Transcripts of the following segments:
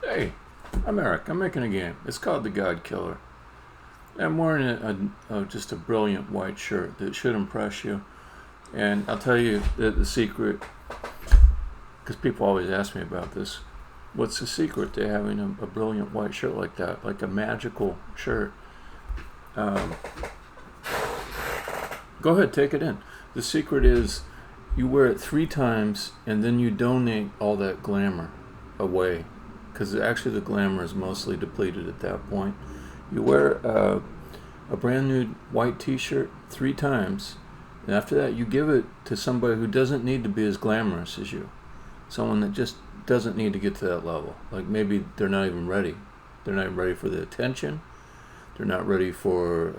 Hey, I'm Eric. I'm making a game. It's called the Godkiller. I'm wearing just a brilliant white shirt that should impress you. And I'll tell you the secret, because people always ask me about this. What's the secret to having a brilliant white shirt like that? Like a magical shirt. Um, Go ahead, take it in. The secret is you wear it 3 times and then you donate all that glamour away. Because actually, the glamour is mostly depleted at that point. You wear a brand new white t shirt 3 times, and after that, you give it to somebody who doesn't need to be as glamorous as you. Someone that just doesn't need to get to that level. Like maybe they're not even ready. They're not even ready for the attention. They're not ready for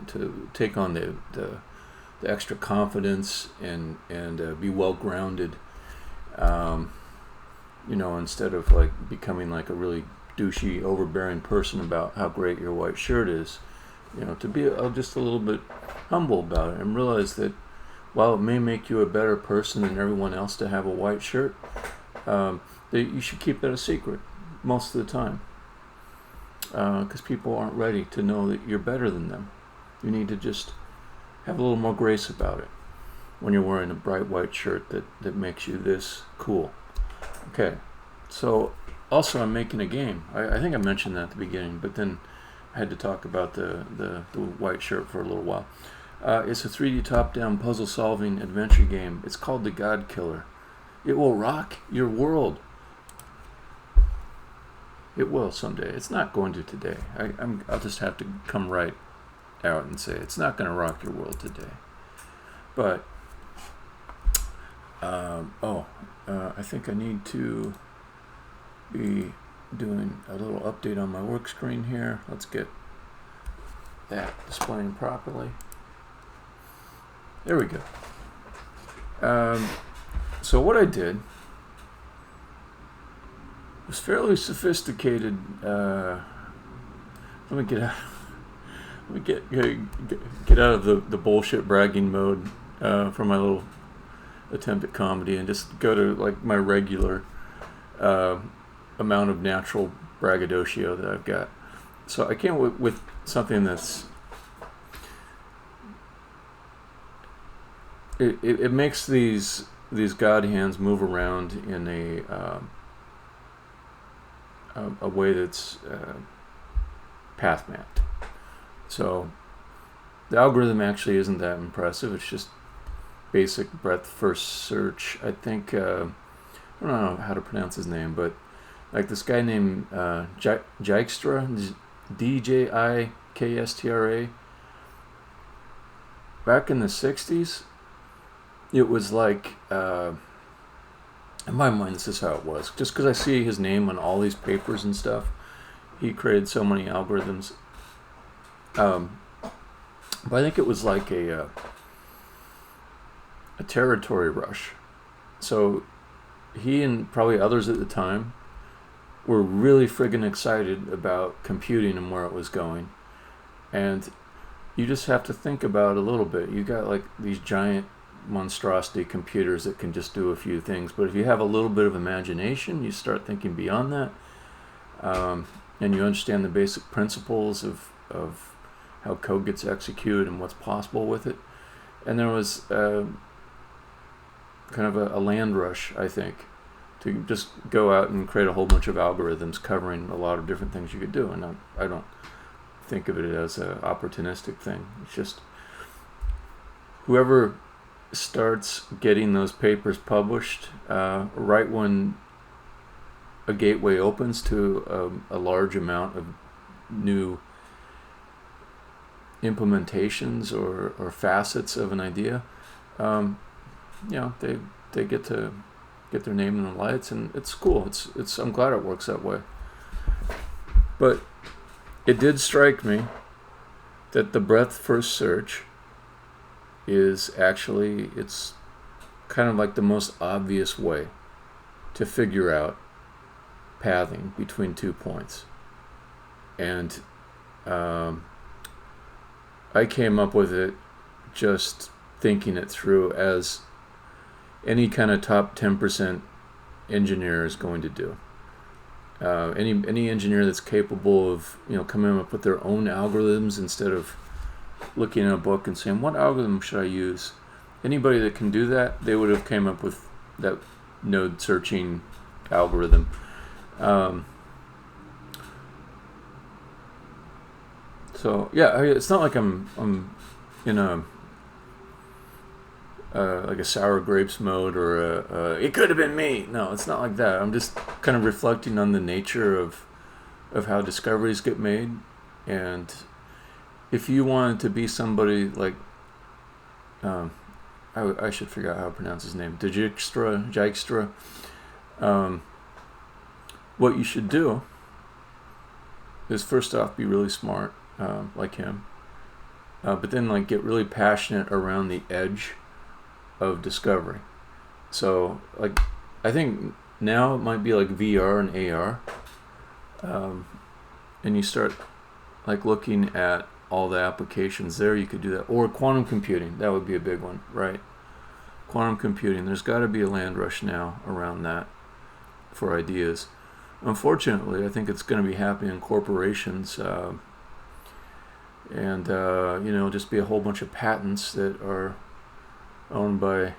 to take on the extra confidence and be well grounded. Instead of like becoming like a really douchey, overbearing person about how great your white shirt is, to be just a little bit humble about it and realize that while it may make you a better person than everyone else to have a white shirt, that you should keep that a secret most of the time, because people aren't ready to know that you're better than them. You need to just have a little more grace about it when you're wearing a bright white shirt that makes you this cool. Okay, so also I'm making a game. I think I mentioned that at the beginning, but then I had to talk about the white shirt for a little while. It's a 3D top-down puzzle-solving adventure game. It's called the Godkiller. It will rock your world. It will someday. It's not going to today. I'll just have to come right out and say it's not going to rock your world today. But I think I need to be doing a little update on my work screen here. Let's get that displaying properly. There we go. So what I did was fairly sophisticated. Let me get out. Let me get out of the bullshit bragging mode for my little attempt at comedy and just go to like my regular amount of natural braggadocio that I've got. So I came with something that's it makes these god hands move around in a way that's path mapped. So the algorithm actually isn't that impressive. It's just basic breadth first search. I think I don't know how to pronounce his name, but like this guy named Dijkstra, Dijkstra. Back in the 60s, it was like, in my mind, this is how it was. Just because I see his name on all these papers and stuff, he created so many algorithms. But I think it was like a territory rush. So he and probably others at the time were really friggin' excited about computing and where it was going. And you just have to think about it a little bit. You got like these giant monstrosity computers that can just do a few things. But if you have a little bit of imagination, you start thinking beyond that. And you understand the basic principles of how code gets executed and what's possible with it. And there was kind of a land rush, I think, to just go out and create a whole bunch of algorithms covering a lot of different things you could do. And I don't think of it as an opportunistic thing. It's just whoever starts getting those papers published right when a gateway opens to a large amount of new implementations or facets of an idea, they get to get their name in the lights, and it's cool. It's I'm glad it works that way. But it did strike me that the breadth first search is actually, it's kind of like the most obvious way to figure out pathing between 2 points. And I came up with it just thinking it through as any kind of top 10% engineer is going to do. Any engineer that's capable of coming up with their own algorithms instead of looking at a book and saying, what algorithm should I use? Anybody that can do that, they would have came up with that node searching algorithm. So yeah, it's not like I'm in a like a sour grapes mode or it could have been me. No, it's not like that. I'm just kind of reflecting on the nature of how discoveries get made, and if you wanted to be somebody like I should figure out how to pronounce his name, Dijkstra. What you should do is first off be really smart, like him, but then like get really passionate around the edge of discovery. So like I think now it might be like VR and AR, and you start like looking at all the applications there. You could do that, or quantum computing. That would be a big one, right? Quantum computing. There's got to be a land rush now around that for ideas. Unfortunately, I think it's going to be happening in corporations, and just be a whole bunch of patents that are owned by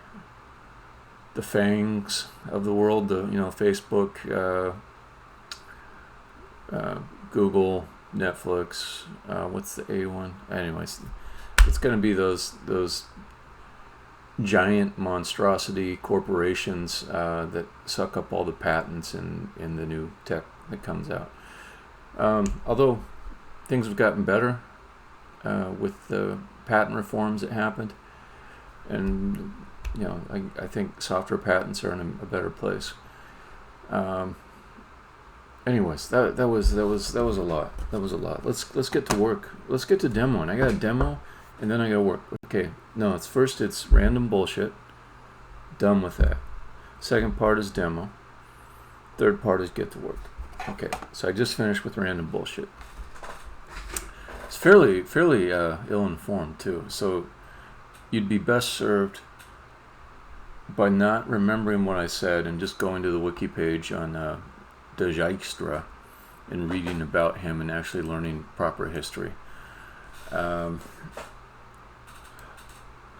the FANGs of the world, Facebook, Google, Netflix. What's the A one? Anyways, it's going to be those giant monstrosity corporations that suck up all the patents in the new tech that comes out. Although things have gotten better with the patent reforms that happened, and I think software patents are in a better place. Anyways, that was a lot. That was a lot. Let's get to work. Let's get to demoing. I got a demo, and then I got to work. Okay, no, it's random bullshit. Done with that. Second part is demo. Third part is get to work. Okay, so I just finished with random bullshit. It's fairly ill-informed too. So you'd be best served by not remembering what I said and just going to the wiki page on Dijkstra and reading about him and actually learning proper history.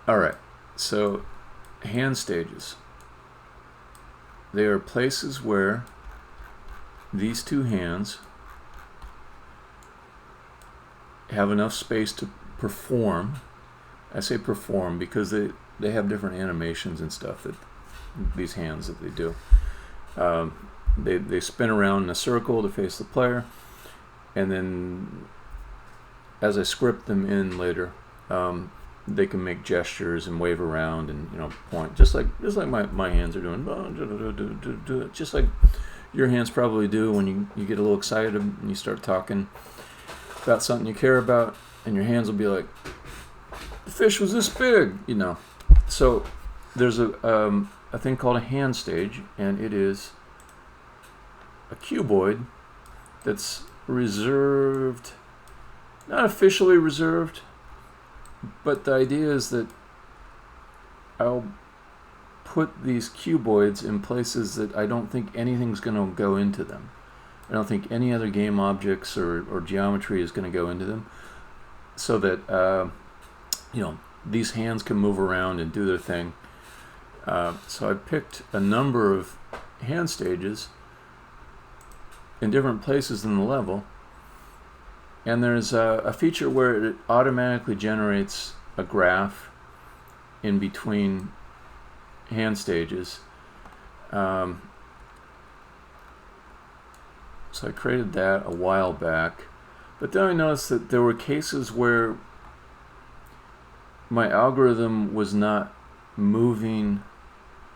Alright, so hand stages. They are places where these two hands have enough space to perform. I say perform because they have different animations and stuff that these hands that they do. They spin around in a circle to face the player, and then as I script them in later, they can make gestures and wave around and point just like my hands are doing, just like your hands probably do when you get a little excited and you start talking about something you care about, and your hands will be like, the fish was this big, So there's a thing called a hand stage, and it is a cuboid that's reserved, not officially reserved, but the idea is that I'll put these cuboids in places that I don't think anything's going to go into them. I don't think any other game objects or geometry is going to go into them, so that these hands can move around and do their thing. So I picked a number of hand stages in different places in the level, and there's a feature where it automatically generates a graph in between hand stages. So I created that a while back, but then I noticed that there were cases where my algorithm was not moving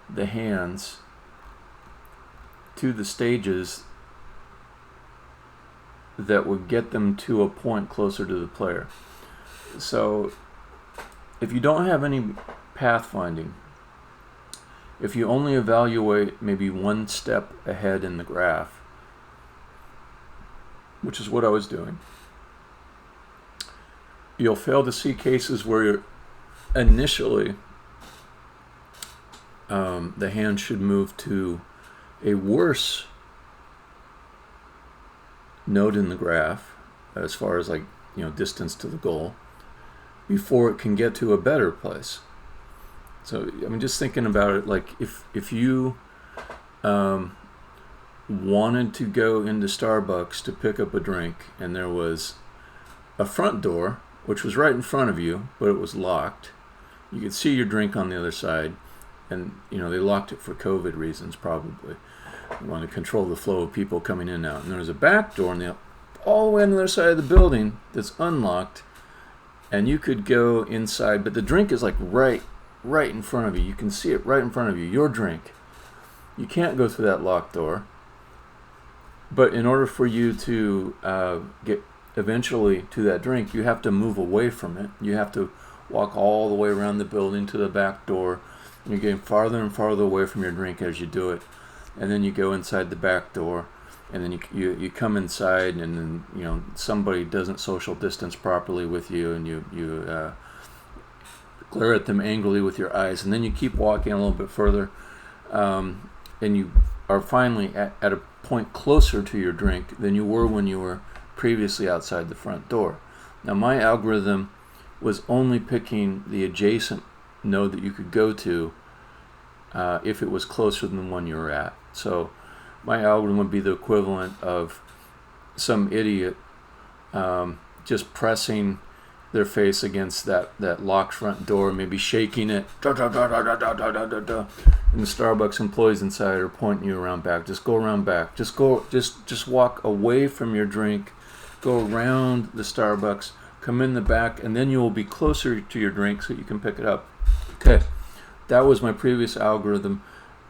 the hands to the stages that would get them to a point closer to the player. So if you don't have any pathfinding, if you only evaluate maybe one step ahead in the graph, which is what I was doing, you'll fail to see cases where initially the hand should move to a worse node in the graph as far as, like, distance to the goal before it can get to a better place. So I mean, just thinking about it, like if you wanted to go into Starbucks to pick up a drink, and there was a front door which was right in front of you, but it was locked. You could see your drink on the other side, and they locked it for COVID reasons, probably. They wanted to control the flow of people coming in and out. And there was a back door all the way on the other side of the building that's unlocked, and you could go inside, but the drink is like right in front of you. You can see it right in front of you, your drink. You can't go through that locked door. But in order for you to get eventually to that drink, you have to move away from it. You have to walk all the way around the building to the back door. You're getting farther and farther away from your drink as you do it. And then you go inside the back door, and then you come inside, and then somebody doesn't social distance properly with you, and you glare at them angrily with your eyes, and then you keep walking a little bit further, and you are finally at a point closer to your drink than you were when you were previously outside the front door. Now, my algorithm was only picking the adjacent node that you could go to if it was closer than the one you were at. So my algorithm would be the equivalent of some idiot just pressing their face against that locked front door, maybe shaking it, and the Starbucks employees inside are pointing you around back. Just go around back. Just walk away from your drink, go around the Starbucks, come in the back, and then you will be closer to your drink so you can pick it up. Okay, that was my previous algorithm.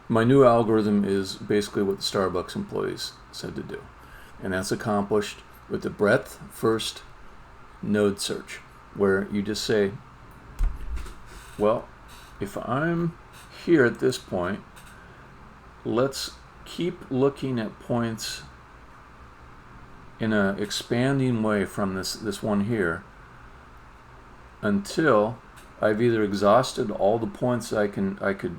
My new algorithm is basically what the Starbucks employees said to do, and that's accomplished with the breadth first node search, where you just say, well, if I'm here at this point, let's keep looking at points in an expanding way from this one here until I've either exhausted all the points I could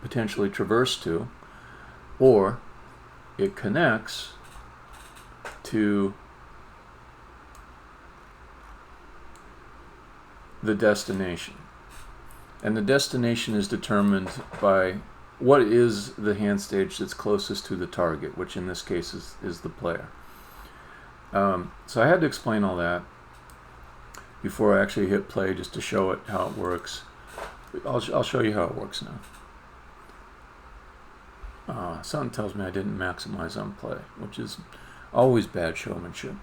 potentially traverse to, or it connects to the destination. And the destination is determined by what is the hand stage that's closest to the target, which in this case is the player. So I had to explain all that before I actually hit play, just to show it how it works. I'll show you how it works now. Something tells me I didn't maximize on play, which is always bad showmanship.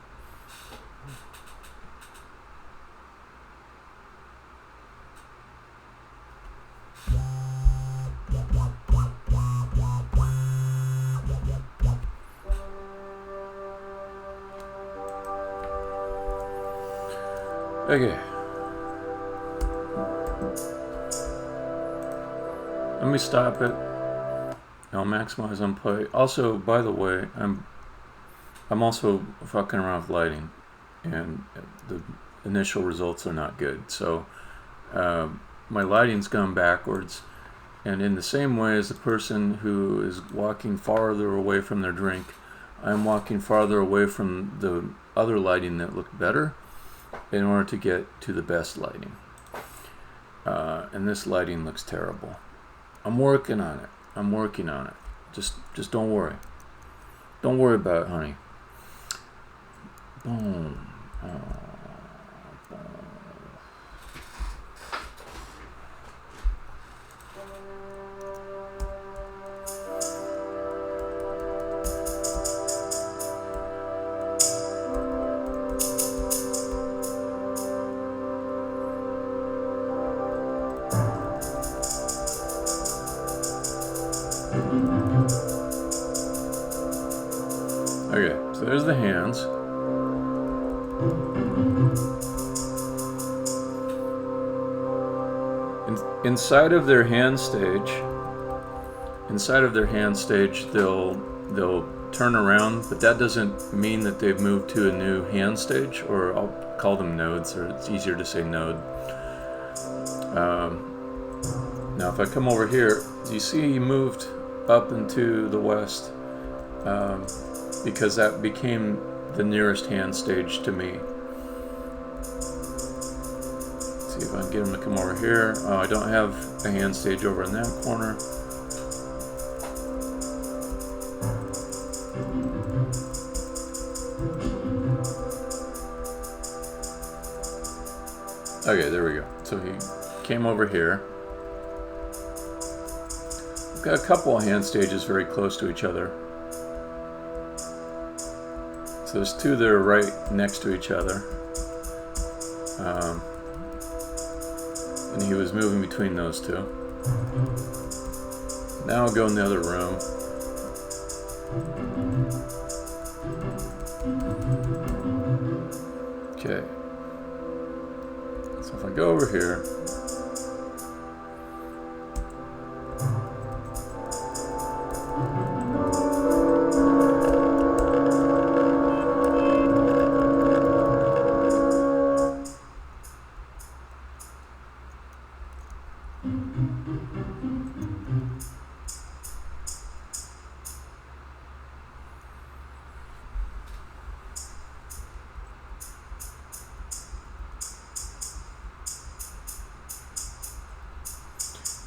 Okay. Let me stop it. I'll maximize on play. Also, by the way, I'm also fucking around with lighting, and the initial results are not good. So my lighting's gone backwards, and in the same way as the person who is walking farther away from their drink, I'm walking farther away from the other lighting that looked better in order to get to the best lighting. And this lighting looks terrible. I'm working on it. Just don't worry. Don't worry about it, honey. Boom. Oh, boom. Okay, so there's the hands. Inside of their hand stage, they'll turn around, but that doesn't mean that they've moved to a new hand stage, or I'll call them nodes, or it's easier to say node. Now, if I come over here, you see he moved up into the west, because that became the nearest hand stage to me. See if I can get him to come over here. Oh, I don't have a hand stage over in that corner. Okay, there we go. So he came over here. We've got a couple of hand stages very close to each other. So there's two that are right next to each other. And he was moving between those two. Now I'll go in the other room. Okay. So if I go over here,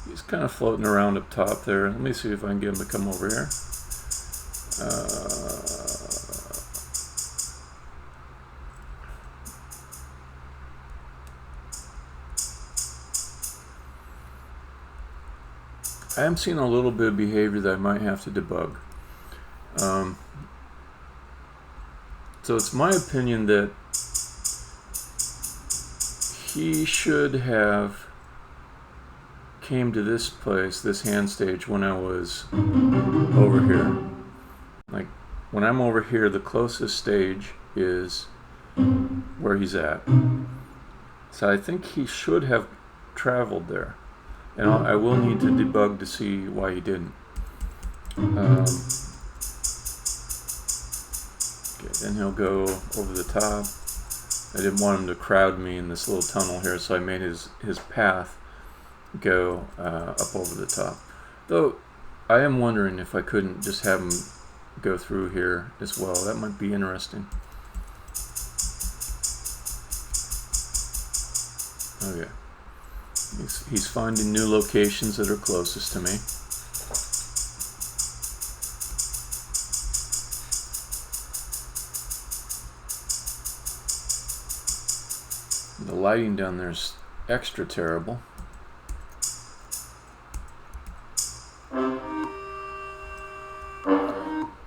he's kind of floating around up top there. Let me see if I can get him to come over here. I am seeing a little bit of behavior that I might have to debug. So it's my opinion that he should have came to this place, this hand stage, when I was over here. Like, when I'm over here, the closest stage is where he's at. So I think he should have traveled there. And I will need to debug to see why he didn't. Okay, then he'll go over the top. I didn't want him to crowd me in this little tunnel here, so I made his path go up over the top. Though I am wondering if I couldn't just have him go through here as well. That might be interesting. Okay. He's finding new locations that are closest to me. The lighting down there is extra terrible.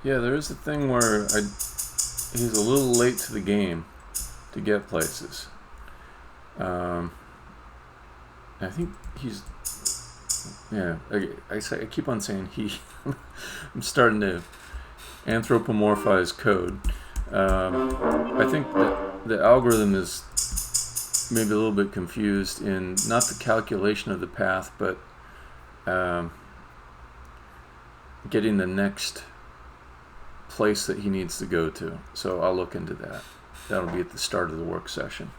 Yeah, there is a thing where he's a little late to the game to get places. I think he's, yeah, I keep on saying he. I'm starting to anthropomorphize code. I think that the algorithm is maybe a little bit confused in not the calculation of the path, but getting the next place that he needs to go to. So I'll look into that. That'll be at the start of the work session.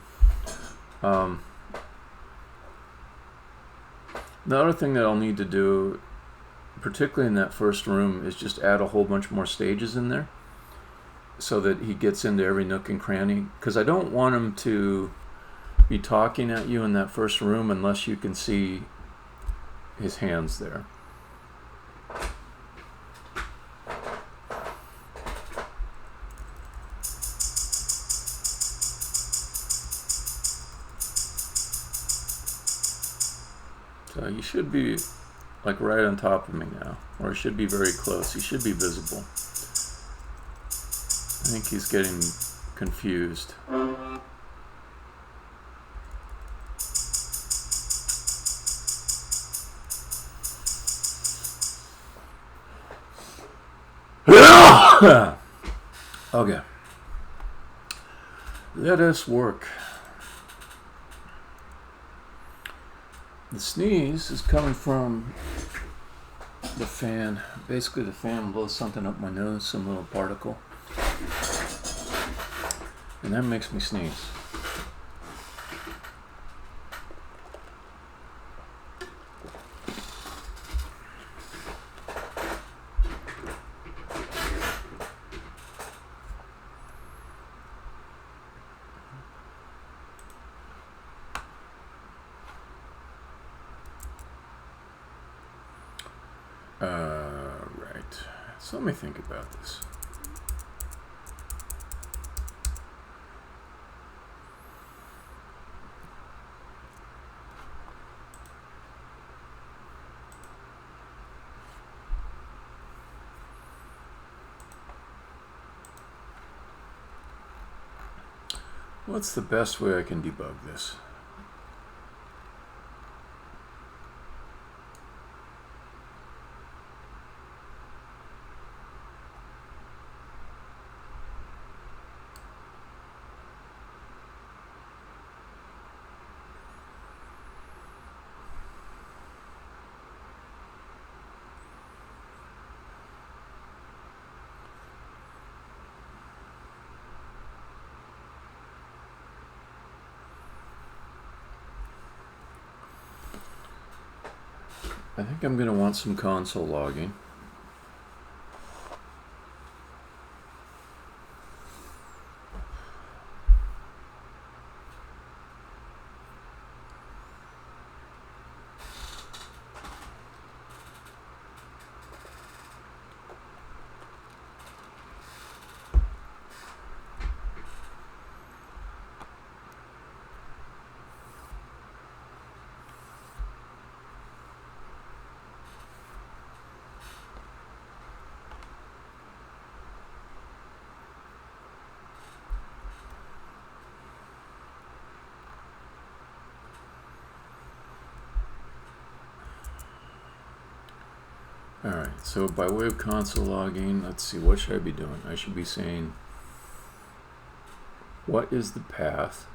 The other thing that I'll need to do, particularly in that first room, is just add a whole bunch more stages in there so that he gets into every nook and cranny. Because I don't want him to be talking at you in that first room unless you can see his hands there. So he should be like right on top of me now, or he should be very close. He should be visible. I think he's getting confused. Okay. Let us work. The sneeze is coming from the fan. Basically, the fan blows something up my nose, some little particle, and that makes me sneeze. So let me think about this. What's the best way I can debug this? I think I'm going to want some console logging. Alright, so by way of console logging, let's see, what should I be doing? I should be saying, what is the path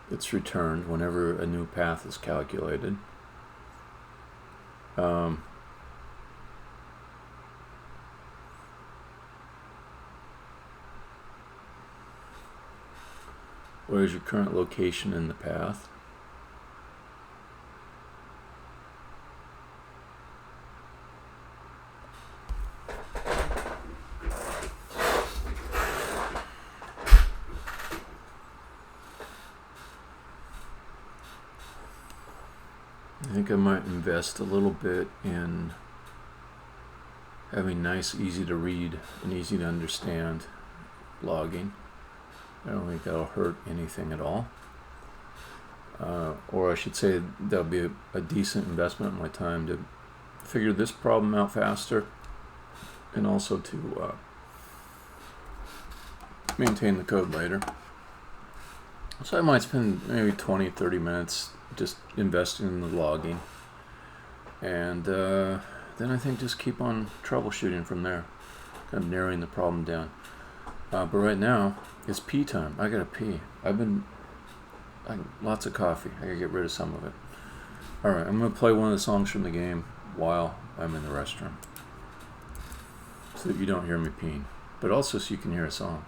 that's returned whenever a new path is calculated? Where is your current location in the path? I think I might invest a little bit in having nice, easy to read and easy to understand logging. I don't think that'll hurt anything at all. Or I should say that'll be a decent investment of my time to figure this problem out faster and also to maintain the code later. So I might spend maybe 20-30 minutes just investing in the logging, and then I think just keep on troubleshooting from there, kind of narrowing the problem down. But right now it's pee time. I gotta pee. Lots of coffee. I gotta get rid of some of it. Alright, I'm gonna play one of the songs from the game while I'm in the restroom, so that you don't hear me peeing, but also so you can hear a song.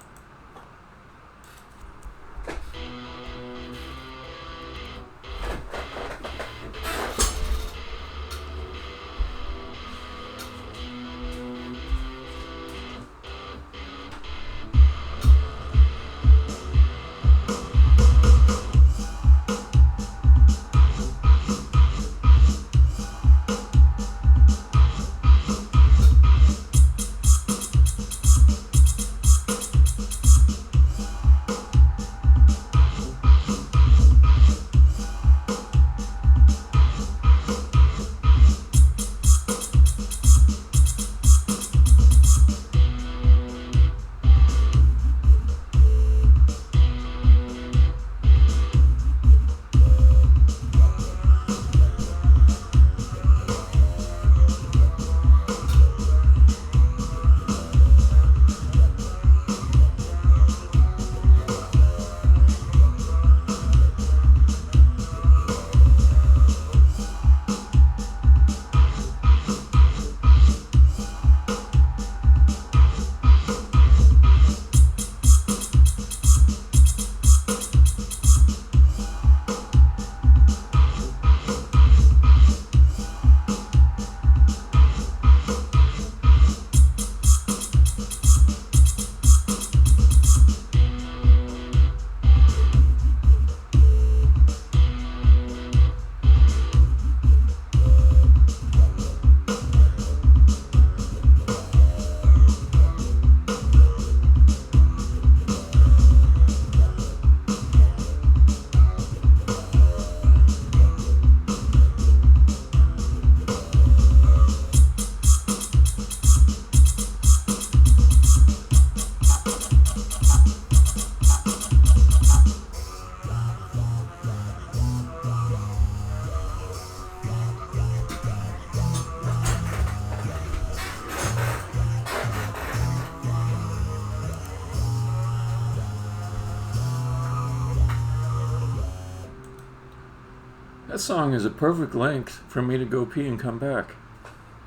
That song is a perfect length for me to go pee and come back.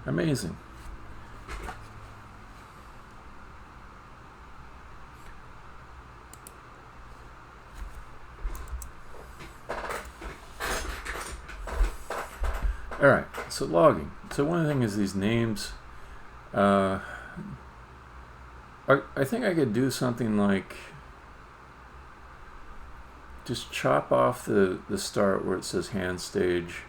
Amazing. Alright, so logging. So one thing is these names. I think I could do something like just chop off the start where it says hand stage.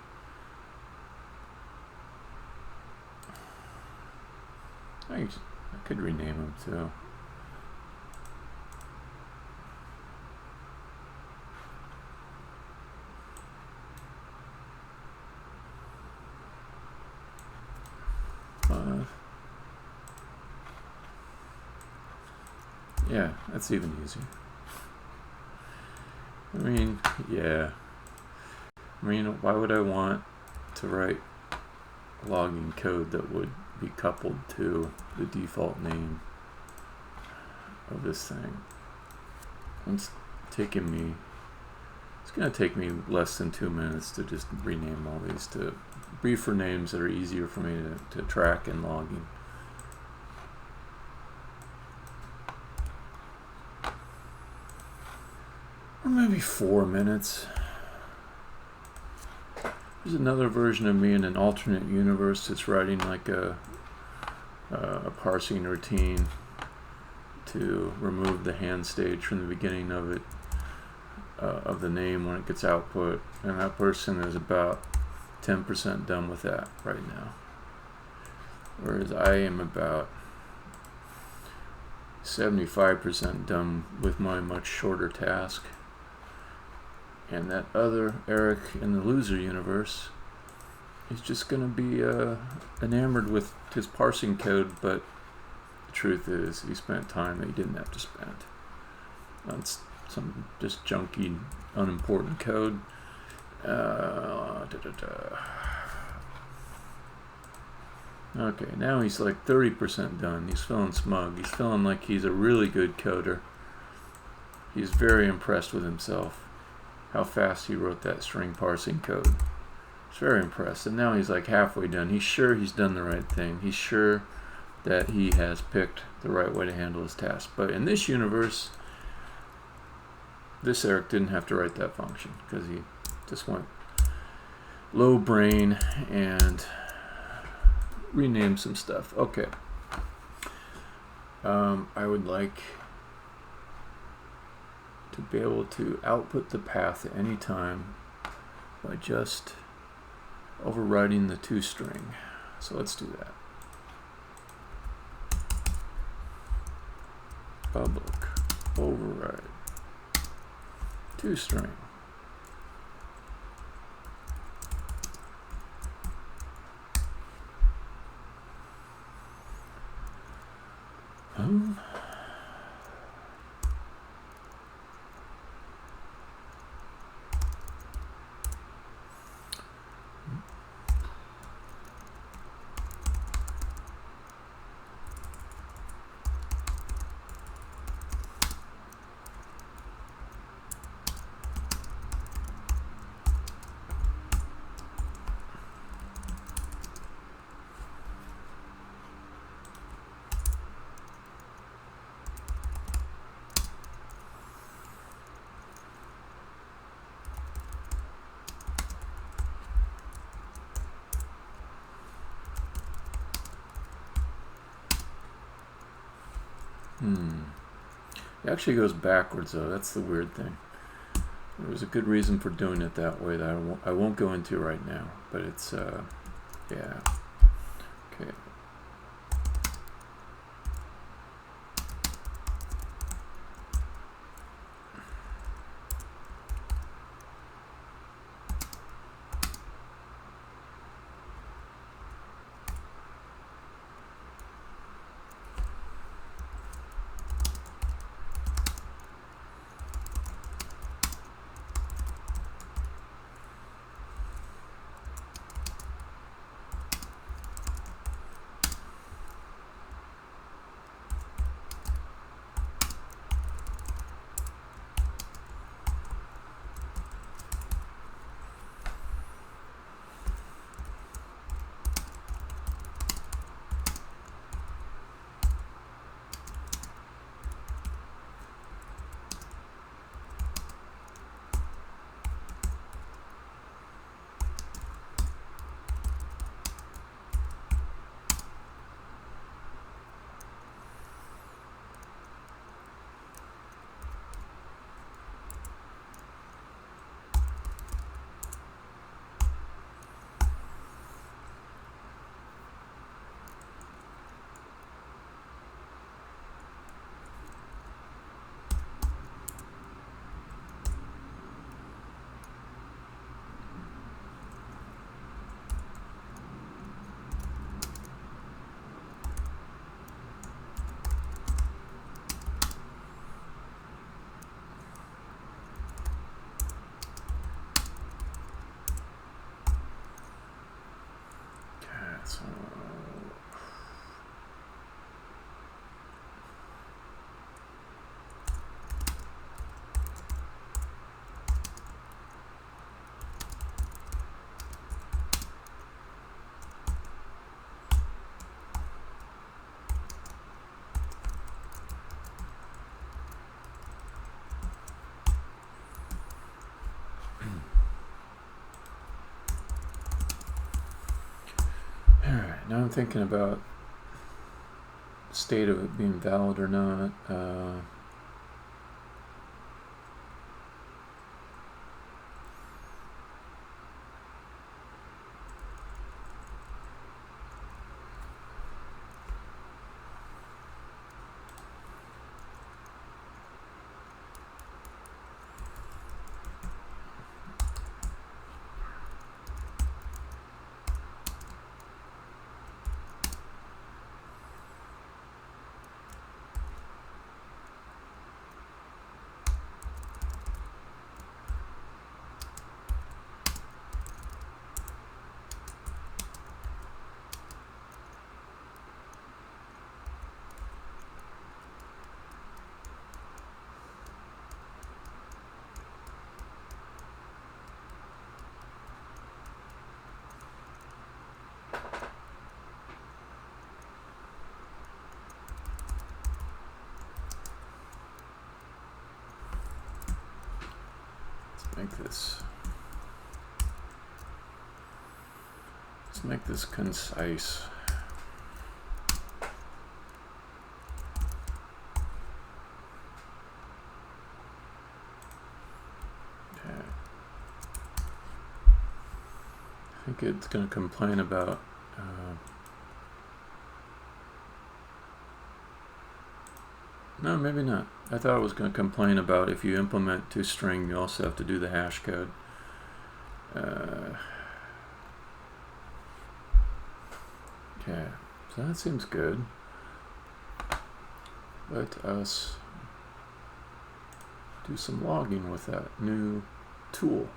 I could rename them too. Yeah, that's even easier. I mean, yeah. I mean, why would I want to write logging code that would be coupled to the default name of this thing? It's gonna take me less than 2 minutes to just rename all these to briefer names that are easier for me to track in logging. Or maybe 4 minutes. There's another version of me in an alternate universe that's writing like a parsing routine to remove the hand stage from the beginning of it, of the name when it gets output, and that person is about 10% done with that right now, whereas I am about 75% done with my much shorter task. And that other Eric in the loser universe is just going to be enamored with his parsing code, but the truth is he spent time that he didn't have to spend. That's some just junky, unimportant code. Okay, now he's like 30% done. He's feeling smug. He's feeling like he's a really good coder. He's very impressed with himself. How fast he wrote that string parsing code. He's very impressed. And now he's like halfway done. He's sure he's done the right thing. He's sure that he has picked the right way to handle his task. But in this universe, this Eric didn't have to write that function because he just went low brain and renamed some stuff. Okay. I would like to be able to output the path at any time by just overriding the toString. So let's do that. Public override toString. It actually goes backwards though. That's the weird thing. There was a good reason for doing it that way that I won't go into right now, but it's yeah. Okay. Now I'm thinking about the state of it being valid or not. Let's make this concise. Okay. I think it's going to complain about no, maybe not. I thought it was going to complain about if you implement toString, you also have to do the hash code. Okay, so that seems good. Let us do some logging with that new tool.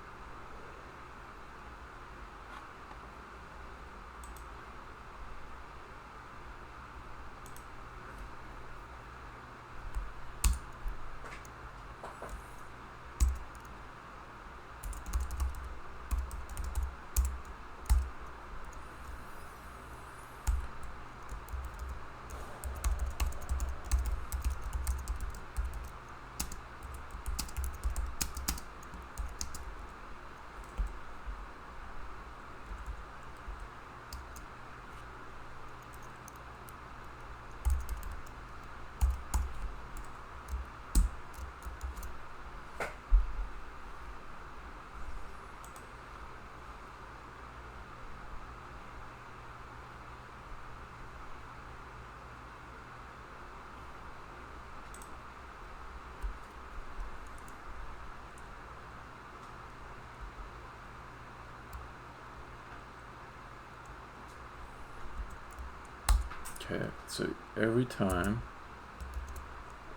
Okay, so every time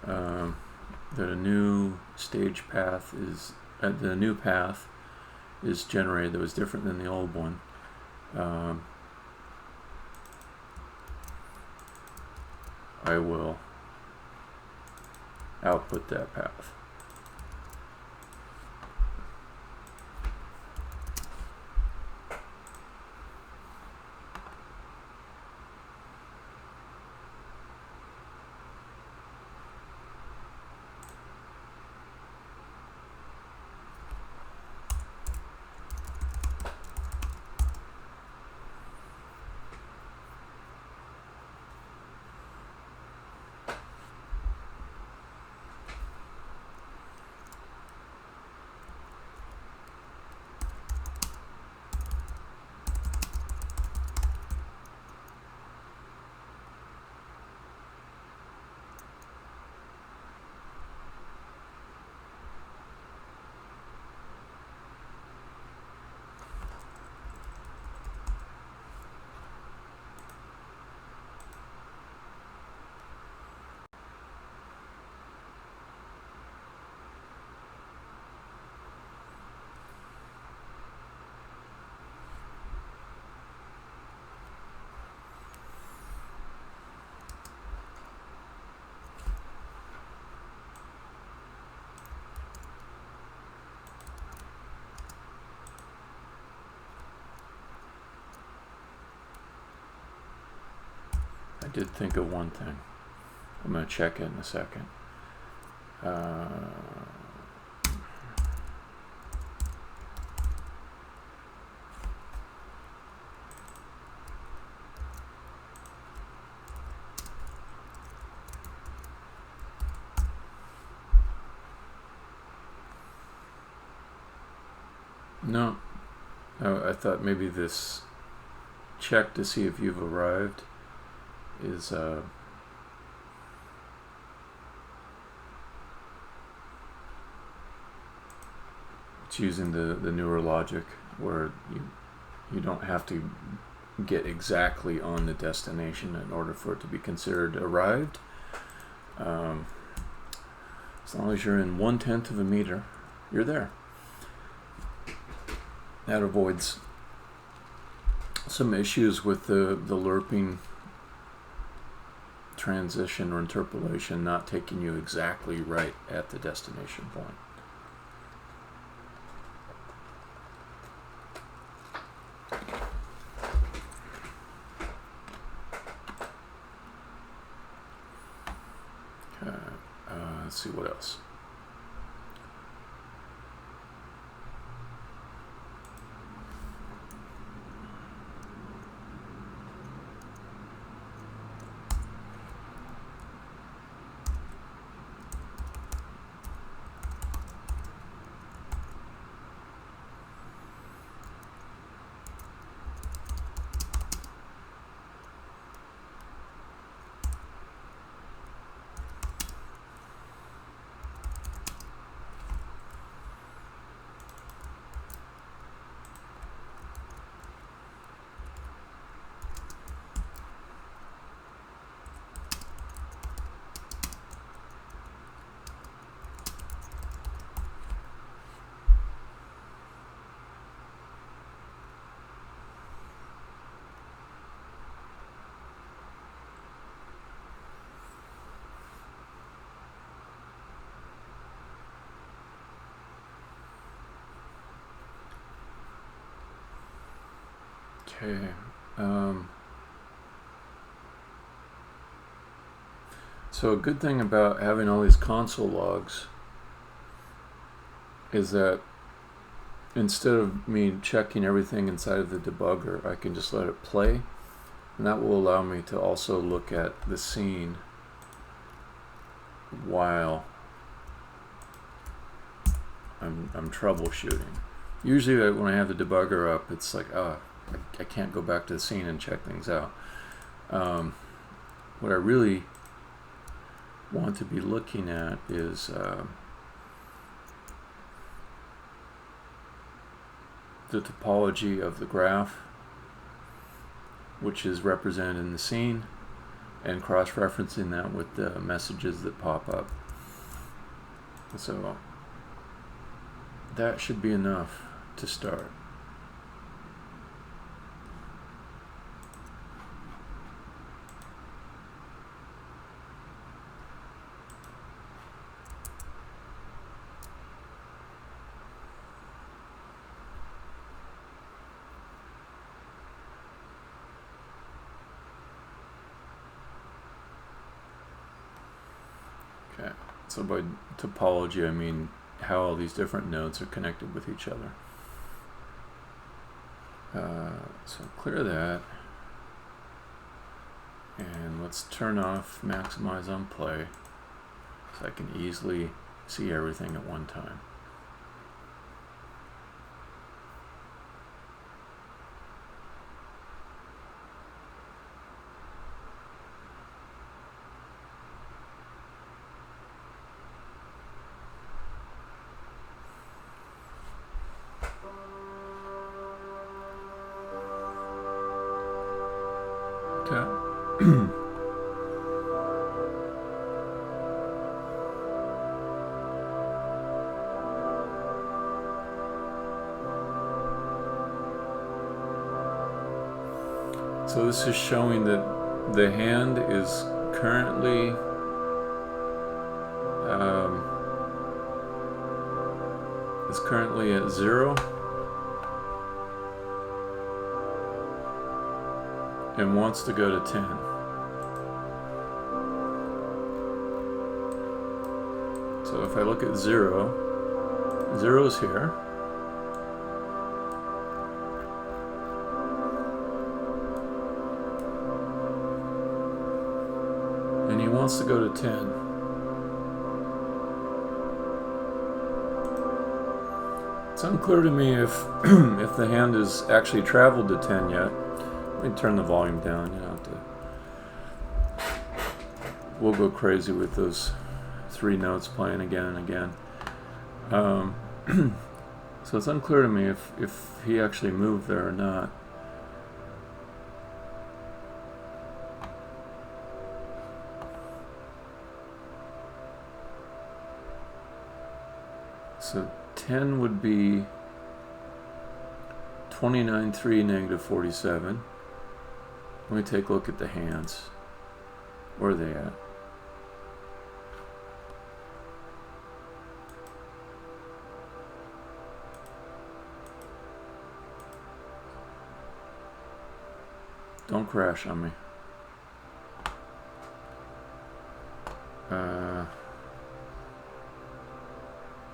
that a new stage path is, the new path is generated that was different than the old one, I will output that path. I did think of one thing. I'm going to check it in a second. No. I thought maybe this check to see if you've arrived is it's using the newer logic where you don't have to get exactly on the destination in order for it to be considered arrived. As long as you're in 1/10 of a meter, you're there. That avoids some issues with the lerping transition or interpolation not taking you exactly right at the destination point. Let's see what else. Okay. So a good thing about having all these console logs is that instead of me checking everything inside of the debugger, I can just let it play, and that will allow me to also look at the scene while I'm troubleshooting. Usually when I have the debugger up, it's like, oh, I can't go back to the scene and check things out. What I really want to be looking at is the topology of the graph, which is represented in the scene, and cross-referencing that with the messages that pop up. So that should be enough to start. Okay, so by topology I mean how all these different nodes are connected with each other. So clear that, and let's turn off maximize on play so I can easily see everything at one time. So this is showing that the hand is currently at 0 and wants to go to 10. So if I look at 0, 0 is here. And he wants to go to 10. It's unclear to me if if the hand has actually traveled to 10 yet. Let me turn the volume down. You know, we'll go crazy with those 3 notes playing again and again. So it's unclear to me if he actually moved there or not. So 10 would be 29-3, -47. Let me take a look at the hands. Where are they at? Don't crash on me.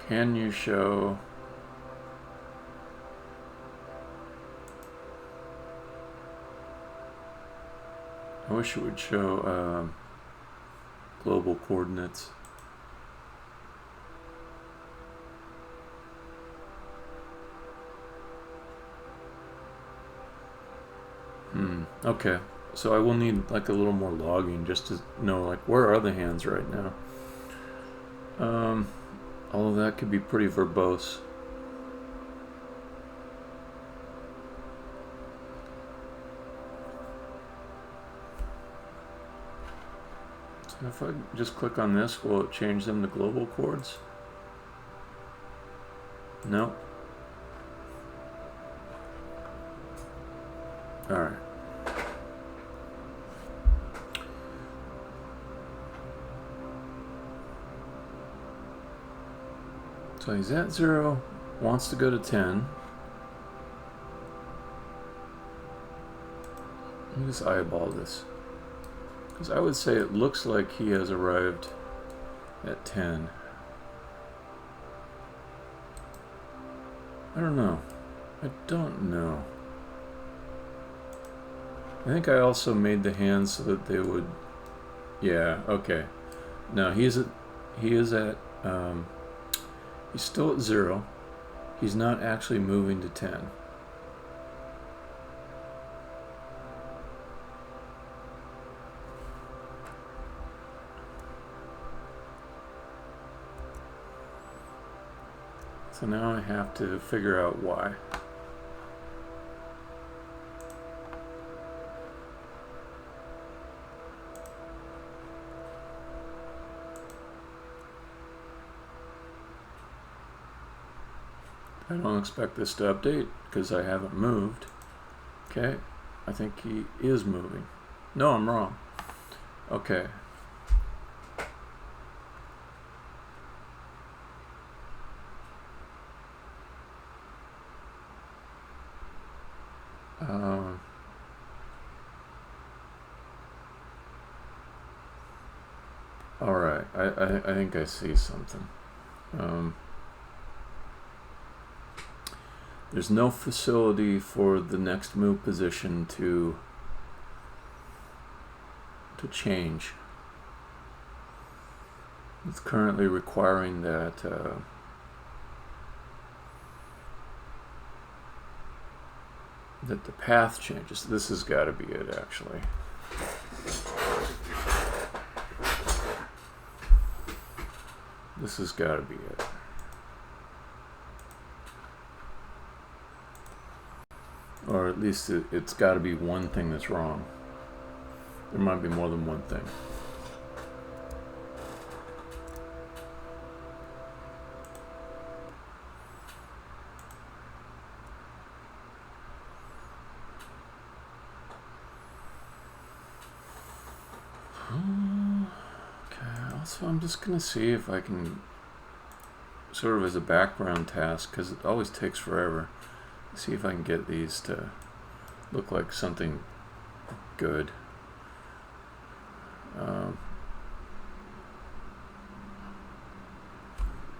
Can you show... I wish it would show global coordinates. Okay. So I will need like a little more logging just to know like where are the hands right now. All of that could be pretty verbose. So if I just click on this, will it change them to global chords? No. Alright. So he's at 0, wants to go to 10. Let me just eyeball this. Because I would say it looks like he has arrived at 10. I don't know. I don't know. I think I also made the hands so that they would... Yeah, okay. No, he is at... He's still at 0. He's not actually moving to 10. So now I have to figure out why. I don't expect this to update because I haven't moved. Okay, I think he is moving. No, I'm wrong. Okay. All right, I think I see something. There's no facility for the next move position to change. It's currently requiring that that the path changes. This has got to be it, actually. This has got to be it. Or at least it's got to be one thing that's wrong. There might be more than one thing. Okay, also I'm just going to see if I can, sort of as a background task, because it always takes forever, see if I can get these to look like something good.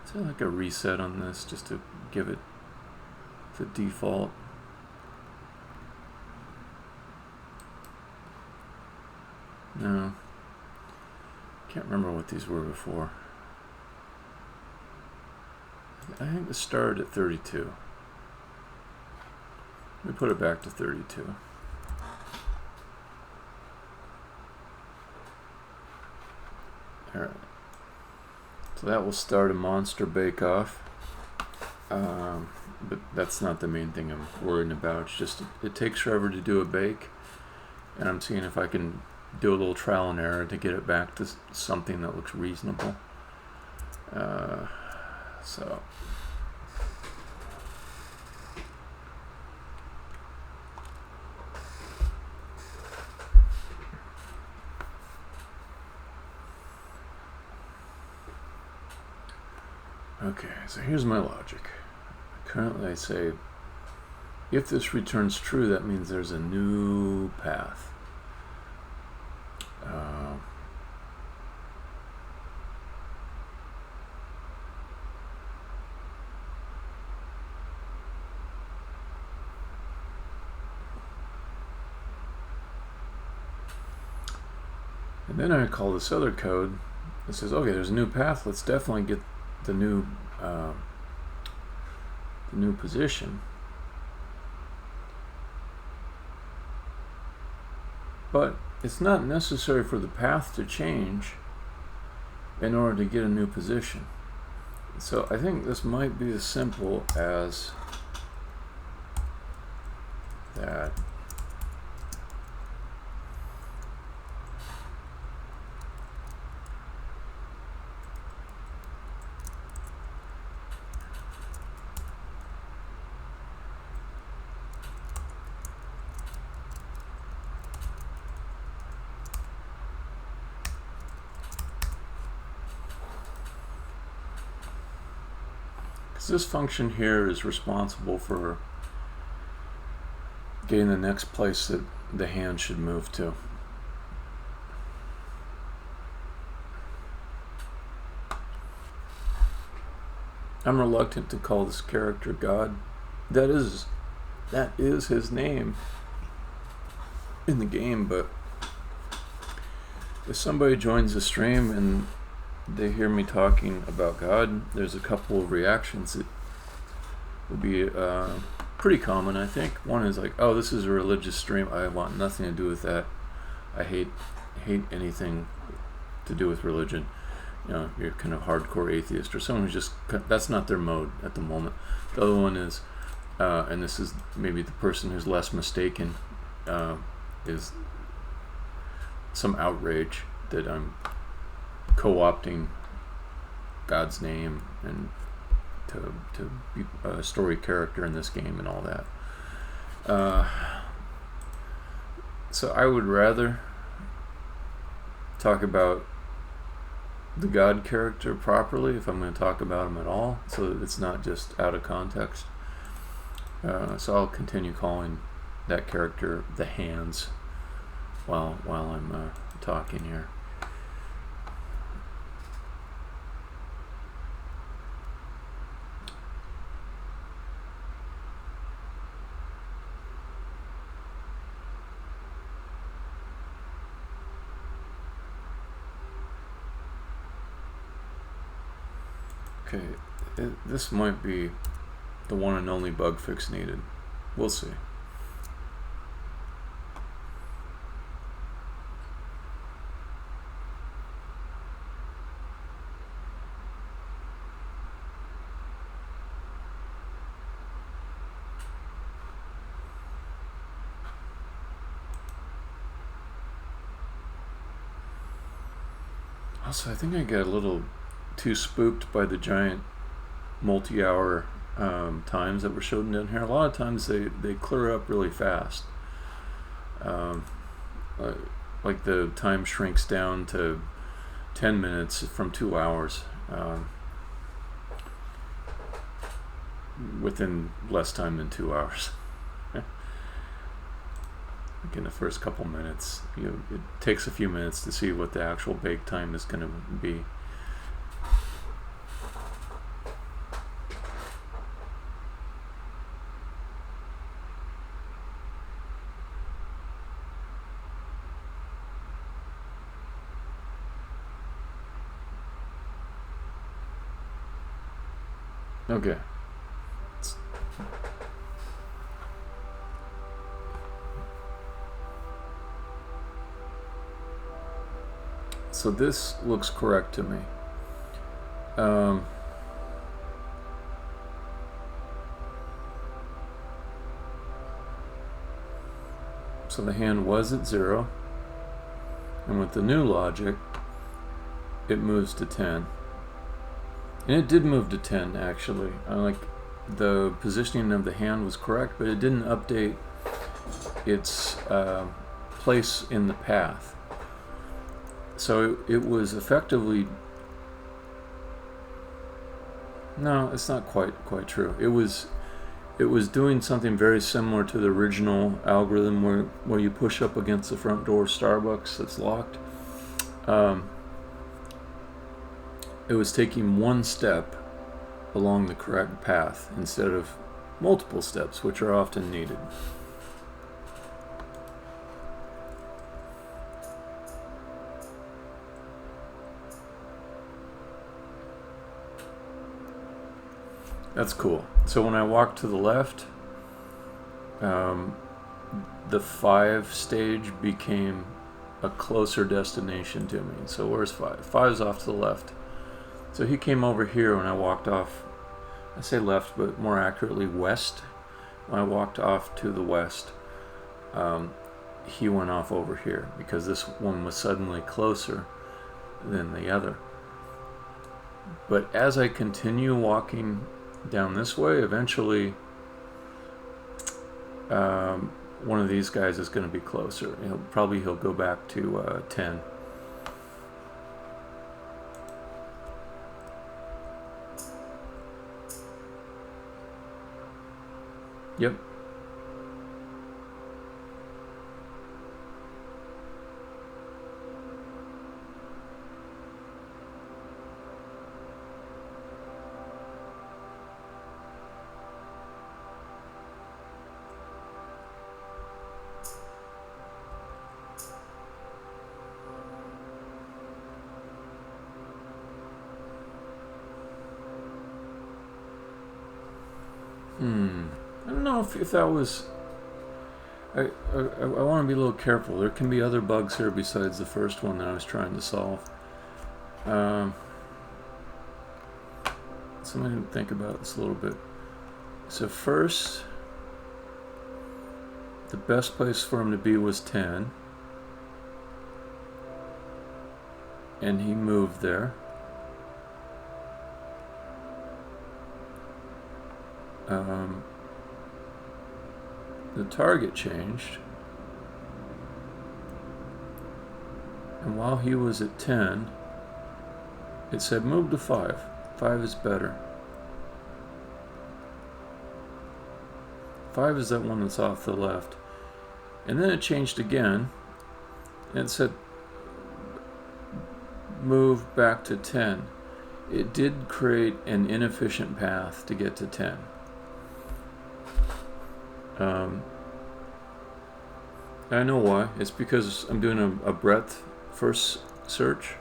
Is there like a reset on this just to give it the default? No. Can't remember what these were before. I think it started at 32. We put it back to 32. Alright. So that will start a monster bake-off. But that's not the main thing I'm worrying about. It's just it takes forever to do a bake. And I'm seeing if I can do a little trial and error to get it back to something that looks reasonable. So... Okay, so here's my logic. Currently I say, if this returns true, that means there's a new path. And then I call this other code that says, okay, there's a new path, let's definitely get the new position. But it's not necessary for the path to change in order to get a new position. So I think this might be as simple as that. This function here is responsible for getting the next place that the hand should move to. I'm reluctant to call this character God. That is his name in the game, but if somebody joins the stream and they hear me talking about God, there's a couple of reactions that would be pretty common, I think. One is like, oh, this is a religious stream, I want nothing to do with that. I hate anything to do with religion. You know, you're kind of hardcore atheist, or someone who's just, that's not their mode at the moment. The other one is, and this is maybe the person who's less mistaken, is some outrage that I'm co-opting God's name and to be a story character in this game and all that. So I would rather talk about the God character properly if I'm going to talk about him at all, so that it's not just out of context. So I'll continue calling that character the Hands while I'm talking here. Okay, this might be the one and only bug fix needed. We'll see. Also, I think I got a little too spooked by the giant multi-hour times that were shown in here. A lot of times they clear up really fast. Like the time shrinks down to 10 minutes from 2 hours within less time than 2 hours. Like in the first couple minutes, it takes a few minutes to see what the actual bake time is going to be. Okay. So this looks correct to me. So the hand was at 0, and with the new logic, it moves to 10. And it did move to 10, actually. Like, the positioning of the hand was correct, but it didn't update its place in the path. So it was effectively... No, it's not quite true. It was doing something very similar to the original algorithm where you push up against the front door of Starbucks that's locked. It was taking one step along the correct path instead of multiple steps, which are often needed. That's cool. So when I walk to the left, the 5 stage became a closer destination to me. So where's 5? 5 is off to the left. So he came over here when I walked off. I say left, but more accurately west. When I walked off to the west, he went off over here because this one was suddenly closer than the other. But as I continue walking down this way, eventually one of these guys is going to be closer. He'll go back to 10. Yep. I don't know if that was... I want to be a little careful. There can be other bugs here besides the first one that I was trying to solve. So I'm going to think about this a little bit. So first, the best place for him to be was 10. And he moved there. The target changed, and while he was at 10, it said move to 5. 5 is better. 5 is that one that's off to the left. And then it changed again, and it said move back to 10. It did create an inefficient path to get to 10. I know why. It's because I'm doing a breadth first search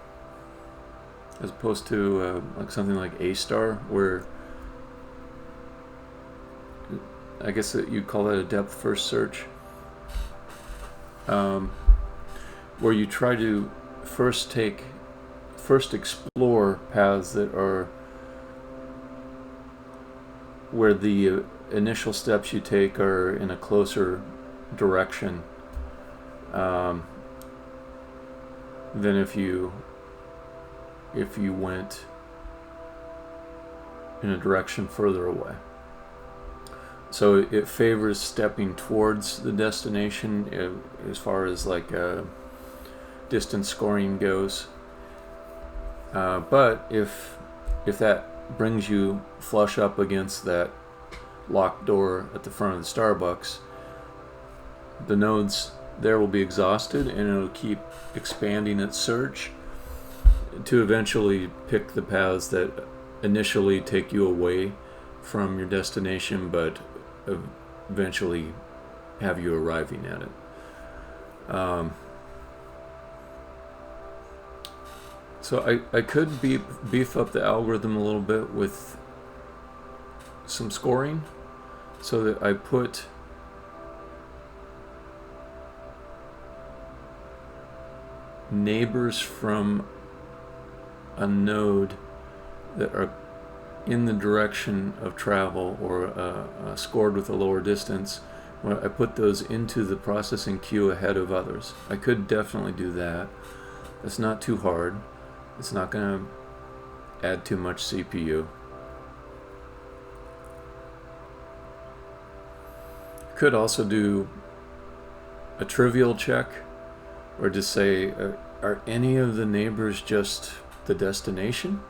as opposed to like something like A-star, where I guess that you'd call that a depth first search, where you try to first explore paths that are where the initial steps you take are in a closer direction than if you went in a direction further away. So it favors stepping towards the destination as far as like distance scoring goes. But if that brings you flush up against that locked door at the front of the Starbucks, the nodes there will be exhausted, and it'll keep expanding its search to eventually pick the paths that initially take you away from your destination, but eventually have you arriving at it. So I could beef up the algorithm a little bit with some scoring so that I put neighbors from a node that are in the direction of travel or scored with a lower distance. I put those into the processing queue ahead of others. I could definitely do that. It's not too hard. It's not going to add too much CPU. Could also do a trivial check, or just say, are any of the neighbors just the destination?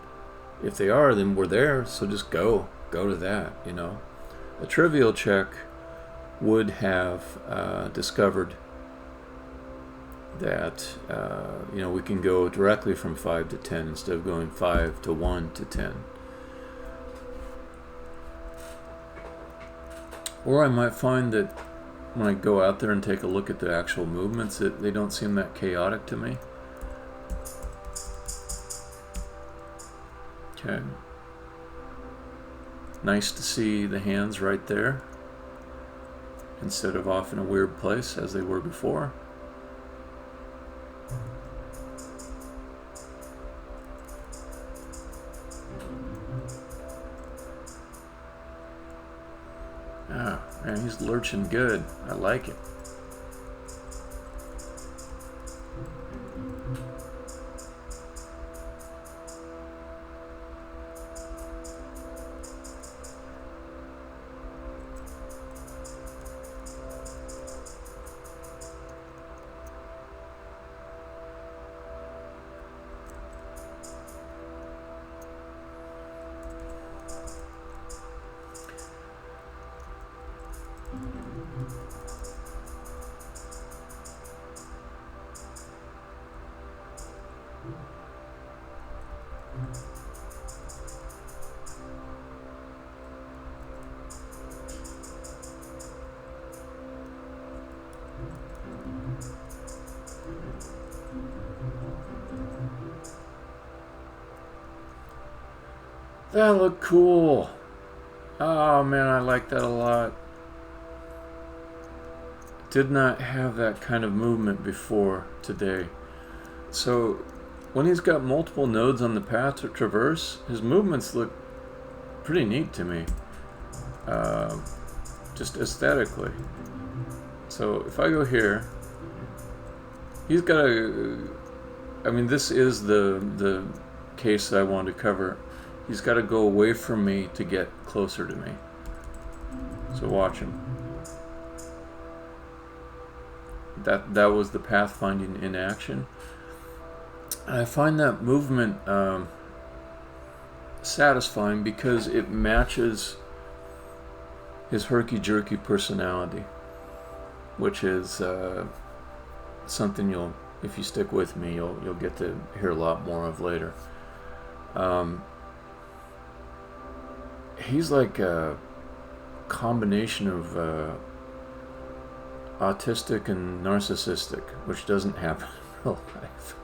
If they are, then we're there, so just go to that, you know. A trivial check would have discovered that you know, we can go directly from 5 to 10 instead of going 5 to 1 to 10. Or I might find that when I go out there and take a look at the actual movements, that they don't seem that chaotic to me. Okay. Nice to see the hands right there instead of off in a weird place as they were before. Ah, man, he's lurching good. I like it. That looked cool. Oh man, I like that a lot. Did not have that kind of movement before today. So when he's got multiple nodes on the path to traverse, his movements look pretty neat to me. Just aesthetically. So if I go here, he's got a, I mean, this is the case that I wanted to cover. He's got to go away from me to get closer to me. So watch him. That was the pathfinding in action. I find that movement satisfying because it matches his herky-jerky personality, which is something you'll, if you stick with me, you'll get to hear a lot more of later. He's like a combination of autistic and narcissistic, which doesn't happen in real life.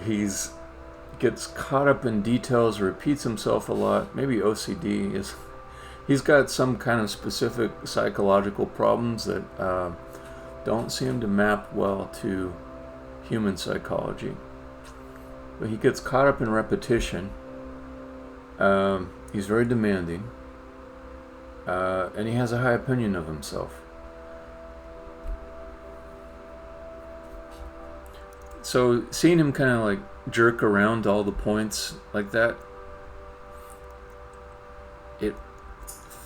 He's gets caught up in details, repeats himself a lot. Maybe OCD is. He's got some kind of specific psychological problems that don't seem to map well to human psychology. But he gets caught up in repetition. He's very demanding, and he has a high opinion of himself. So seeing him kind of like jerk around all the points like that, it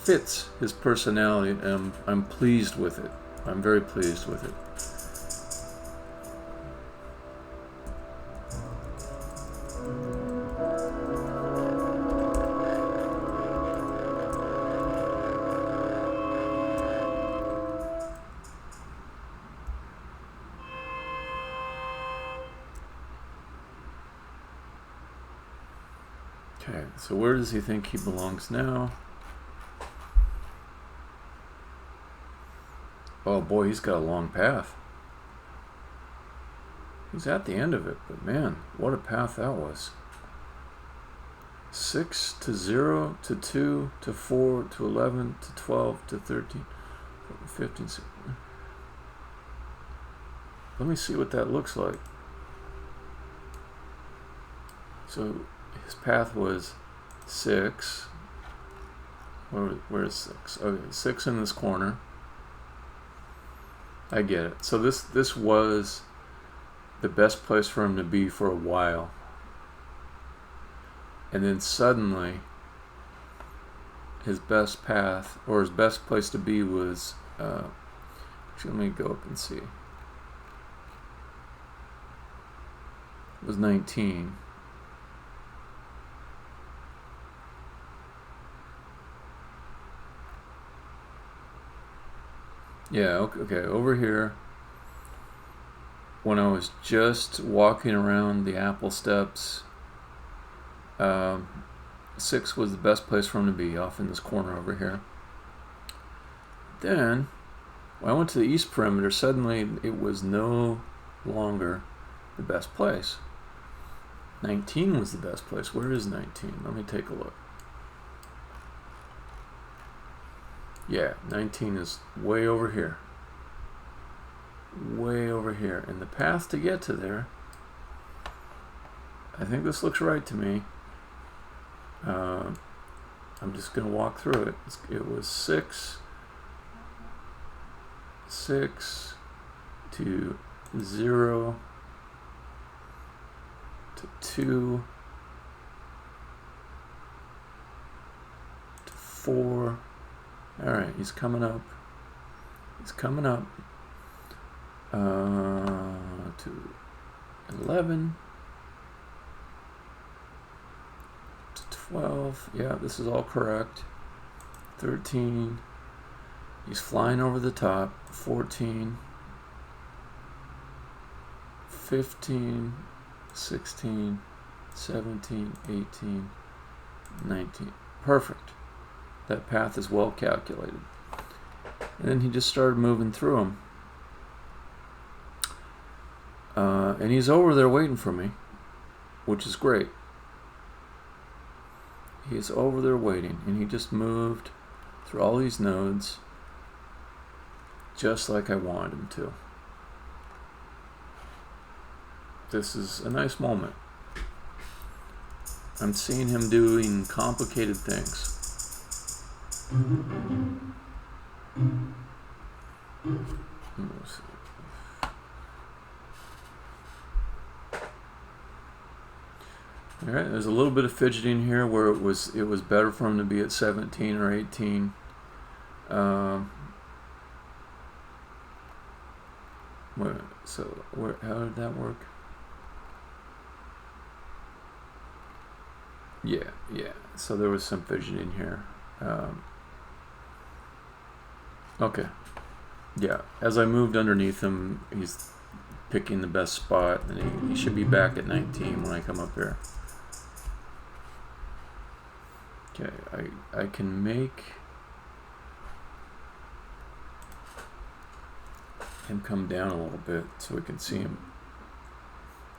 fits his personality, and I'm pleased with it. I'm very pleased with it. Okay, so where does he think he belongs now? Oh boy, he's got a long path. He's at the end of it, but man, what a path that was. 6 to 0 to 2 to 4 to 11 to 12 to 13, 15. Let me see what that looks like. So his path was 6. Where's 6? Okay, 6 in this corner. I get it. So this was the best place for him to be for a while. And then suddenly his best path, or his best place to be was, actually let me go up and see. It was 19. Yeah, okay, over here, when I was just walking around the Apple steps, 6 was the best place for him to be, off in this corner over here. Then, when I went to the east perimeter, suddenly it was no longer the best place. 19 was the best place. Where is 19? Let me take a look. Yeah, 19 is way over here. Way over here. And the path to get to there, I think this looks right to me. I'm just going to walk through it. It was 6 to 0 to 2 to 4. Alright, he's coming up. He's coming up to 11 to 12. Yeah, this is all correct. 13. He's flying over the top. 14. 15. 16. 17. 18. 19. Perfect. That path is well calculated. And then he just started moving through them. And he's over there waiting for me, which is great. He's over there waiting, and he just moved through all these nodes just like I wanted him to. This is a nice moment. I'm seeing him doing complicated things. Alright, there's a little bit of fidgeting here where it was better for him to be at 17 or 18. How did that work? Yeah. So there was some fidgeting here. Okay. Yeah, as I moved underneath him, he's picking the best spot, and he should be back at 19 when I come up here. Okay, I can make him come down a little bit so we can see him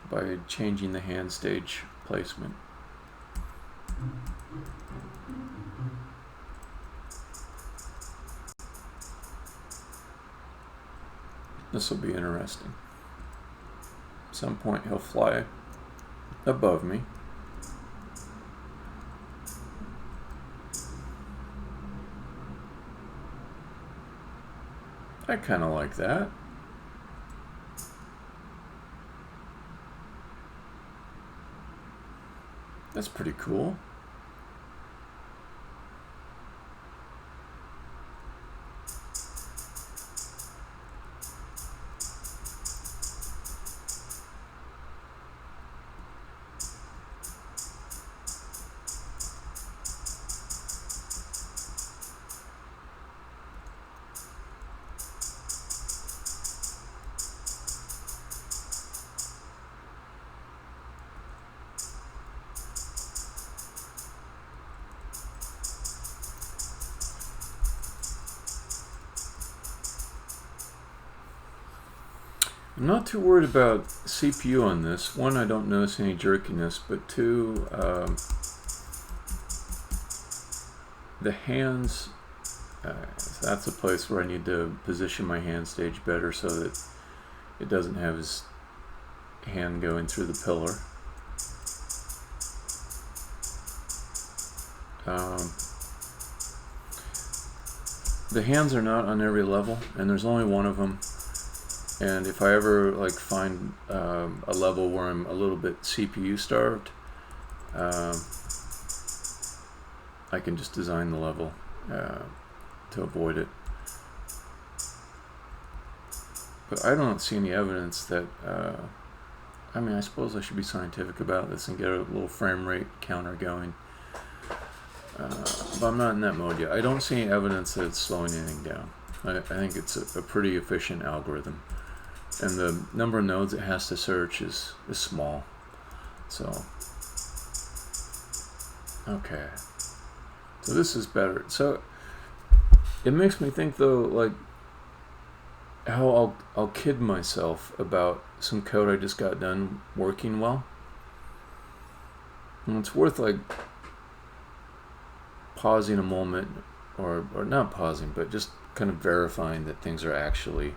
by changing the hand stage placement. This will be interesting. At some point he'll fly above me. I kind of like that. That's pretty cool. I'm not too worried about CPU on this. One, I don't notice any jerkiness, but two, the hands, so that's a place where I need to position my hand stage better so that it doesn't have his hand going through the pillar. The hands are not on every level, and there's only one of them. And if I ever like find a level where I'm a little bit CPU starved, I can just design the level to avoid it. But I don't see any evidence that, I mean, I suppose I should be scientific about this and get a little frame rate counter going. But I'm not in that mode yet. I don't see any evidence that it's slowing anything down. I think it's a pretty efficient algorithm. And the number of nodes it has to search is small. So, okay. So this is better. So, it makes me think though, like, how I'll kid myself about some code I just got done working well. And it's worth like pausing a moment, or not pausing, but just kind of verifying that things are actually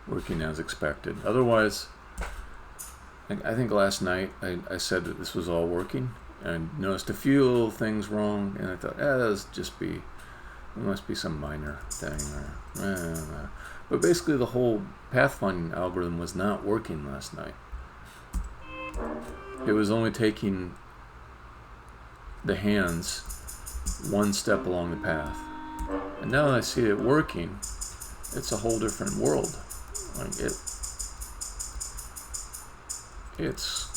working as expected. Otherwise, I think last night I said that this was all working, and I noticed a few little things wrong, and I thought, it must be some minor thing, or but basically the whole pathfinding algorithm was not working last night. It was only taking the hands one step along the path, and now that I see it working, it's a whole different world. Like it's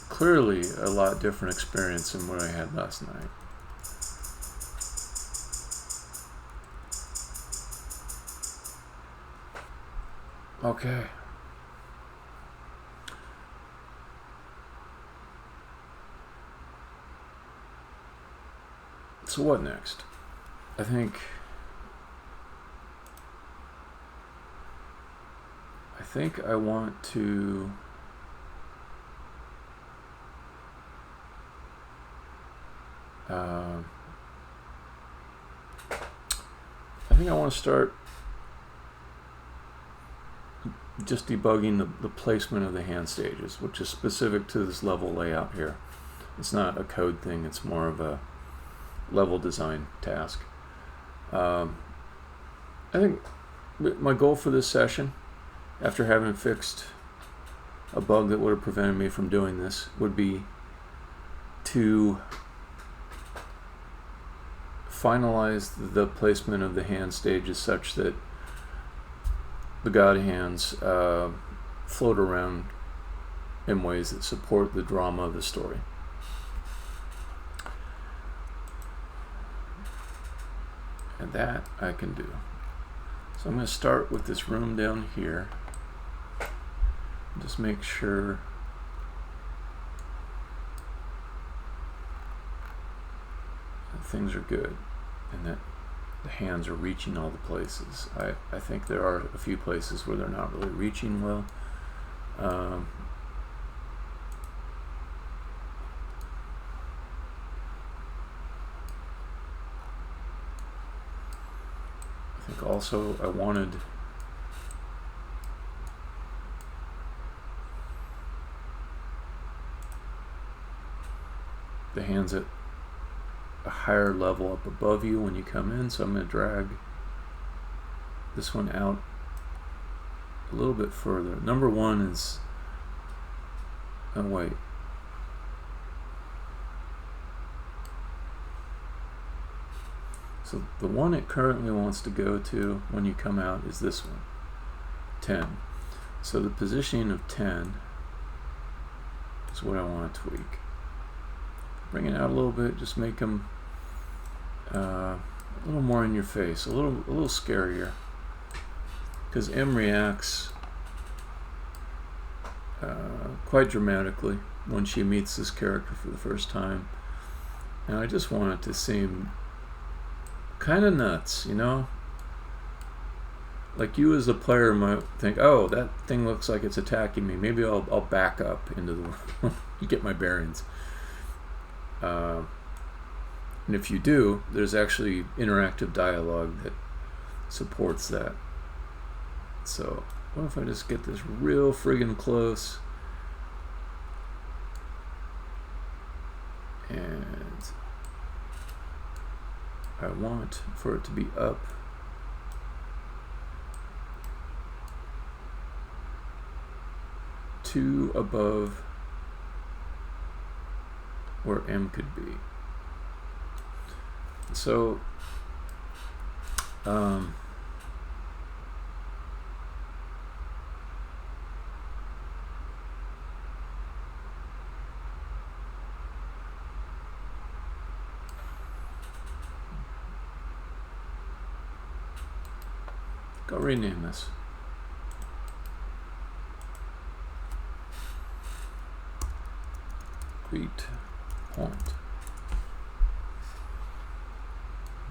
clearly a lot different experience than what I had last night. Okay. So what next? I think I want to start just debugging the placement of the hand stages, which is specific to this level layout here. It's not a code thing, it's more of a level design task. I think my goal for this session, after having fixed a bug that would have prevented me from doing this, would be to finalize the placement of the hand stages such that the god hands float around in ways that support the drama of the story. And that I can do. So I'm going to start with this room down here. Just make sure that things are good and that the hands are reaching all the places. I think there are a few places where they're not really reaching well. I think also I wanted the hands at a higher level up above you when you come in, so I'm going to drag this one out a little bit further. Number one is, oh wait, so the one it currently wants to go to when you come out is this one, 10. So the positioning of 10 is what I want to tweak. Bring it out a little bit, just make them a little more in your face, a little scarier, because M reacts quite dramatically when she meets this character for the first time, and I just want it to seem kind of nuts, you know? Like you as a player might think, oh, that thing looks like it's attacking me. Maybe I'll back up into the you get my bearings. And if you do, there's actually interactive dialogue that supports that. So what if I just get this real friggin' close, and I want for it to be up to above where M could be. So go rename this. Greet point.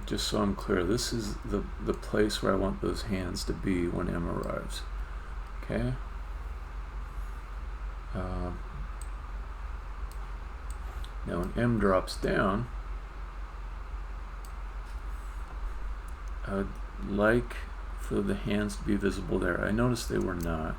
Just so I'm clear, this is the place where I want those hands to be when M arrives. Okay. Now when M drops down, I would like for the hands to be visible there. I noticed they were not.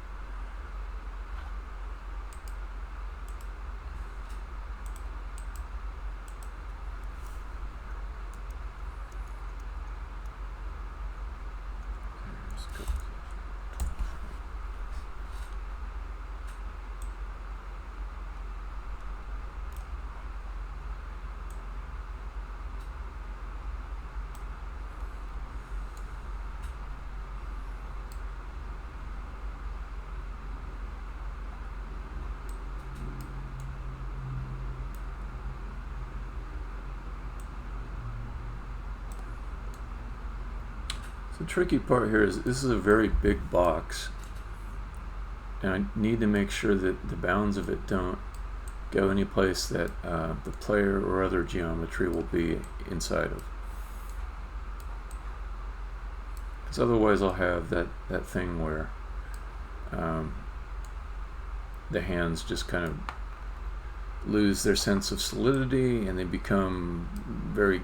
The tricky part here is this is a very big box, and I need to make sure that the bounds of it don't go any place that the player or other geometry will be inside of. Because otherwise I'll have that thing where the hands just kind of lose their sense of solidity and they become very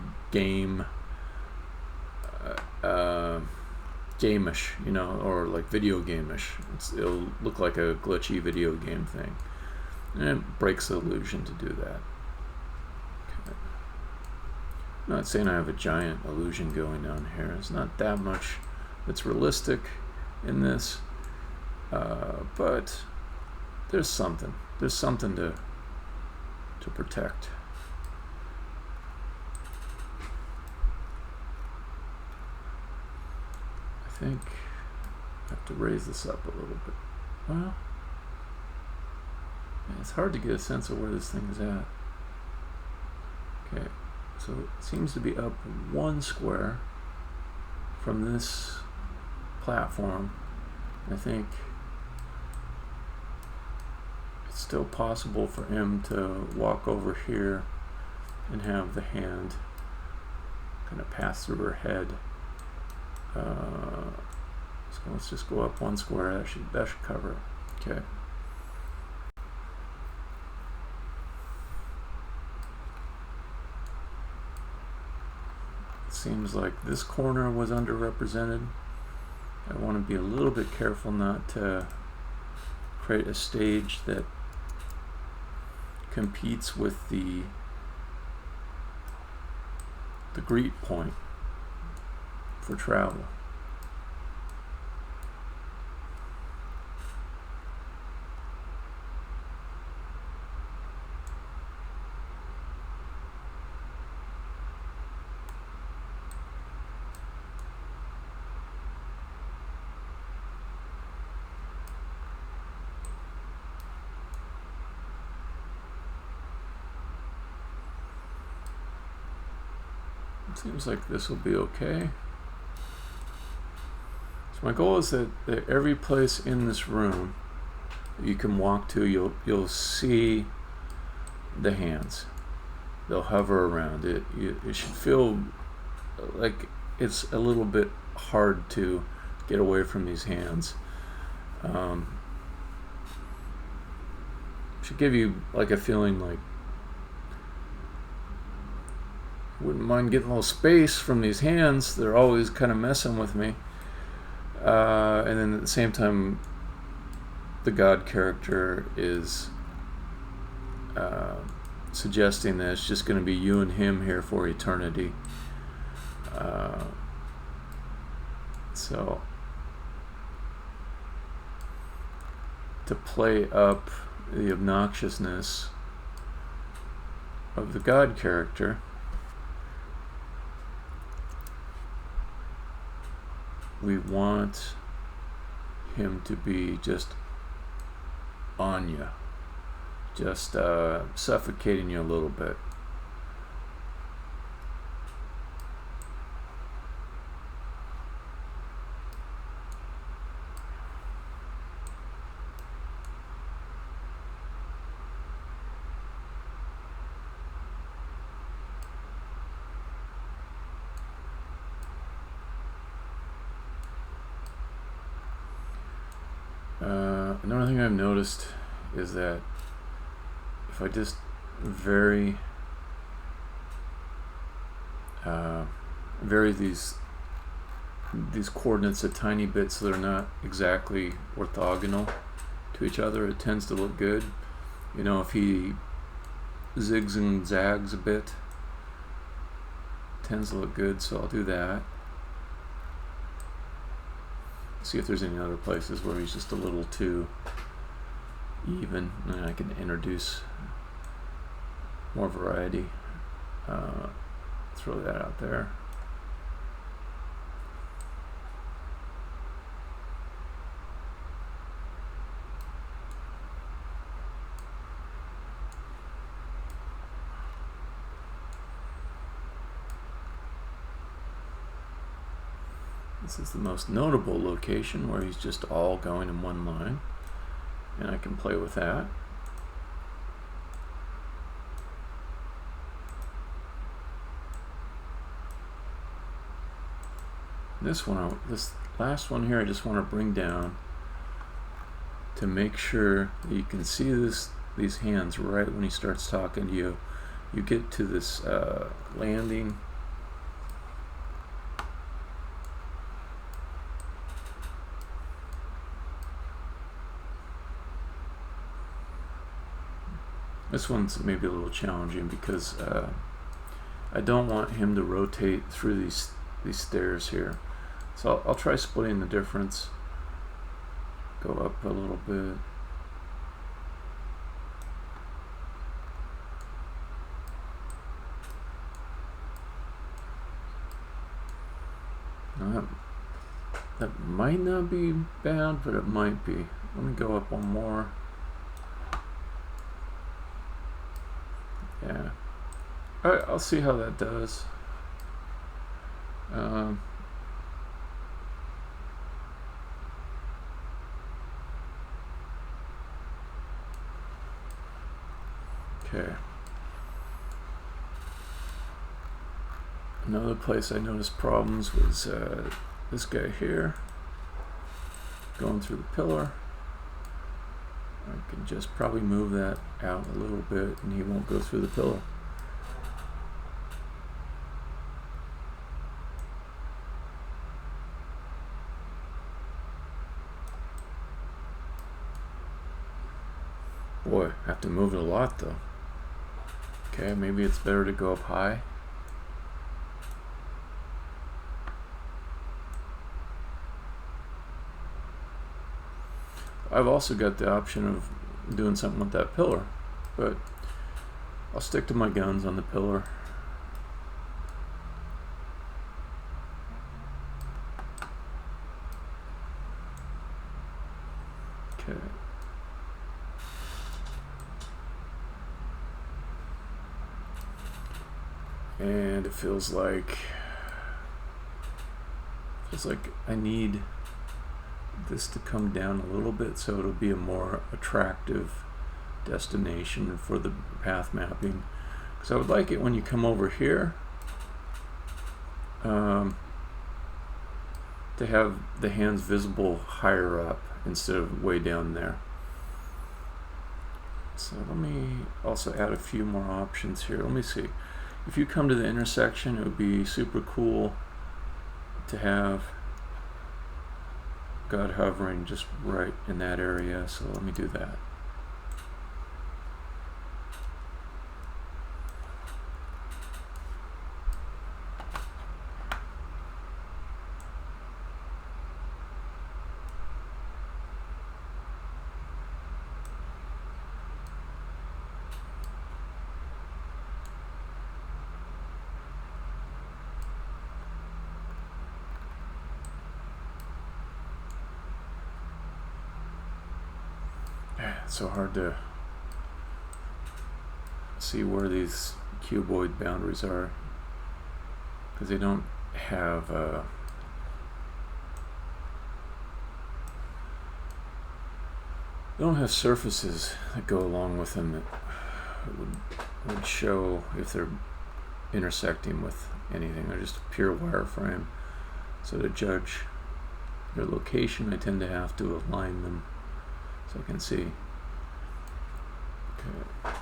game-ish, you know, or like video game-ish. It'll look like a glitchy video game thing, and it breaks the illusion to do that. Okay. I'm not saying I have a giant illusion going on here. It's not that much that's realistic in this, but there's something. There's something to protect. I think I have to raise this up a little bit. Well, it's hard to get a sense of where this thing is at. Okay, so it seems to be up one square from this platform. I think it's still possible for him to walk over here and have the hand kind of pass through her head. So let's just go up one square. That should cover it. Okay. It seems like this corner was underrepresented. I want to be a little bit careful not to create a stage that competes with the greet point for travel. Seems like this will be okay. So my goal is that every place in this room that you can walk to, you'll see the hands. They'll hover around it. It should feel like it's a little bit hard to get away from these hands. Should give you like a feeling like wouldn't mind getting a little space from these hands. They're always kind of messing with me. And then at the same time, the God character is suggesting that it's just going to be you and him here for eternity. So to play up the obnoxiousness of the God character, we want him to be just on you, just suffocating you a little bit. Another thing I've noticed is that if I just vary these coordinates a tiny bit so they're not exactly orthogonal to each other, it tends to look good. You know, if he zigs and zags a bit, it tends to look good, so I'll do that. See if there's any other places where he's just a little too even, and I can introduce more variety. Throw that out there. This is the most notable location where he's just all going in one line, and I can play with that. This last one here, I just want to bring down to make sure that you can see these hands right when he starts talking to you. You get to this landing. This one's maybe a little challenging because I don't want him to rotate through these stairs here. So I'll try splitting the difference. Go up a little bit. Now that might not be bad, but it might be. Let me go up one more. Yeah. Alright, I'll see how that does. Okay. Another place I noticed problems was this guy here, going through the pillar. I can just probably move that out a little bit and he won't go through the pillar. Boy, I have to move it a lot though. Okay, maybe it's better to go up high. I've also got the option of doing something with that pillar, but I'll stick to my guns on the pillar. Okay. And it feels like I need this to come down a little bit so it'll be a more attractive destination for the path mapping. Because I would like it when you come over here to have the hands visible higher up instead of way down there. So let me also add a few more options here. Let me see. if you come to the intersection, it would be super cool to have God hovering just right in that area. So let me do that. It's so hard to see where these cuboid boundaries are because they don't have surfaces that go along with them that would show if they're intersecting with anything. They're just a pure wireframe. So to judge their location, I tend to have to align them so I can see. Okay.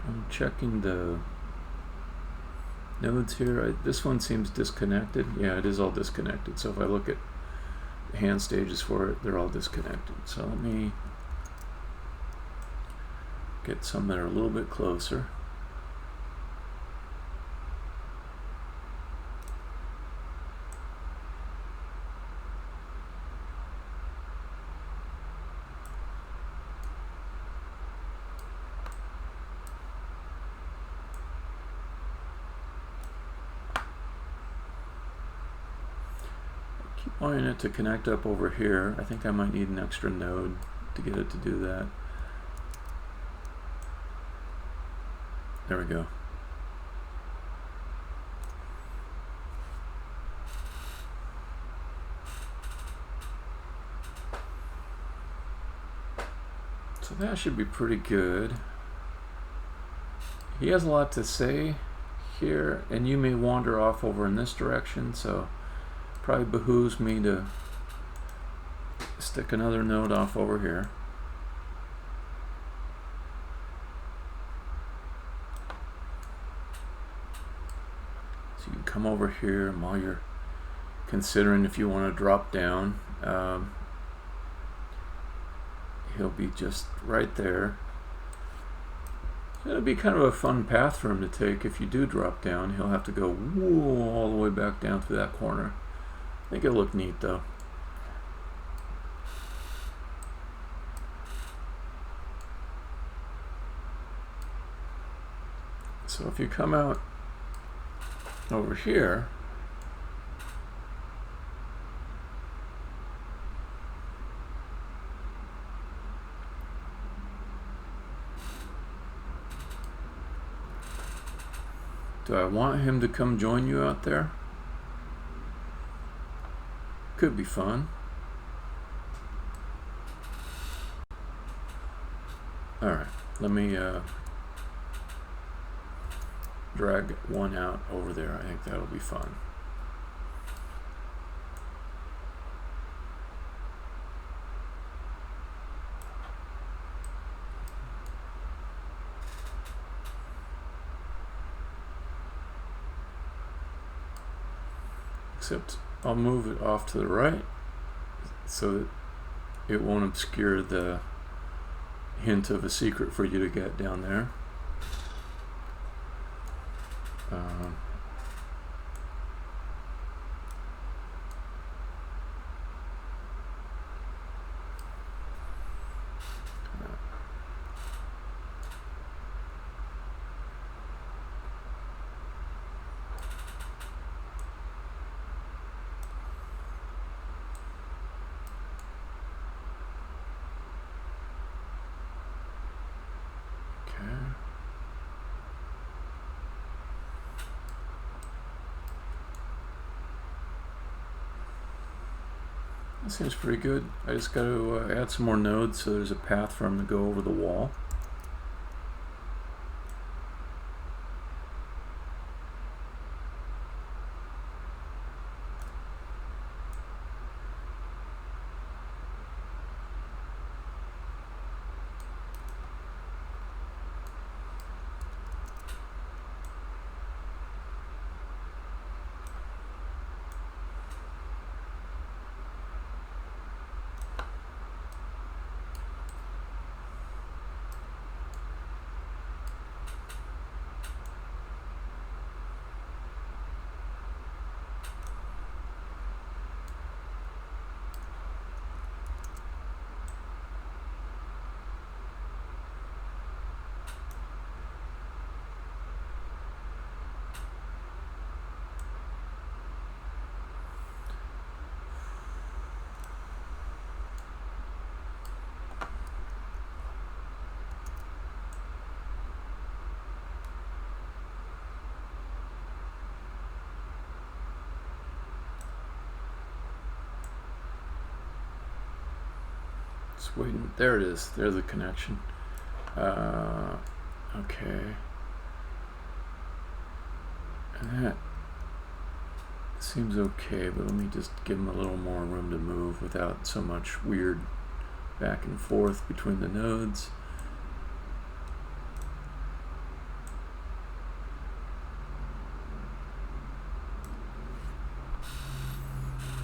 I'm checking the nodes here. This one seems disconnected. Yeah, it is all disconnected. So if I look at the hand stages for it, they're all disconnected. So let me get some that are a little bit closer. Wanting it to connect up over here. I think I might need an extra node to get it to do that. There we go. So that should be pretty good. He has a lot to say here, and you may wander off over in this direction, so probably behooves me to stick another node off over here. So you can come over here, and while you're considering if you want to drop down, he'll be just right there. It'll be kind of a fun path for him to take. If you do drop down, he'll have to go whoa, all the way back down through that corner. I think it'll look neat though. So if you come out over here, do I want him to come join you out there? Could be fun. Alright, let me drag one out over there. I think that'll be fun. Except I'll move it off to the right so that it won't obscure the hint of a secret for you to get down there. That seems pretty good. I just got to add some more nodes so there's a path for them to go over the wall. Just waiting. There it is. There's the connection. Okay. And that seems okay, but let me just give them a little more room to move without so much weird back and forth between the nodes.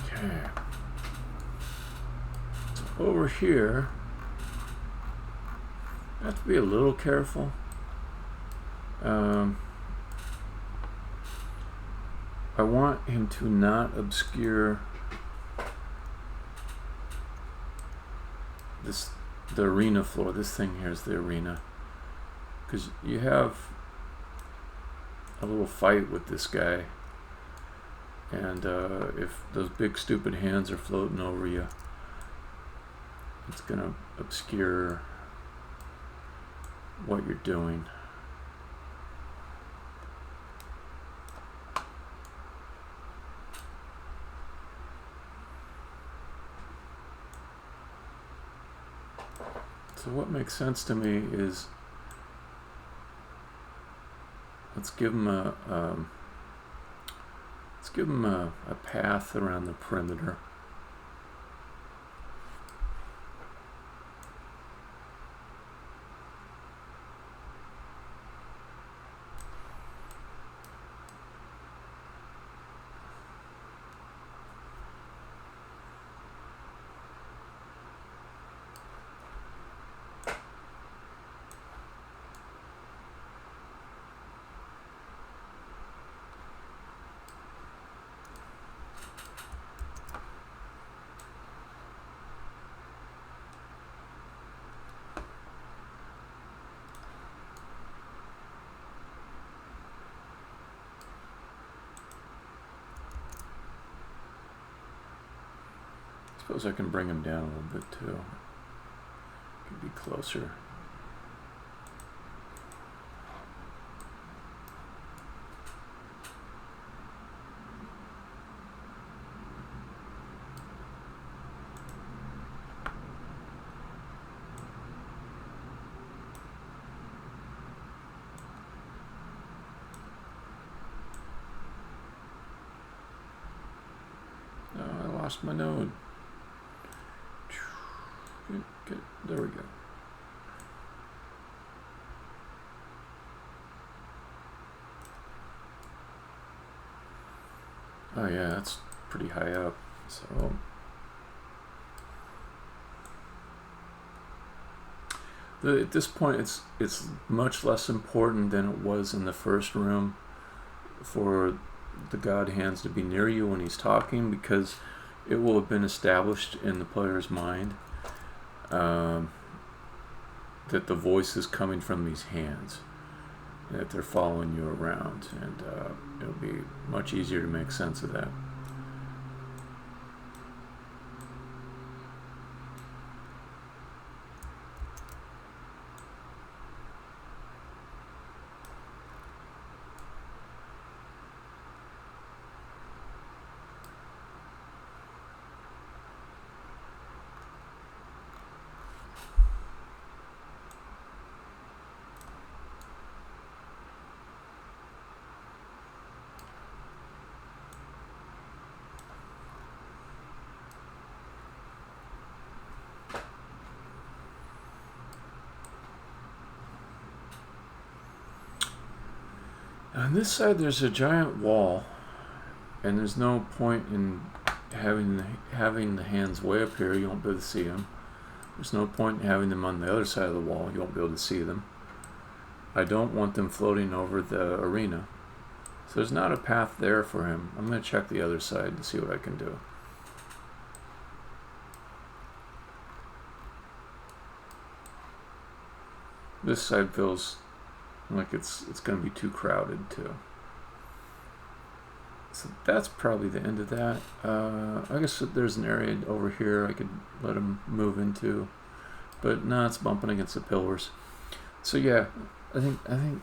Okay. So over here, I have to be a little careful. I want him to not obscure the arena floor. This thing here is the arena, because you have a little fight with this guy, and if those big stupid hands are floating over you, it's gonna obscure what you're doing. So what makes sense to me is, let's give him a path around the perimeter. Suppose I can bring him down a little bit too. Could be closer. Oh, I lost my node. There we go. Oh yeah, that's pretty high up. So at this point, it's much less important than it was in the first room for the God hands to be near you when he's talking, because it will have been established in the player's mind that the voice is coming from these hands, that they're following you around, and it'll be much easier to make sense of that. On this side there's a giant wall, and there's no point in having the hands way up here. You won't be able to see them. There's no point in having them on the other side of the wall. You won't be able to see them. I don't want them floating over the arena. So there's not a path there for him. I'm going to check the other side to see what I can do. This side feels like it's going to be too crowded too. So that's probably the end of that. I guess there's an area over here I could let him move into, but no, it's bumping against the pillars. So yeah, I think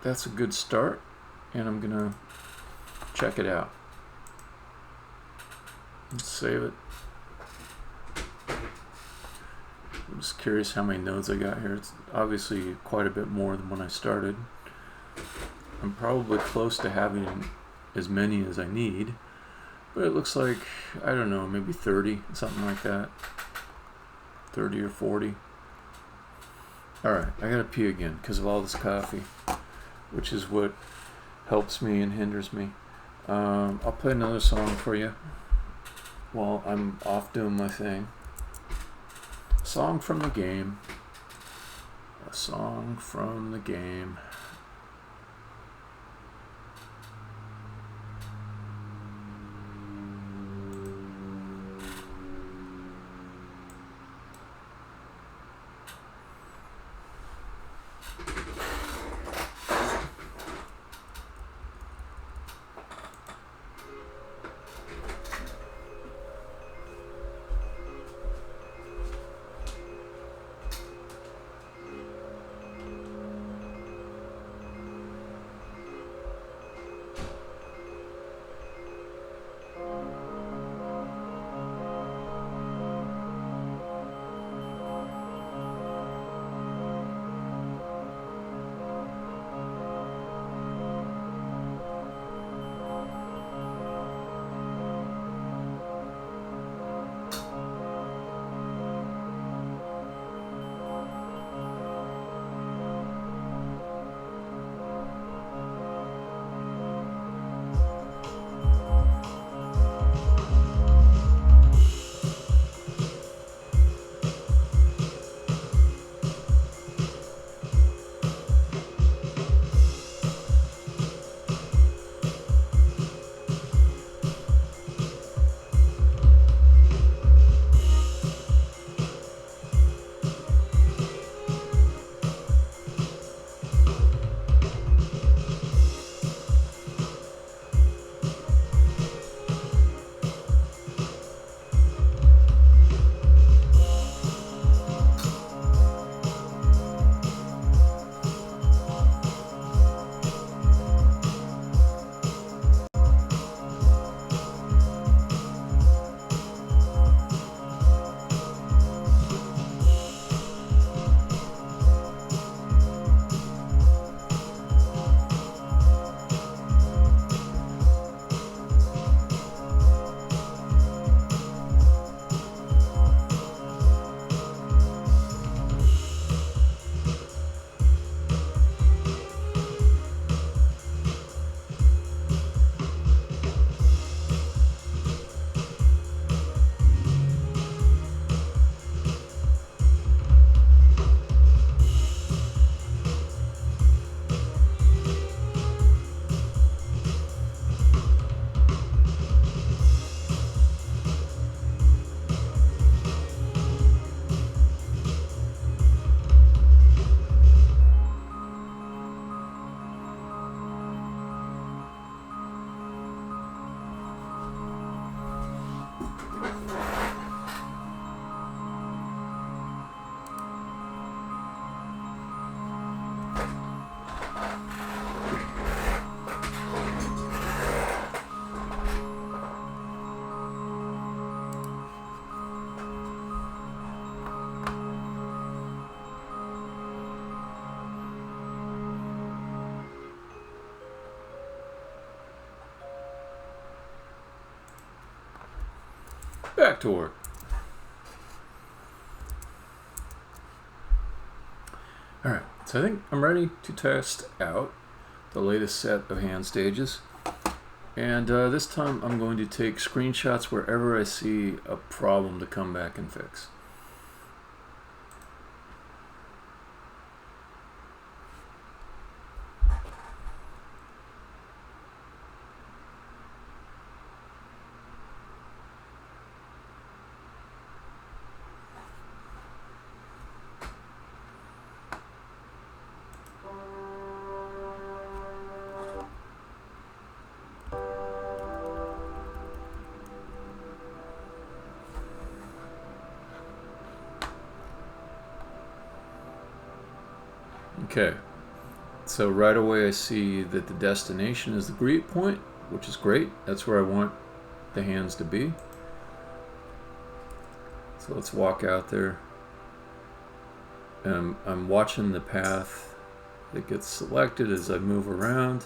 that's a good start, and I'm gonna check it out. Let's save it. I'm just curious how many nodes I got here. It's obviously quite a bit more than when I started. I'm probably close to having as many as I need, but it looks like, I don't know, maybe 30, something like that. 30 or 40. Alright, I gotta pee again because of all this coffee, which is what helps me and hinders me. I'll play another song for you while I'm off doing my thing. A song from the game. A song from the game. Back to work. Alright, so I think I'm ready to test out the latest set of hand stages. And this time I'm going to take screenshots wherever I see a problem to come back and fix. Okay, so right away I see that the destination is the greet point, which is great. That's where I want the hands to be. So let's walk out there And I'm watching the path that gets selected as I move around.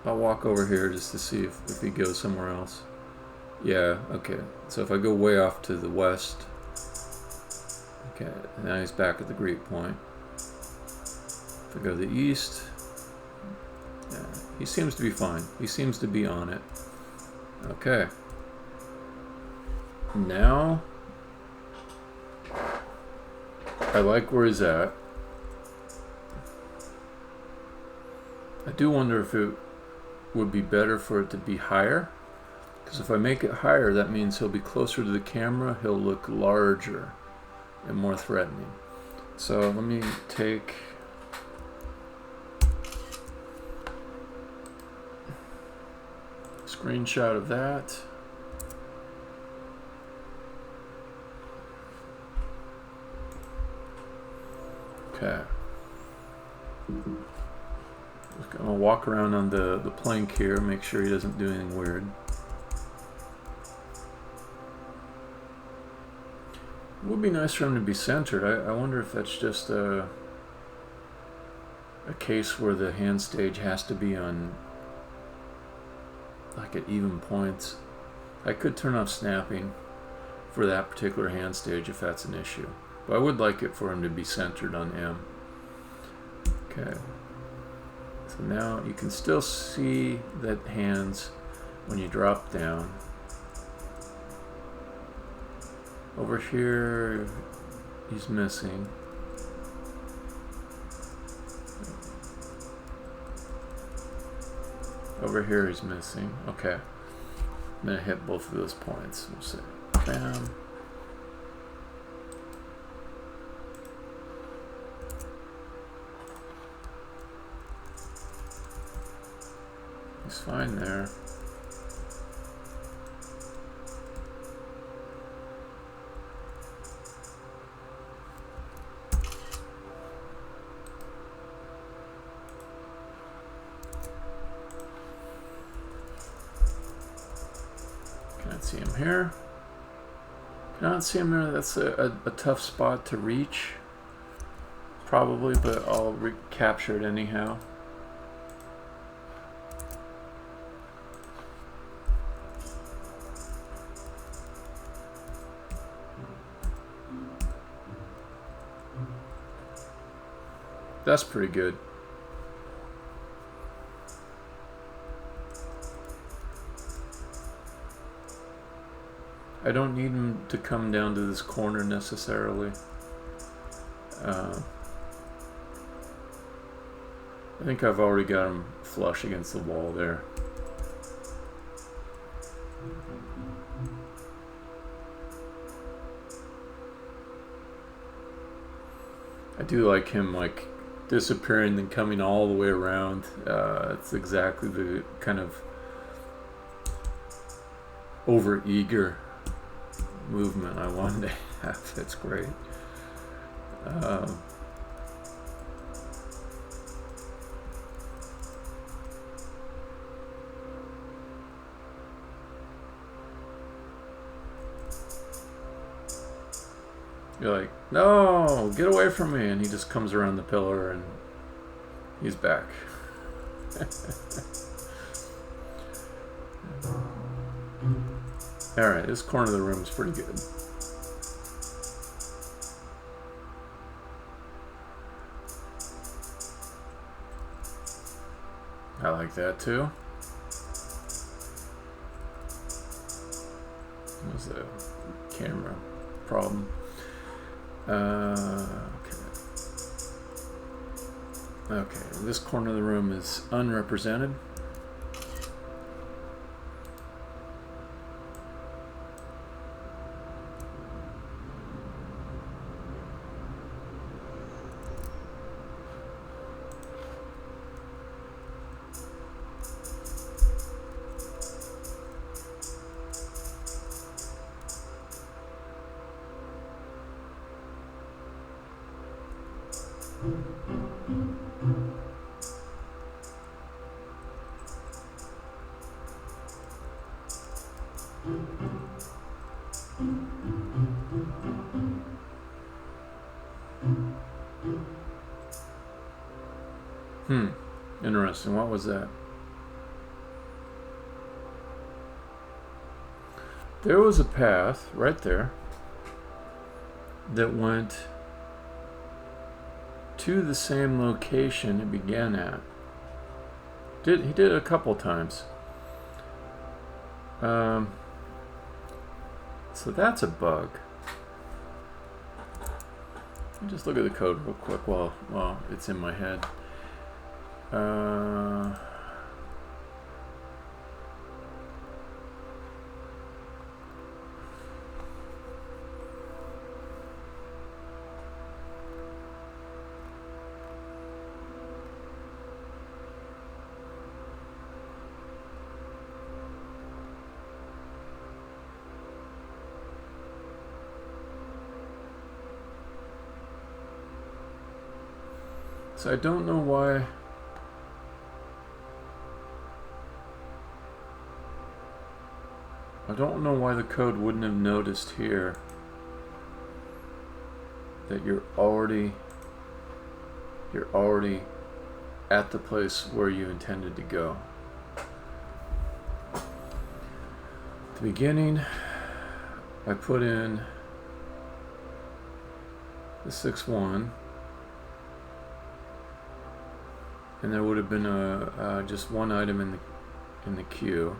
I'll walk over here just to see if he goes somewhere else. Yeah, okay. So if I go way off to the west, okay, now he's back at the Greek point. If I go to the east, yeah, he seems to be fine. He seems to be on it. Okay. Now, I like where he's at. I do wonder if it would be better for it to be higher, because if I make it higher, that means he'll be closer to the camera, he'll look larger and more threatening. So let me take a screenshot of that. Okay. Just gonna walk around on the plank here, make sure he doesn't do anything weird. It would be nice for him to be centered. I wonder if that's just a case where the hand stage has to be on like at even points. I could turn off snapping for that particular hand stage if that's an issue. But I would like it for him to be centered on M. Okay. So now you can still see that hands when you drop down. Over here, he's missing. Over here, he's missing. Okay. I'm going to hit both of those points. We'll say, bam. He's fine there. Can't see him here. Cannot see him there. That's a tough spot to reach. Probably, but I'll capture it anyhow. That's pretty good. I don't need him to come down to this corner necessarily. I think I've already got him flush against the wall there. I do like him like disappearing then coming all the way around. It's exactly the kind of over-eager movement I wanted to have. It's great. You're like, no, get away from me, and he just comes around the pillar and he's back. Alright, this corner of the room is pretty good. I like that too. What's the camera problem? Okay. Okay, this corner of the room is unrepresented. Interesting. What was that? There was a path right there that went to the same location it began at. He did it a couple times. So that's a bug. Let me just look at the code real quick while it's in my head. So I don't know why. I don't know why the code wouldn't have noticed here that you're already at the place where you intended to go. At the beginning, I put in the 6-1. And there would have been just one item in the queue.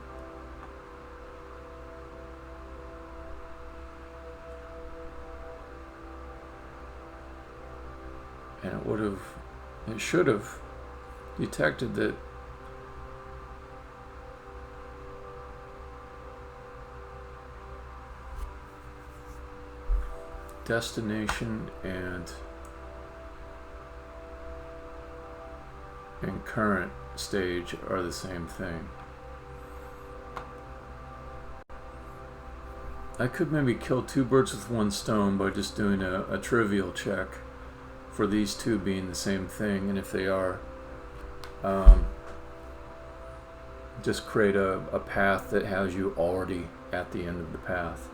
And it should have detected that destination and current stage are the same thing. I could maybe kill two birds with one stone by just doing a trivial check for these two being the same thing, and if they are, just create a path that has you already at the end of the path.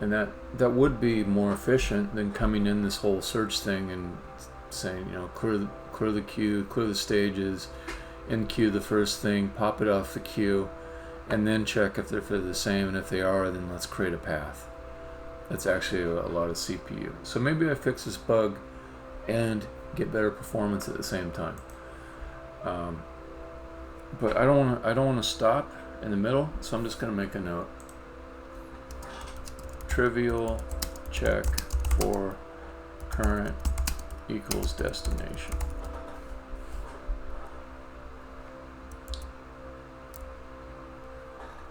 And that would be more efficient than coming in this whole search thing and saying, clear the queue, clear the stages, in queue the first thing, pop it off the queue, and then check if they're the same, and if they are, then let's create a path. That's actually a lot of CPU. So maybe I fix this bug and get better performance at the same time. But I don't want to stop in the middle, so I'm just going to make a note. Trivial check for current equals destination.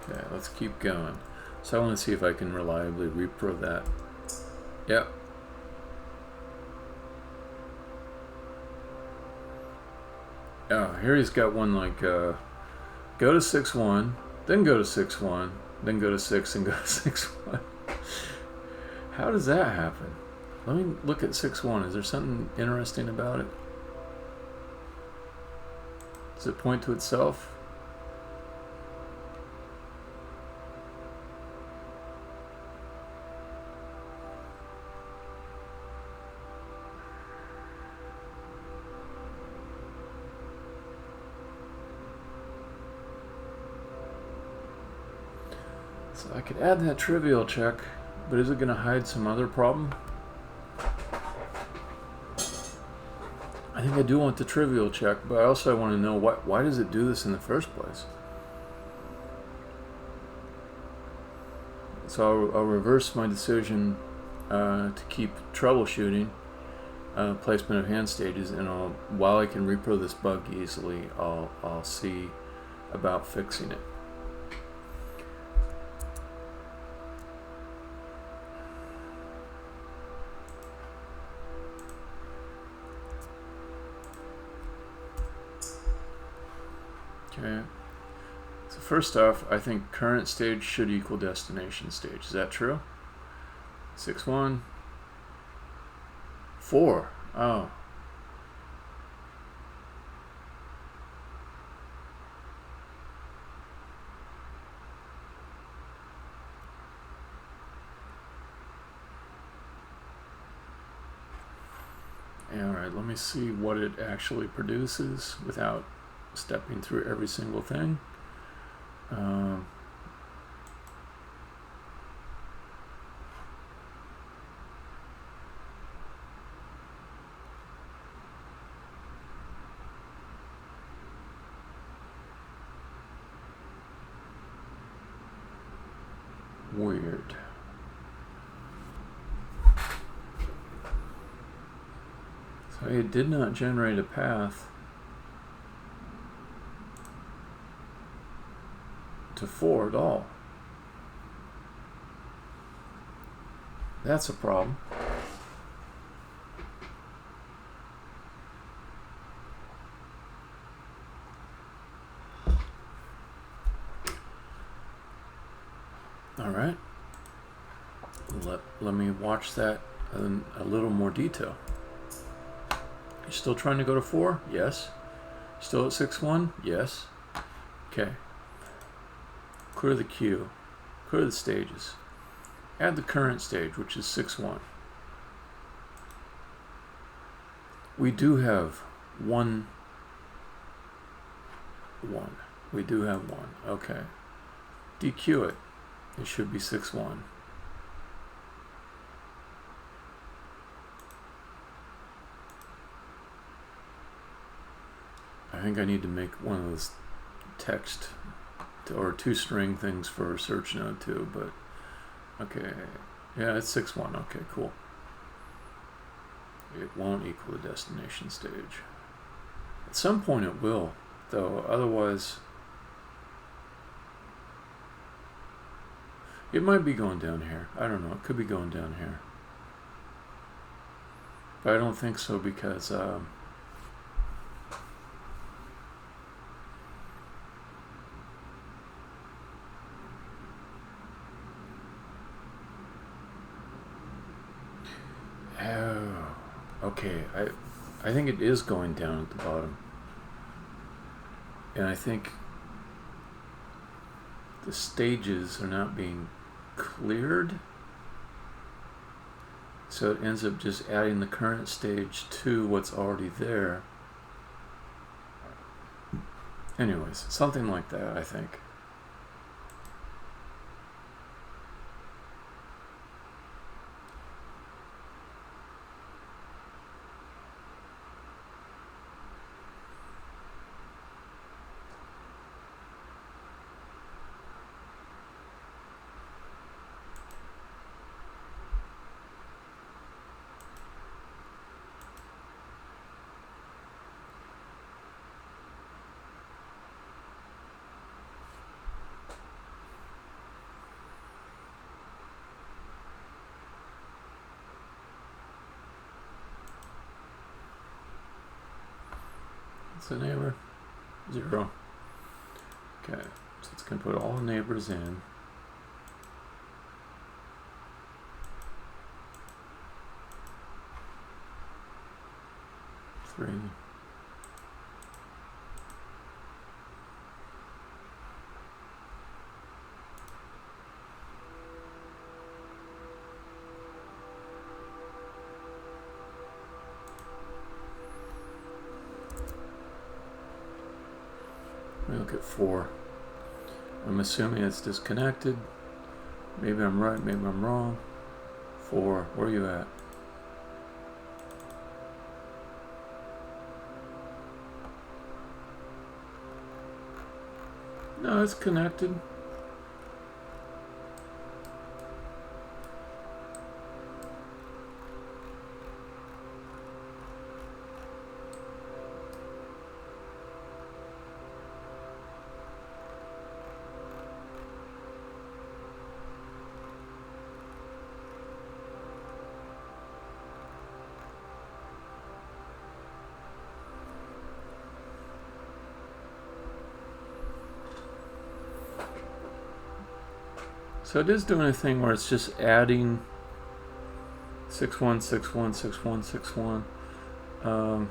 Okay, let's keep going. So I want to see if I can reliably repro that. Yep. Oh, here he's got one like go to 6-1, then go to 6-1, then go to 6 and go to 6-1. How does that happen? Let me look at 6-1. Is there something interesting about it? Does it point to itself? So I could add that trivial check, but is it going to hide some other problem? I think I do want the trivial check, but I also want to know why does it do this in the first place? So I'll reverse my decision to keep troubleshooting placement of hand stages, and while I can repro this bug easily, I'll see about fixing it. Okay, so first off, I think current stage should equal destination stage. Is that true? 6-1, 4. Oh. Alright, let me see what it actually produces without stepping through every single thing. Weird. So it did not generate a path to 4 at all. That's a problem. All right. Let me watch that in a little more detail. You're still trying to go to 4? Yes. Still at 6-1? Yes. Okay. Clear the queue. Clear the stages. Add the current stage, which is 6-1. We do have 1-1. We do have 1. Okay. DQ it. It should be 6-1. I think I need to make one of those text or 2-string things for search node too, but okay. Yeah, it's 6-1. Okay, cool. It won't equal the destination stage. At some point it will, though, otherwise it might be going down here. I don't know. It could be going down here. But I don't think so because okay, I think it is going down at the bottom. And I think the stages are not being cleared. So it ends up just adding the current stage to what's already there. Anyways, something like that, I think. What's the neighbor? 0. Okay, so it's going to put all the neighbors in. Three. Look at 4. I'm assuming it's disconnected. Maybe I'm right, maybe I'm wrong. 4, where are you at? No, it's connected. So it is doing a thing where it's just adding 6-1, 6-1, 6-1, 6-1.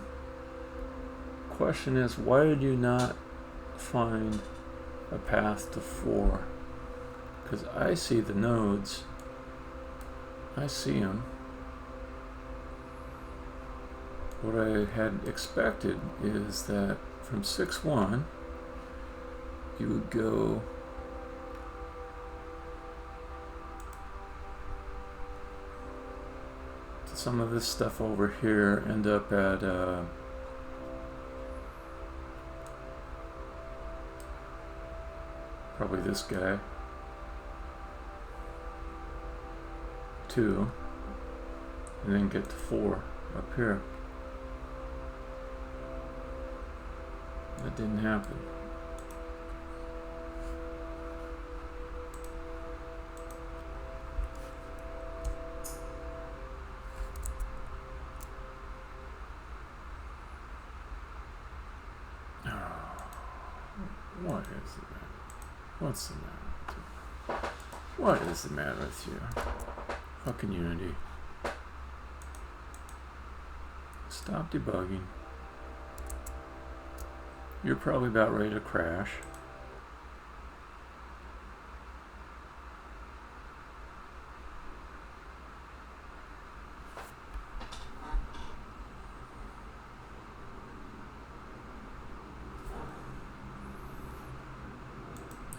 Question is, why did you not find a path to 4? Because I see the nodes. I see them. what I had expected is that from 6-1, you would go to some of this stuff over here, end up at probably this guy, 2, and then get to 4 up here. That didn't happen. What is the matter? What's the matter with you? What is the matter with you? Fucking Unity. Stop debugging. You're probably about ready to crash.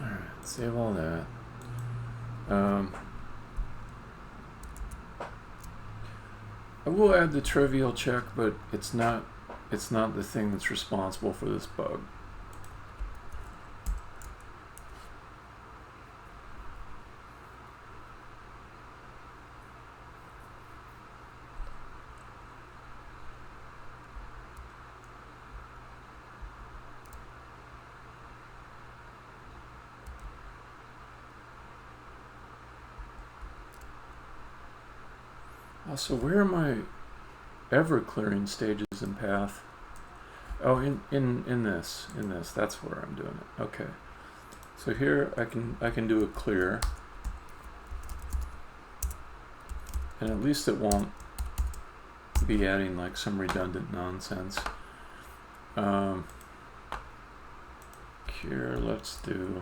Alright, save all that. I will add the trivial check, but it's not the thing that's responsible for this bug. So where are my ever clearing stages in path? Oh, in this, that's where I'm doing it. Okay. So here I can do a clear, and at least it won't be adding like some redundant nonsense. Here, let's do.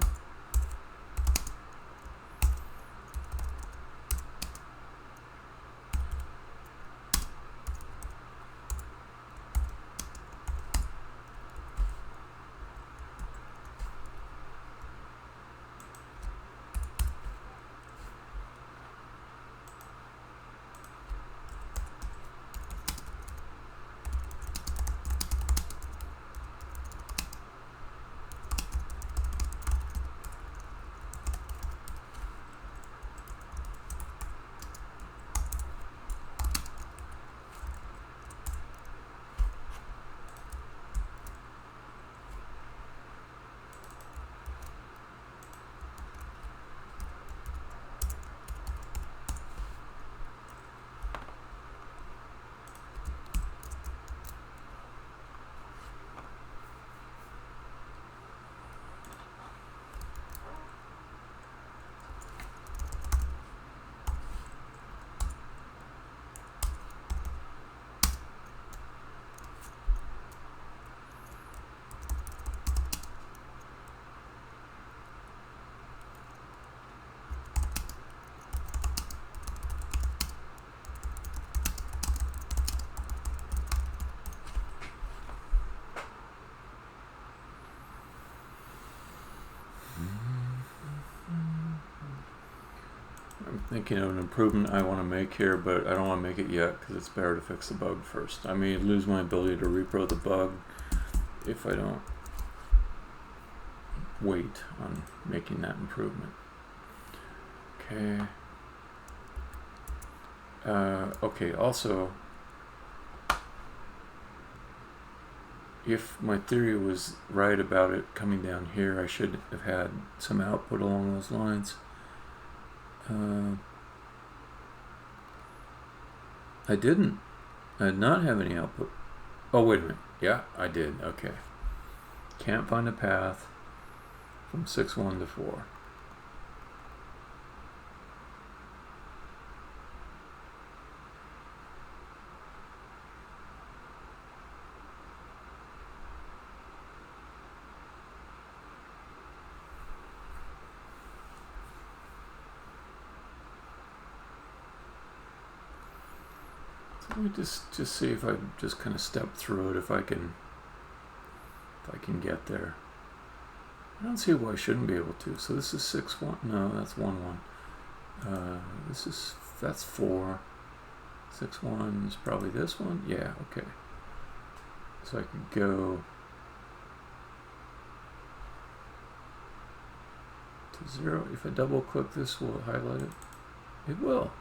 Thinking of an improvement I want to make here, but I don't want to make it yet because it's better to fix the bug first. I may lose my ability to repro the bug if I don't wait on making that improvement. Okay. Okay, also, if my theory was right about it coming down here, I should have had some output along those lines. I didn't. I did not have any output. Oh, wait a minute. Yeah, I did. Okay. Can't find a path from 6-1 to 4. Let me just see if I just kind of step through it, if I can get there. I don't see why I shouldn't be able to. So this is 6-1. No, that's 1-1. That's 4. 6-1 is probably this one. Yeah, okay. So I could go to 0. If I double click this, will it highlight it? It will.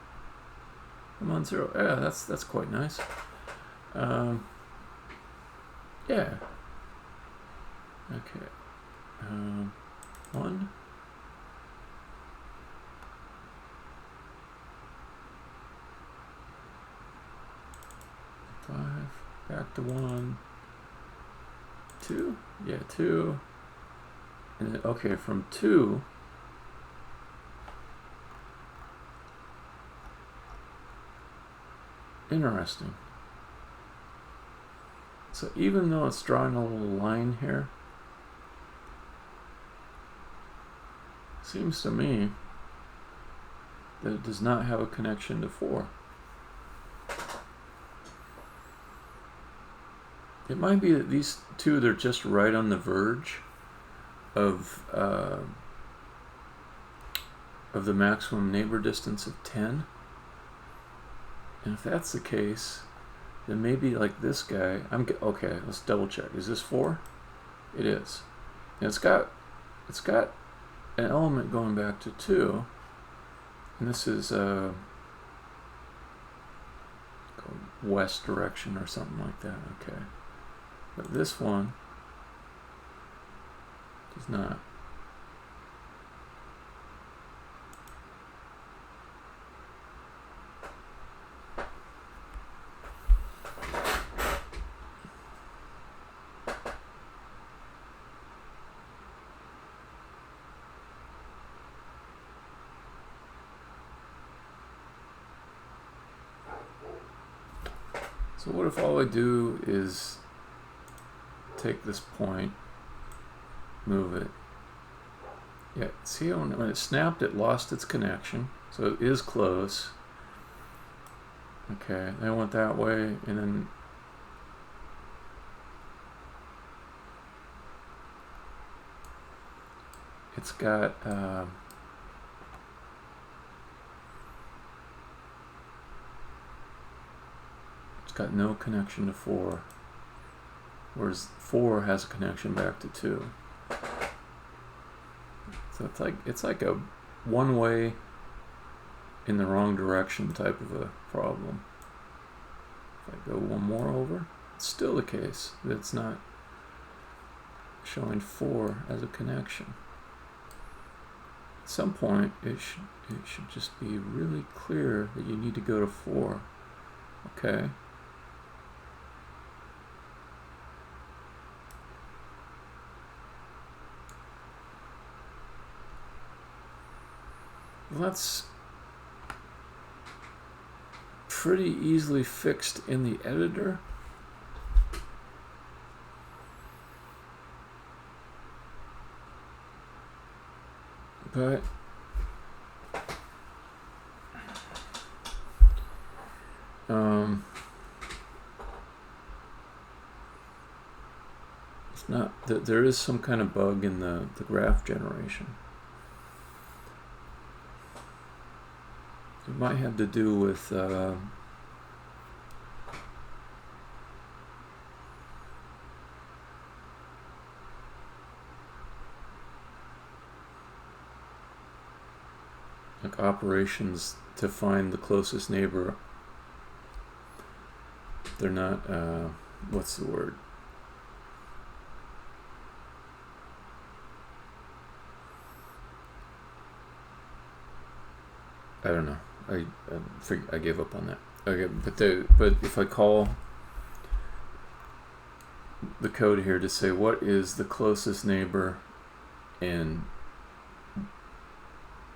I'm on 0. Yeah, that's quite nice. Yeah. Okay. 1. Back to 1. 2. Yeah, 2. And then, okay, from 2. Interesting. So even though it's drawing a little line here, seems to me that it does not have a connection to 4. It might be that these two, they're just right on the verge of the maximum neighbor distance of 10. And if that's the case, then maybe like this guy, okay, let's double check. Is this 4? It is. And it's got an element going back to 2. And this is west direction or something like that. Okay. But this one does not. So what if all I do is take this point, move it. Yeah, see when it snapped, it lost its connection. So it is close. Okay, I went that way, and then it's got no connection to 4, whereas 4 has a connection back to 2. So it's like a one-way in the wrong direction type of a problem. If I go one more over, it's still the case that it's not showing 4 as a connection. At some point, it should just be really clear that you need to go to 4. Okay. Well, that's pretty easily fixed in the editor. But it's not that there is some kind of bug in the graph generation. It might have to do with like operations to find the closest neighbor. They're not, what's the word? I don't know. I gave up on that. Okay, but if I call the code here to say what is the closest neighbor in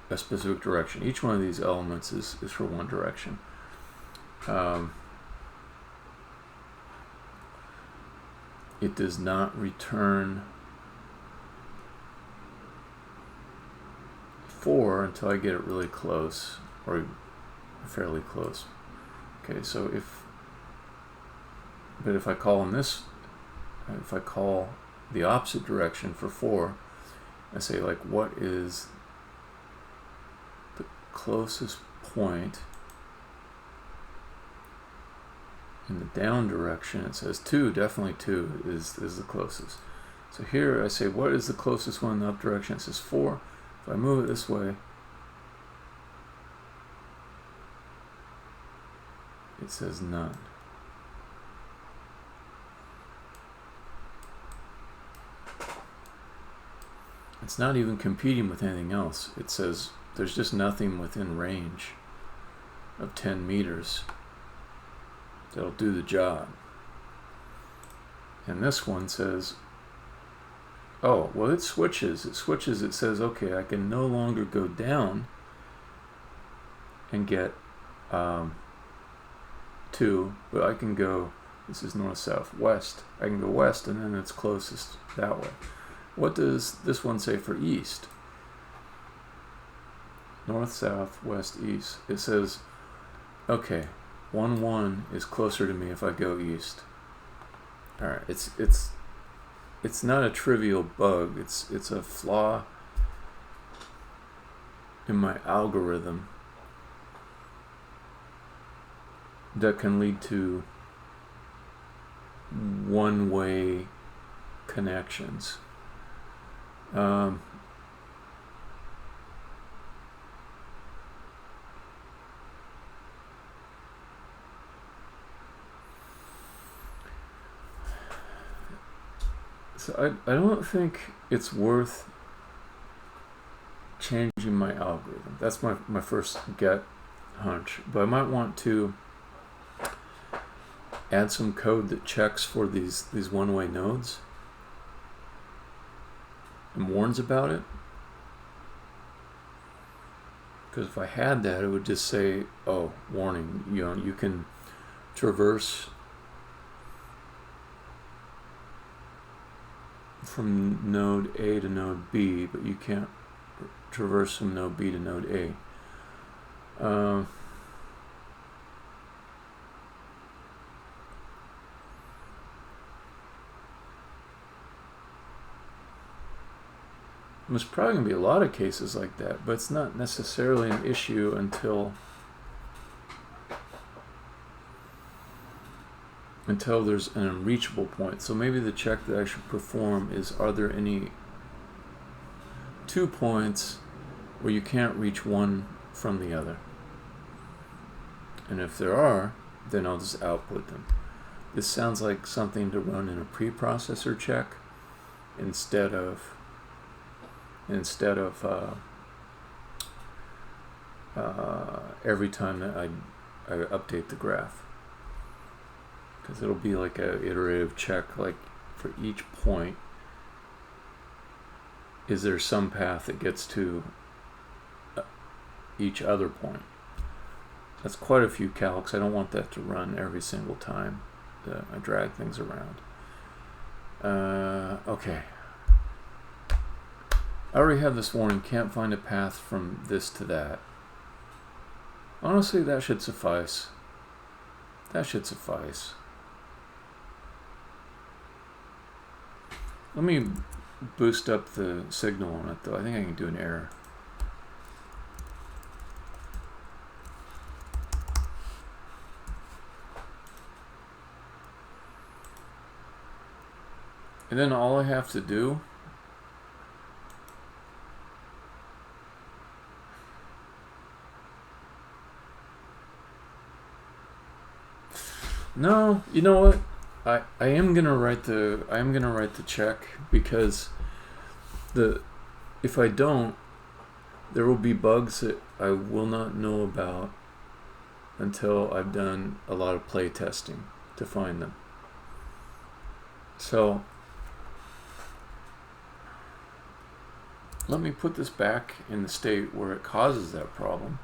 a specific direction, each one of these elements is for one direction. It does not return 4 until I get it really close, or fairly close. Okay, so But if I call in this, if I call the opposite direction for 4, I say like, what is the closest point in the down direction? It says 2, definitely 2 is the closest. So here I say, what is the closest one in the up direction? It says 4. If I move it this way, it says none. It's not even competing with anything else. It says there's just nothing within range of 10 meters that'll do the job. And this one says, oh, well, it switches. It switches. It says, okay, I can no longer go down and get 2, but I can go, this is north, south, west. I can go west, and then it's closest that way. What does this one say for east? North, south, west, east. It says, okay, 1, 1 is closer to me if I go east. All right, it's not a trivial bug. It's a flaw in my algorithm that can lead to one-way connections. So I don't think it's worth changing my algorithm. That's my first gut hunch. But I might want to add some code that checks for these one-way nodes and warns about it. Because if I had that, it would just say, oh, warning, you can traverse from node A to node B, but you can't traverse from node B to node A. There's probably going to be a lot of cases like that, but it's not necessarily an issue until there's an unreachable point. So maybe the check that I should perform is, are there any 2 points where you can't reach one from the other? And if there are, then I'll just output them. This sounds like something to run in a preprocessor check instead of every time that I update the graph, because it'll be like a iterative check, like for each point, is there some path that gets to each other point? That's quite a few calcs. I don't want that to run every single time that I drag things around. Okay. I already have this warning, can't find a path from this to that. Honestly, that should suffice. That should suffice. Let me boost up the signal on it though. I think I can do an error. And then all I have to do no, you know what? I am gonna write the check, because if I don't, there will be bugs that I will not know about until I've done a lot of play testing to find them. So let me put this back in the state where it causes that problem.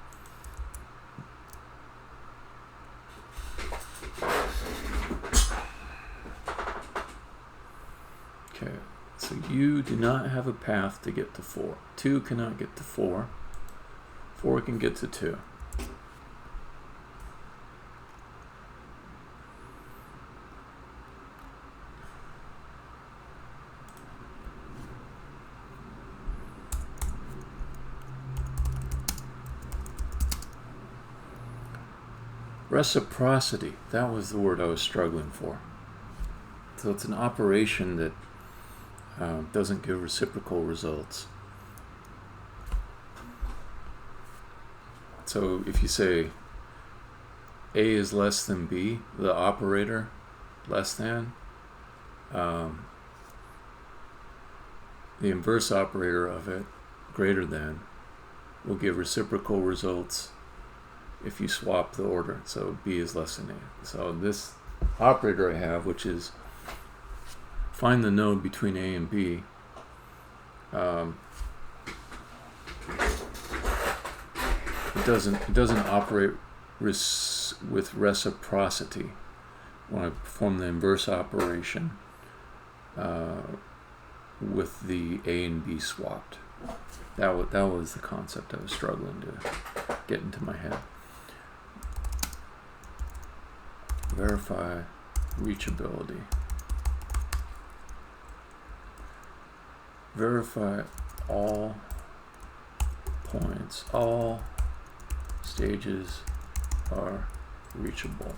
Okay, so you do not have a path to get to 4. 2 cannot get to 4. 4 can get to 2. Reciprocity, that was the word I was struggling for. So it's an operation that doesn't give reciprocal results. So if you say A is less than B, the operator less than, the inverse operator of it, greater than, will give reciprocal results if you swap the order. So B is less than A. So this operator I have, which is find the node between A and B, it doesn't operate with reciprocity when I perform the inverse operation with the A and B swapped. That was the concept I was struggling to get into my head. Verify reachability. Verify all points, all stages are reachable.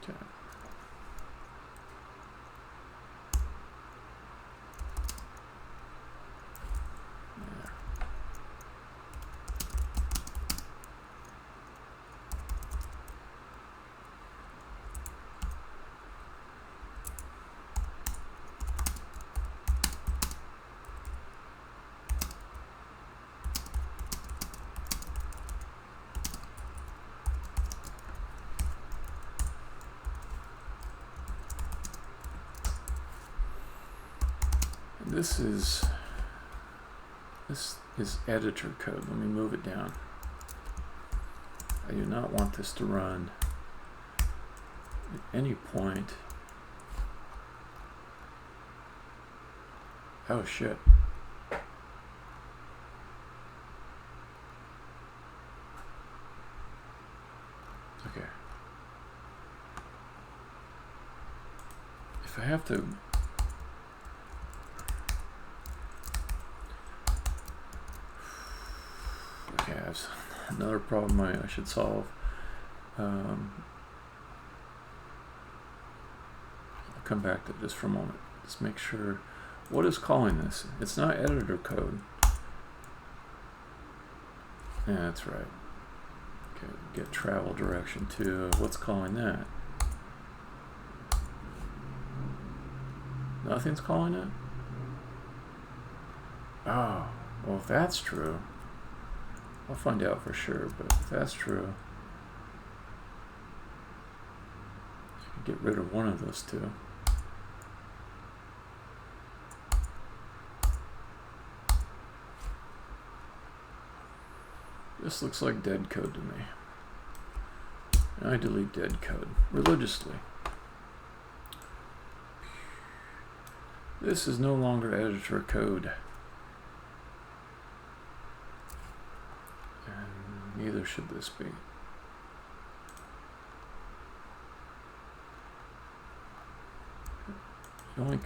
Okay. This is editor code. Let me move it down. I do not want this to run at any point. Oh shit. Okay. If I have to another problem I should solve. I'll come back to it just for a moment. Just make sure. What is calling this? It's not editor code. Yeah, that's right. Okay, get travel direction to. What's calling that? Nothing's calling it? Oh, well, if that's true, I'll find out for sure, but if that's true, I can get rid of one of those two. This looks like dead code to me. And I delete dead code religiously. This is no longer editor code. And neither should this be. Yoink.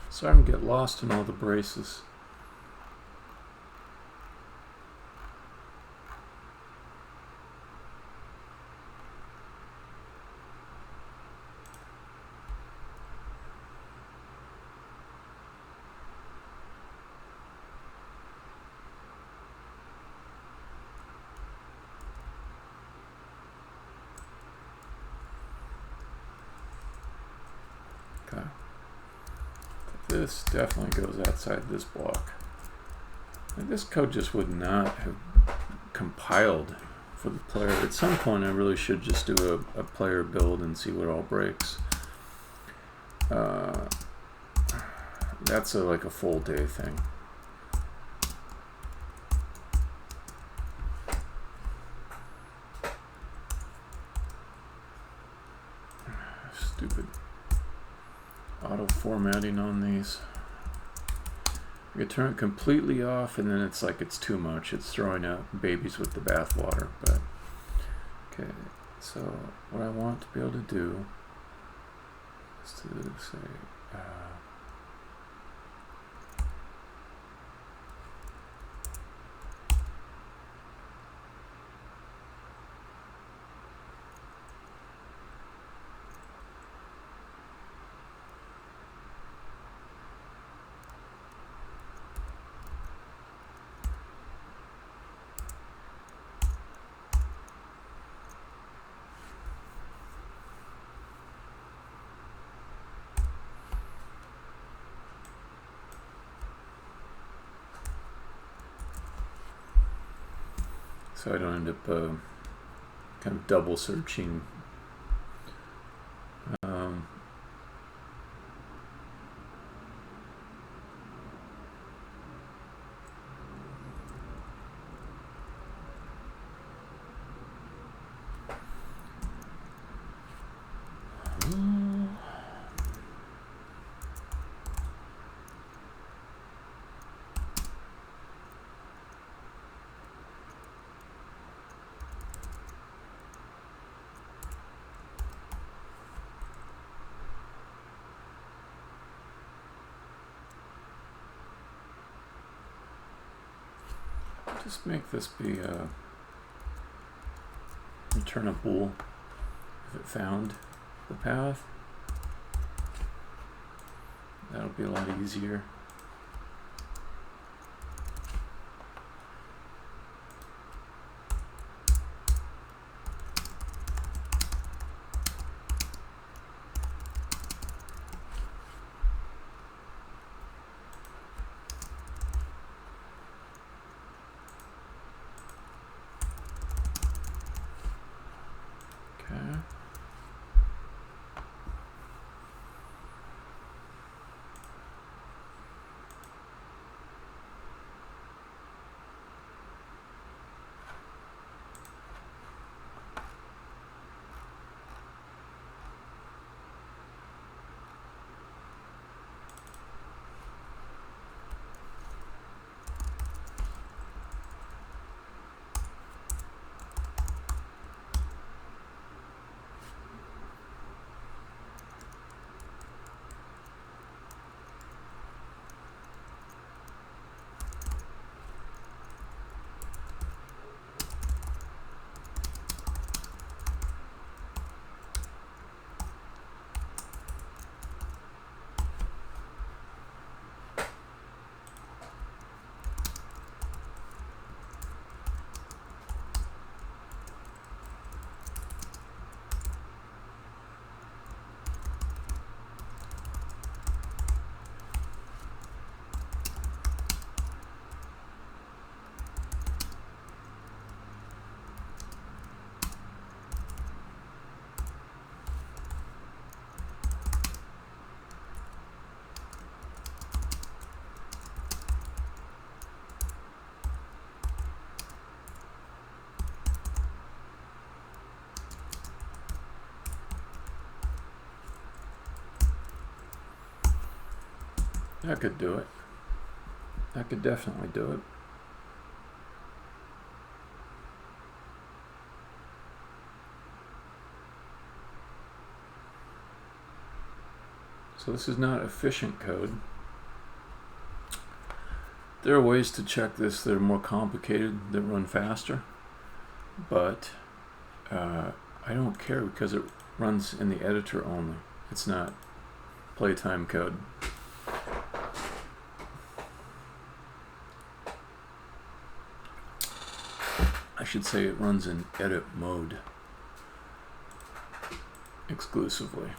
Starting to get lost in all the braces. this definitely goes outside this block. And this code just would not have compiled for the player. At some point I really should just do a player build and see what all breaks. That's like a full day thing. Stupid auto formatting on these. You can turn it completely off and then it's like it's too much. It's throwing out babies with the bathwater. But okay, so what I want to be able to do is to say so I don't end up kind of double searching. Just make this be return a bool if it found the path. That'll be a lot easier. I could do it. I could definitely do it. So this is not efficient code. There are ways to check this that are more complicated, that run faster, but I don't care because it runs in the editor only. It's not playtime code. I should say it runs in edit mode exclusively.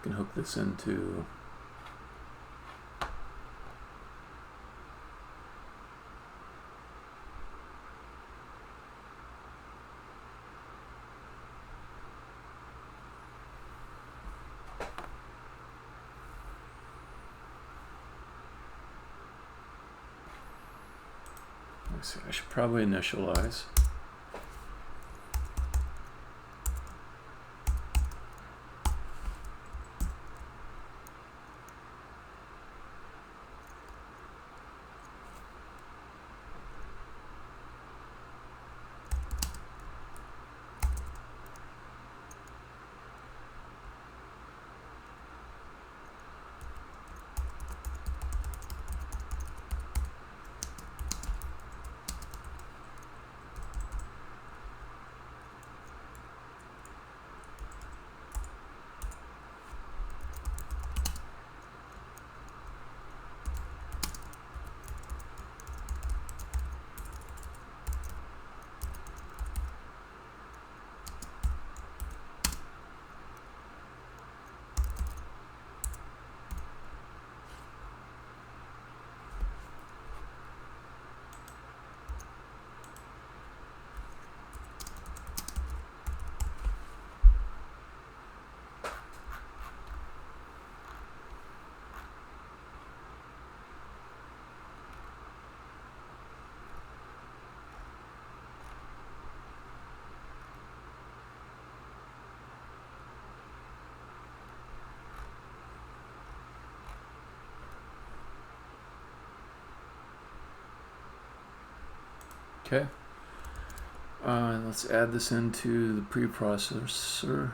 can hook this into let's see, I should probably initialize. Okay, let's add this into the preprocessor.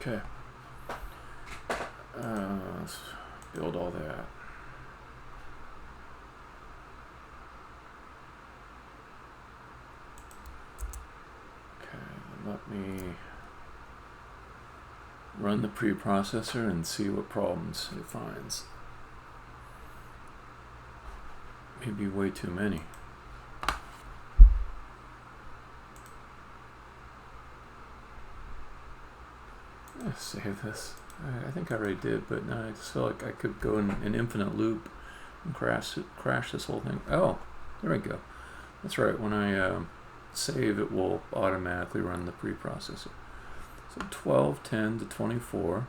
Okay, let's build all that. Okay, let me run the preprocessor and see what problems it finds. Maybe way too many. Let's save this. I think I already did, but no, I just feel like I could go in an infinite loop and crash this whole thing. Oh, there we go. That's right. When I save, it will automatically run the preprocessor. So 12, 10 to 24.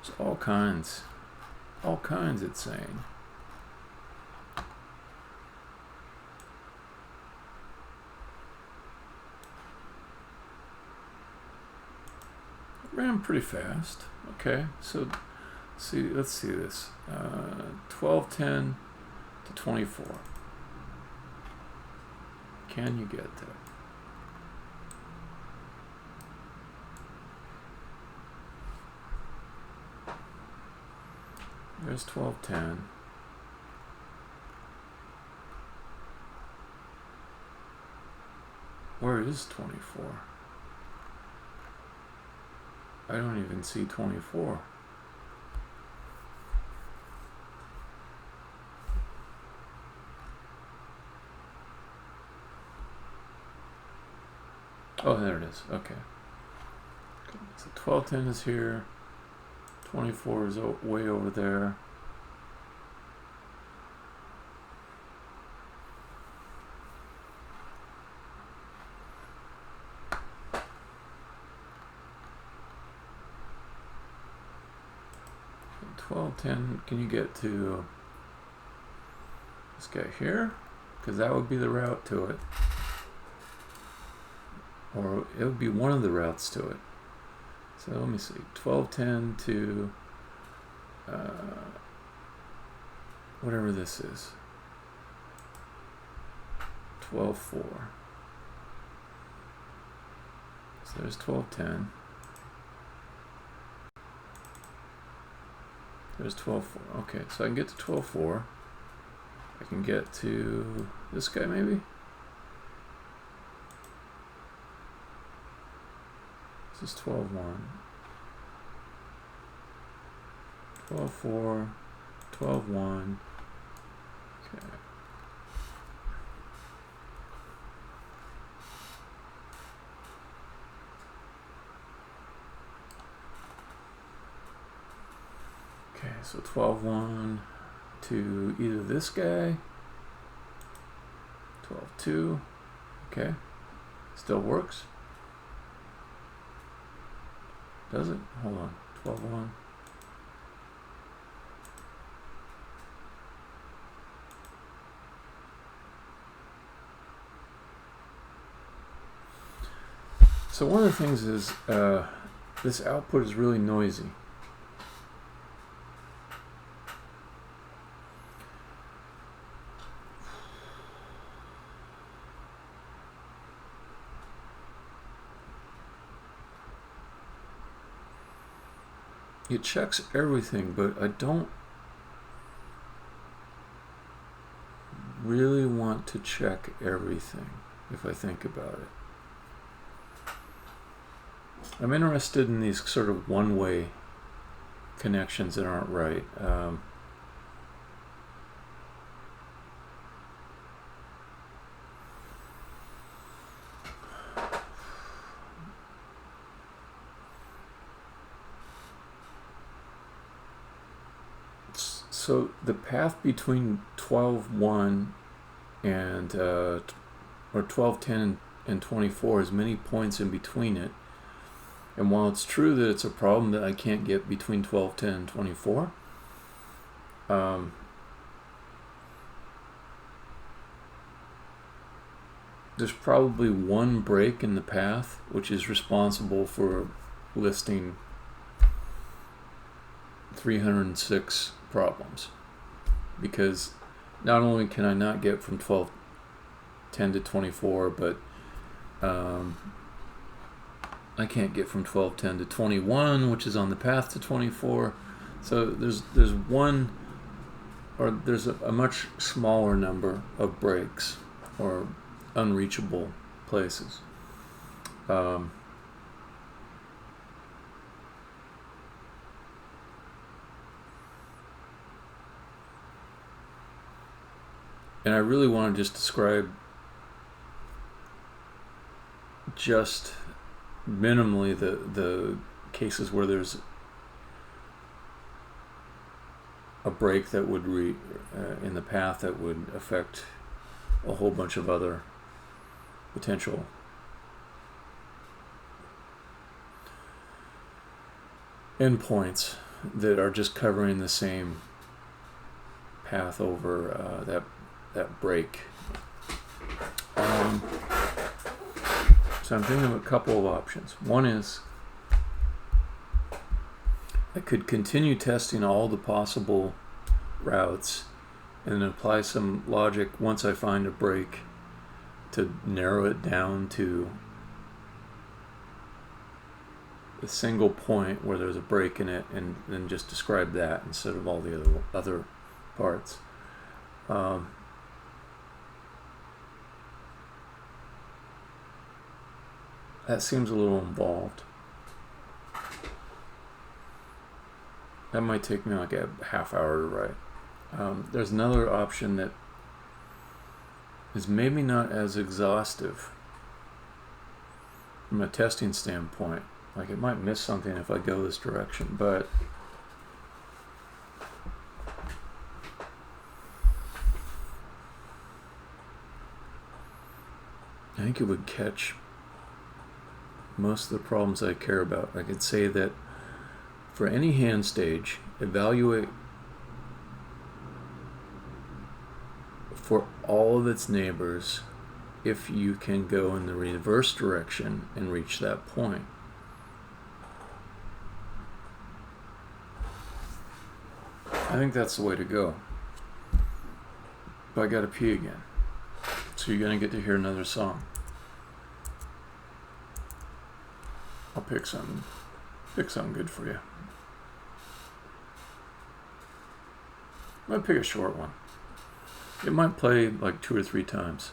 There's all kinds it's saying. Ran pretty fast. Okay, so let's see this. 12, 10 to 24. Can you get that? There's 1210. Where is 24? I don't even see 24. Oh, there it is. Okay. So 1210 is here. 24 is way over there. So 1210, can you get to this guy here? Because that would be the route to it. Or it would be one of the routes to it. So let me see, 1210 to whatever this is, 12.4. So there's 1210. There's 12.4. Okay, so I can get to 12.4. I can get to this guy maybe. This is 12.1. 12.4. 12.1. Okay. Okay, so 12.1 to either this guy, 12.2. Okay, still works. Does it? Hold on. 12.1. So one of the things is this output is really noisy. It checks everything, but I don't really want to check everything if I think about it. I'm interested in these sort of one-way connections that aren't right. So the path between 12.1 and or 12.10 and 24 has many points in between it. And while it's true that it's a problem that I can't get between 12.10 and 24, there's probably one break in the path which is responsible for listing 306 problems, because not only can I not get from 12.10 to 24, but I can't get from 12.10 to 21, which is on the path to 24. So there's one, or there's a much smaller number of breaks or unreachable places. And I really want to just describe just minimally the cases where there's a break that would in the path that would affect a whole bunch of other potential endpoints that are just covering the same path over that break. So I'm thinking of a couple of options. One is I could continue testing all the possible routes and then apply some logic once I find a break to narrow it down to a single point where there's a break in it, and then just describe that instead of all the other parts. That seems a little involved. That might take me like a half hour to write. There's another option that is maybe not as exhaustive from a testing standpoint. Like, it might miss something if I go this direction, but I think it would catch most of the problems I care about. I could say that for any hand stage, evaluate for all of its neighbors if you can go in the reverse direction and reach that point. I think that's the way to go. But I gotta pee again. So you're gonna get to hear another song. I'll pick something good for you. I might pick a short one. It might play like 2 or 3 times.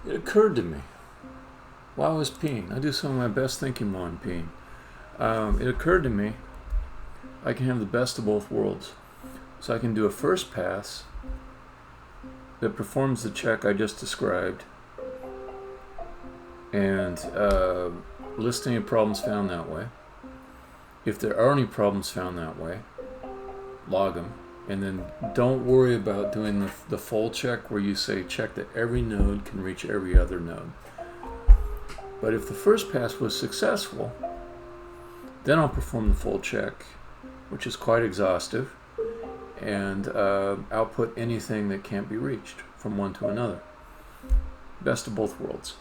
It occurred to me while I was peeing. I do some of my best thinking while I'm peeing. It occurred to me I can have the best of both worlds. So I can do a first pass that performs the check I just described and list any problems found that way. If there are any problems found that way, log them. And then don't worry about doing the full check where you say check that every node can reach every other node. But if the first pass was successful, then I'll perform the full check, which is quite exhaustive, and output anything that can't be reached from one to another. Best of both worlds.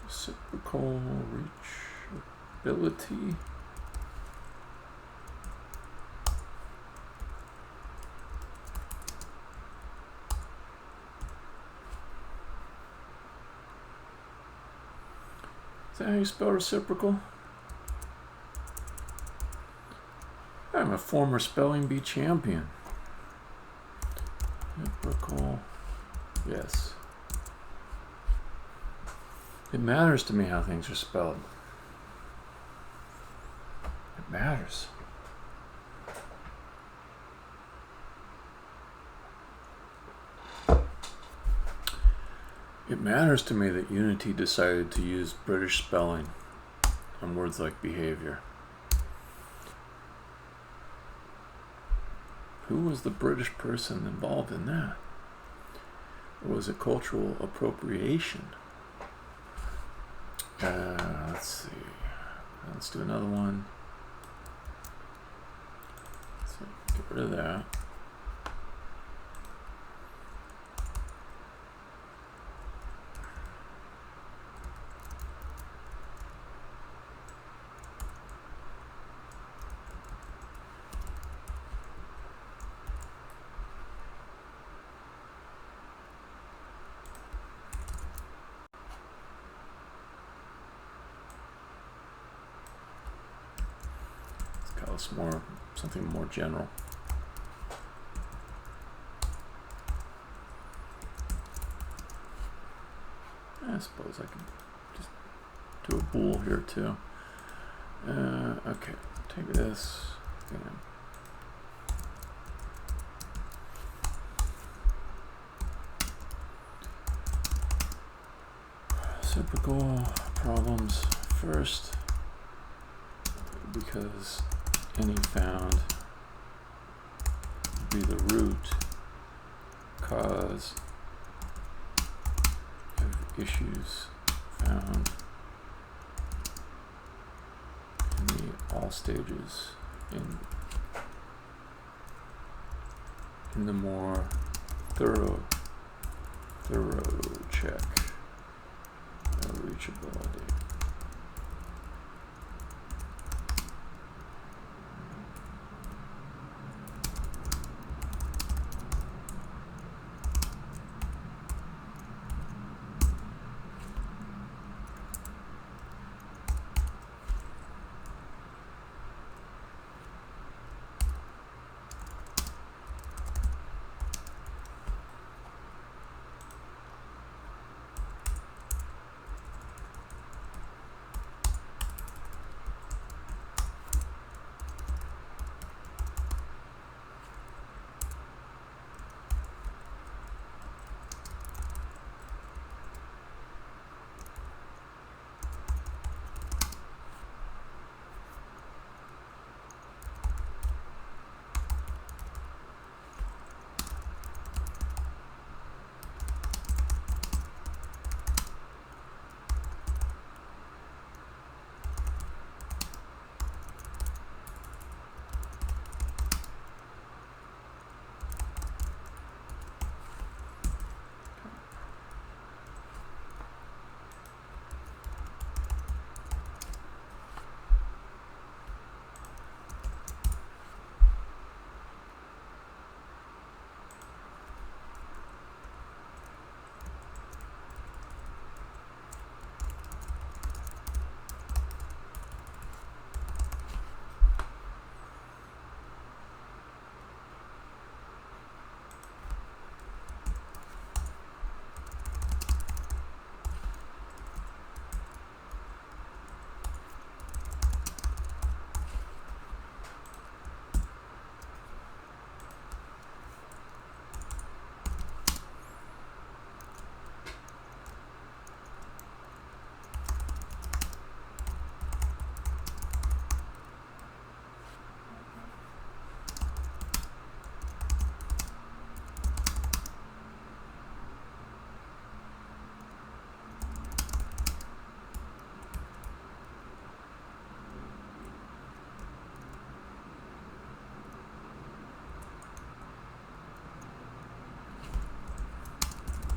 Reciprocal reachability. Is that how you spell reciprocal? I'm a former spelling bee champion. Reciprocal. Yes. It matters to me how things are spelled. It matters. It matters to me that Unity decided to use British spelling on words like behavior. Who was the British person involved in that? Or was it cultural appropriation? Let's see. Let's do another one. So get rid of that. More something more general. I suppose I can just do a bool here too. Okay, take this. Bam. Reciprocal problems first, because any found would be the root cause of issues found in all stages in the more thorough check of reachability.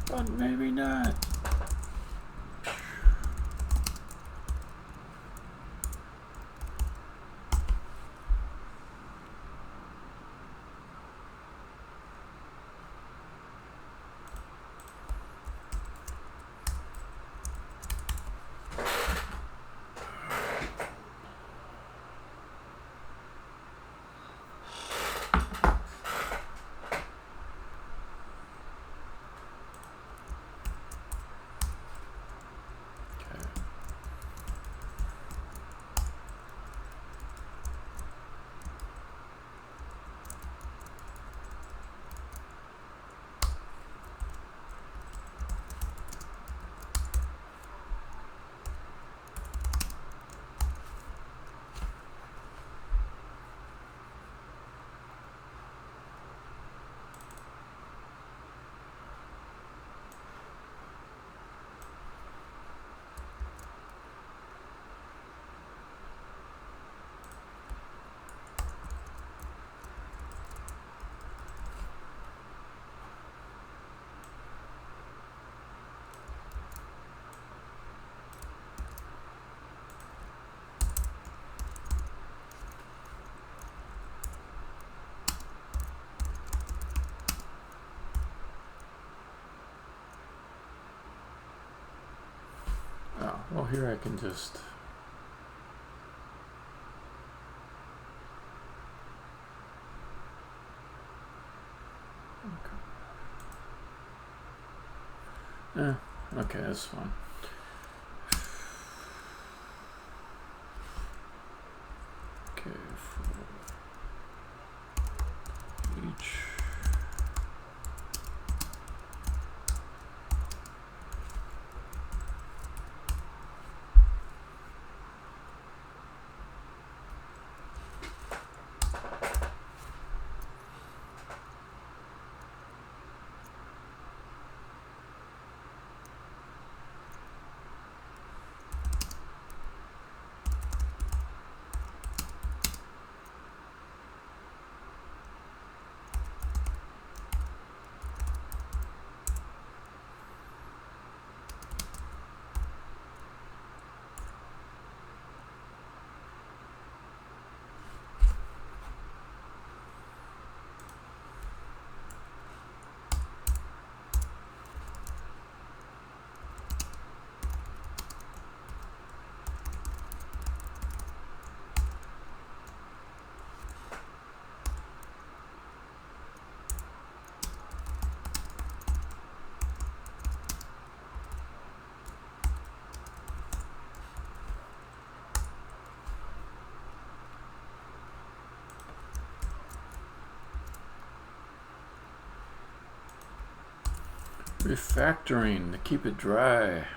But maybe not. Well, here I can just... okay, that's fine. Okay, for each... refactoring to keep it dry.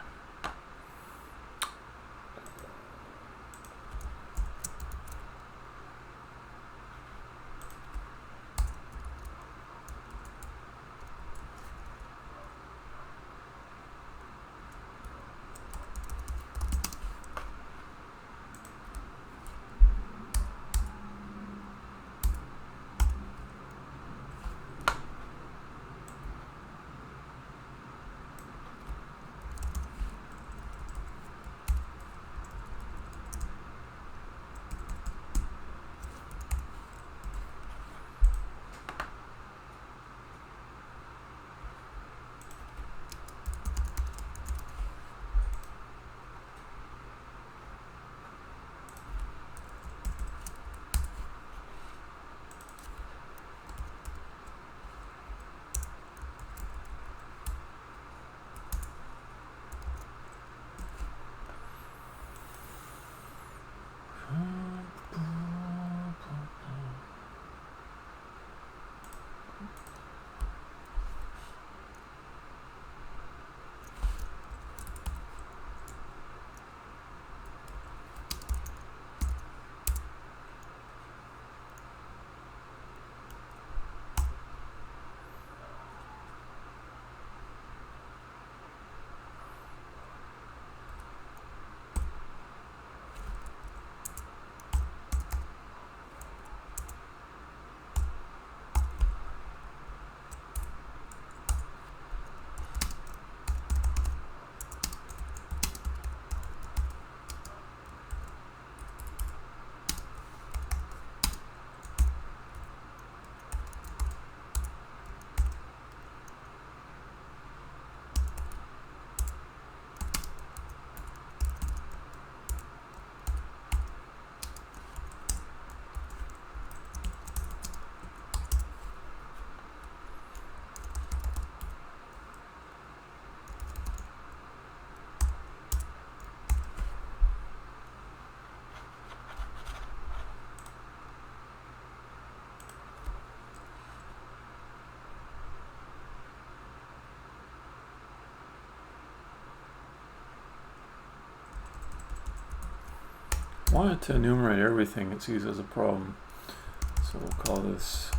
Wanted to enumerate everything it sees as a problem, so we'll call this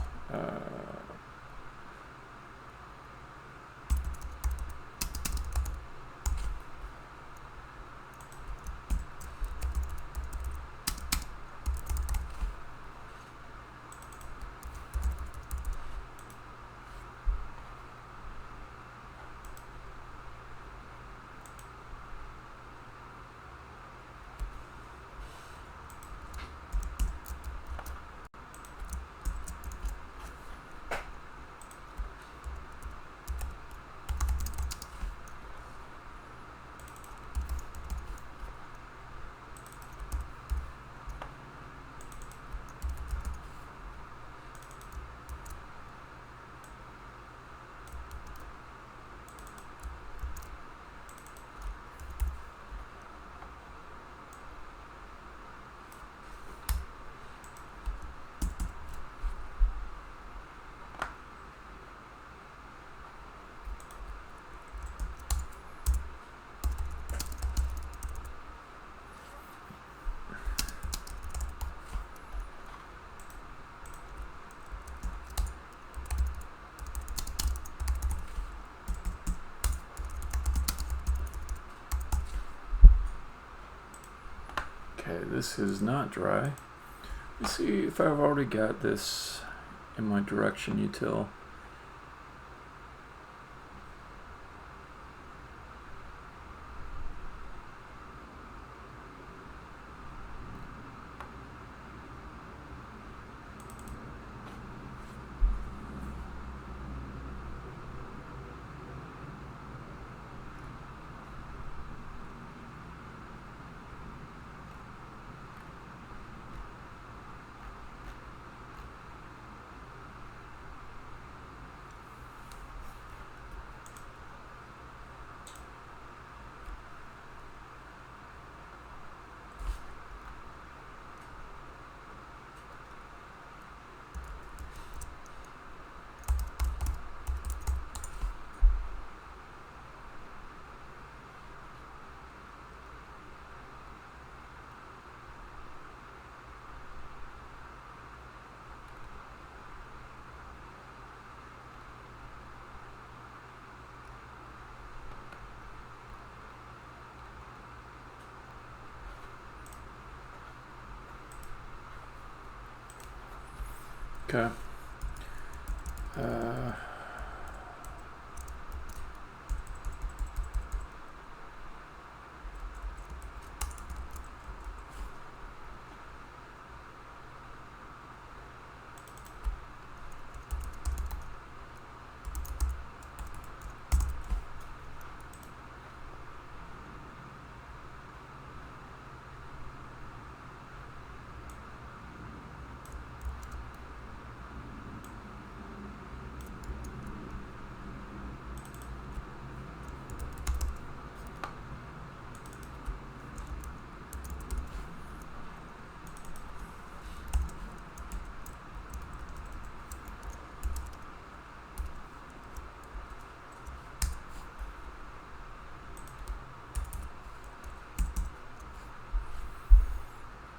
this is not dry. Let's see if I've already got this in my direction util. Okay.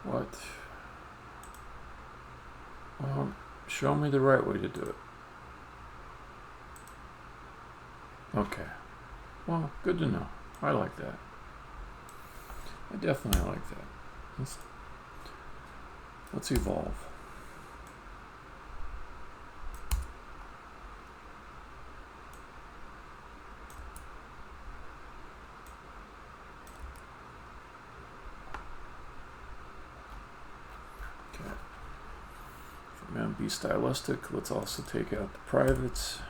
What? Well, show me the right way to do it. Okay. Well, good to know. I like that. I definitely like that. Let's evolve. Okay. If we're going to be stylistic, let's also take out the privates.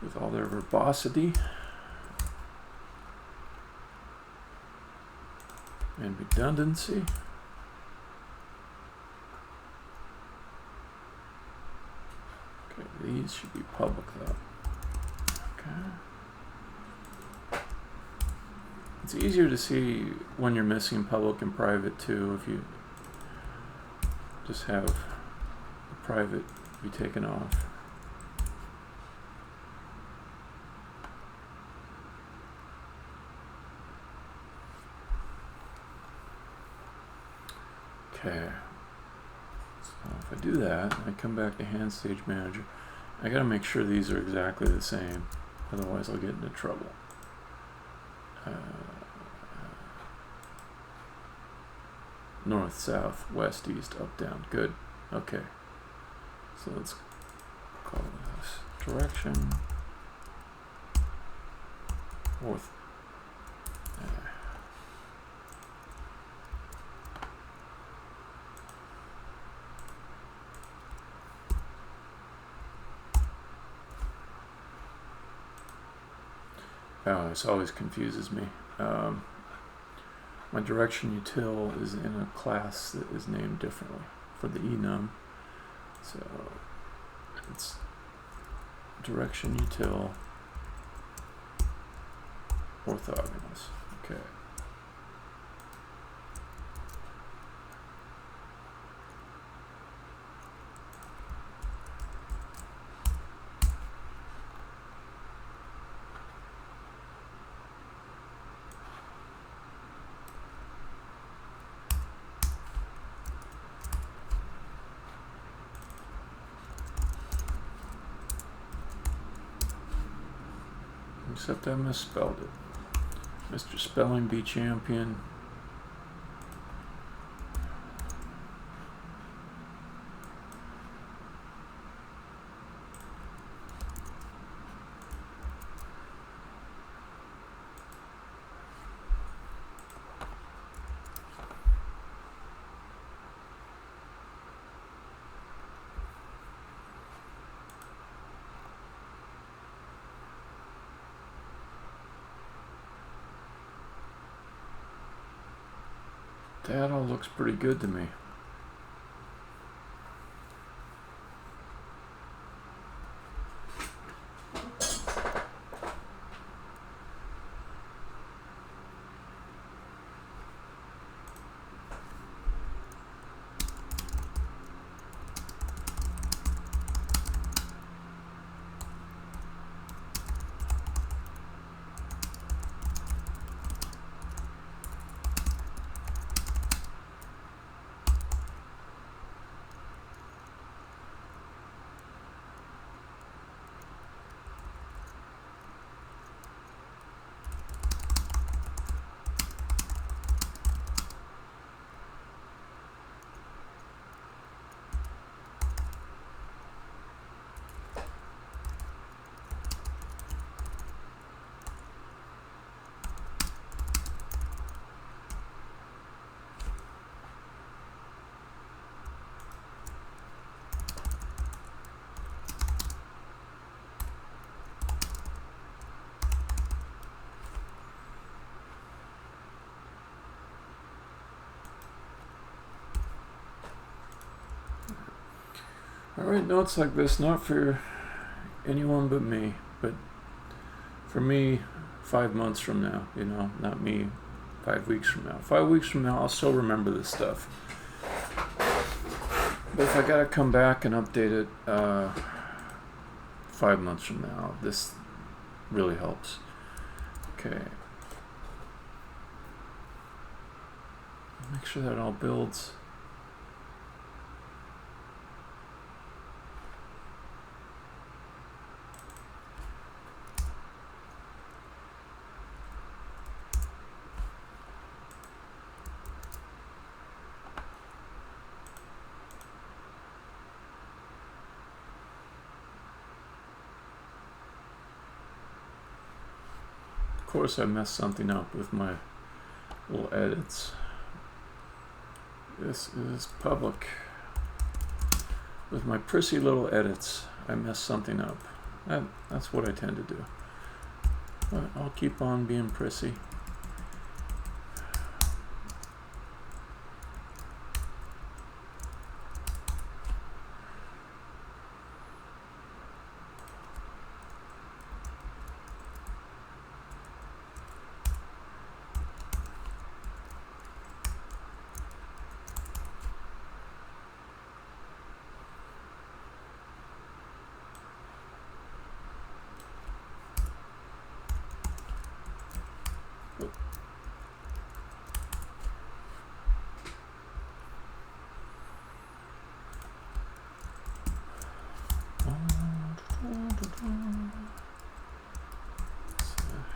With all their verbosity and redundancy. Okay, these should be public though. Okay. It's easier to see when you're missing public and private too if you just have the private be taken off. Okay, so if I do that, I come back to Hand Stage Manager, I gotta make sure these are exactly the same, otherwise I'll get into trouble. North, south, west, east, up, down, good. Okay, so let's call this direction, north. Oh, this always confuses me. My direction util is in a class that is named differently for the enum. So it's direction util orthogonals. Okay. Except I misspelled it. Mr. Spelling Bee Champion. That all looks pretty good to me. Alright, notes like this, not for anyone but me, but for me 5 months from now, you know, not me 5 weeks from now. 5 weeks from now, I'll still remember this stuff. But if I gotta come back and update it 5 months from now, this really helps. Okay. Make sure that all builds. Of course I messed something up with my little edits. This is public. With my prissy little edits, I messed something up. That's what I tend to do. But I'll keep on being prissy.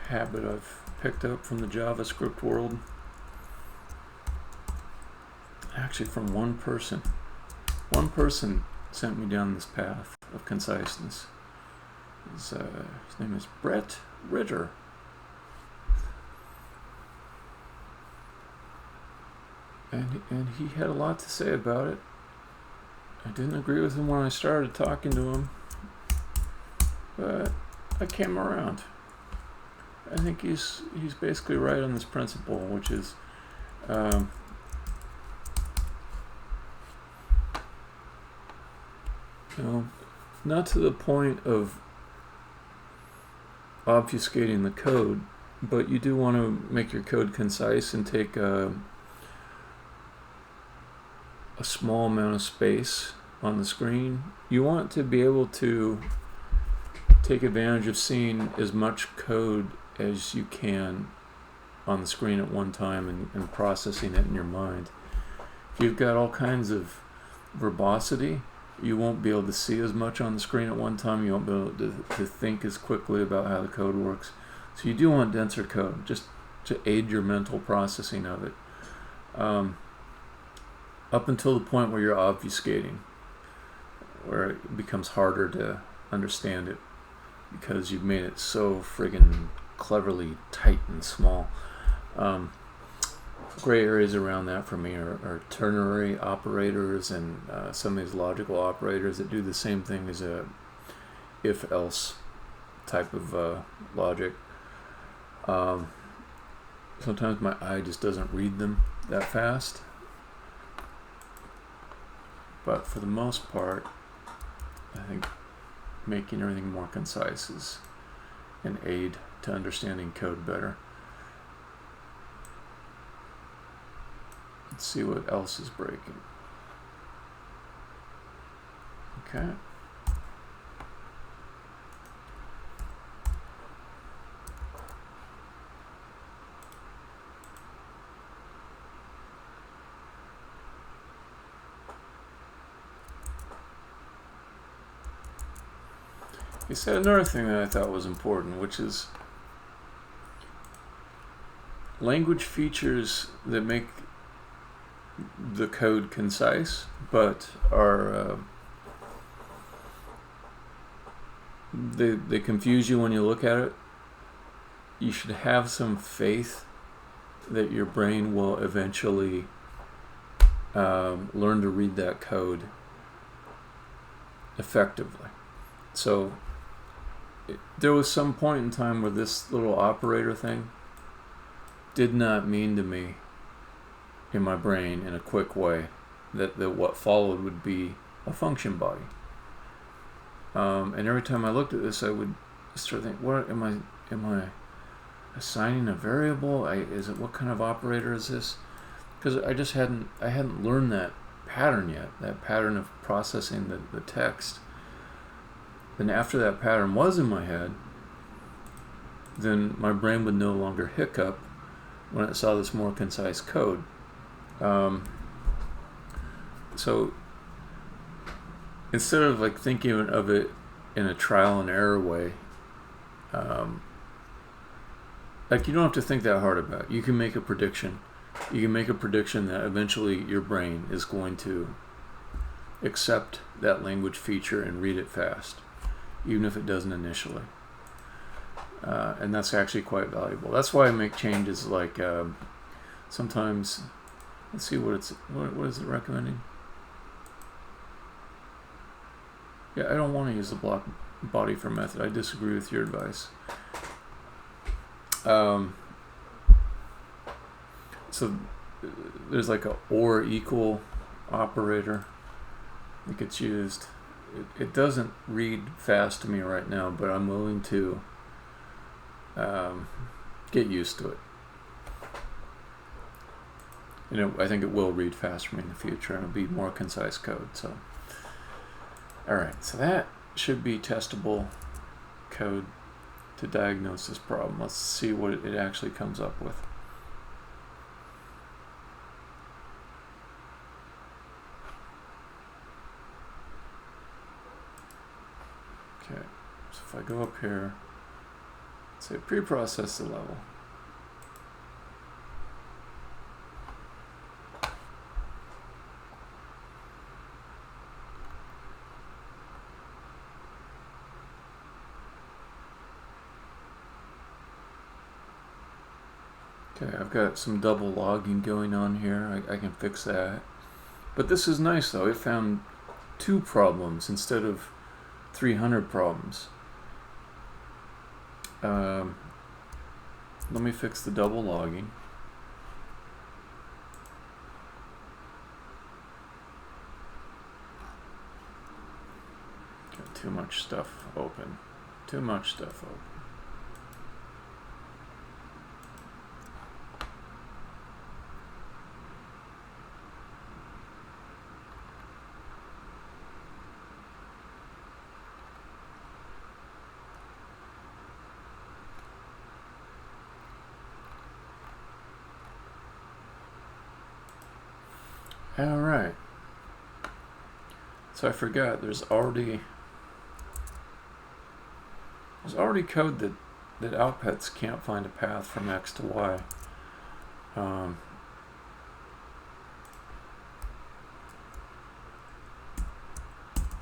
Habit I've picked up from the JavaScript world. Actually, from one person. One person sent me down this path of conciseness. His name is Brett Ritter. And he had a lot to say about it. I didn't agree with him when I started talking to him, but I came around. I think he's basically right on this principle, which is you know, not to the point of obfuscating the code, but you do want to make your code concise and take a small amount of space on the screen. You want to be able to take advantage of seeing as much code as you can on the screen at one time and processing it in your mind. If you've got all kinds of verbosity, you won't be able to see as much on the screen at one time. You won't be able to think as quickly about how the code works. So you do want denser code. Just to aid your mental processing of it, up until the point where you're obfuscating, where it becomes harder to understand it because you've made it so friggin' cleverly tight and small. Gray areas around that for me are ternary operators and some of these logical operators that do the same thing as a if-else type of logic. Sometimes my eye just doesn't read them that fast, but for the most part, I think making everything more concise is an aid to understanding code better. Let's see what else is breaking. Okay. He said another thing that I thought was important, which is language features that make the code concise, but are they confuse you when you look at it. You should have some faith that your brain will eventually learn to read that code effectively. So there was some point in time where this little operator thing did not mean to me in my brain in a quick way that what followed would be a function body. And every time I looked at this, I would start thinking, what am I assigning a variable? What kind of operator is this? Because I hadn't learned that pattern yet, that pattern of processing the text. Then after that pattern was in my head, then my brain would no longer hiccup when it saw this more concise code. So instead of like thinking of it in a trial and error way, like you don't have to think that hard about it. You can make a prediction. You can make a prediction that eventually your brain is going to accept that language feature and read it fast, even if it doesn't initially. And that's actually quite valuable. That's why I make changes like sometimes. Let's see what is it recommending? Yeah, I don't want to use the block body for method. I disagree with your advice. So there's like a or equal operator that gets used. It doesn't read fast to me right now, but I'm willing to get used to it. I think it will read fast for me in the future, and it'll be more concise code. So, all right, so that should be testable code to diagnose this problem. Let's see what it actually comes up with. Okay, so if I go up here, say pre-process the level. Okay, I've got some double logging going on here. I can fix that. But this is nice though. It found 2 problems instead of 300 problems. Let me fix the double logging. Got too much stuff open. Too much stuff open. Alright, so I forgot there's already code that that outputs can't find a path from X to Y.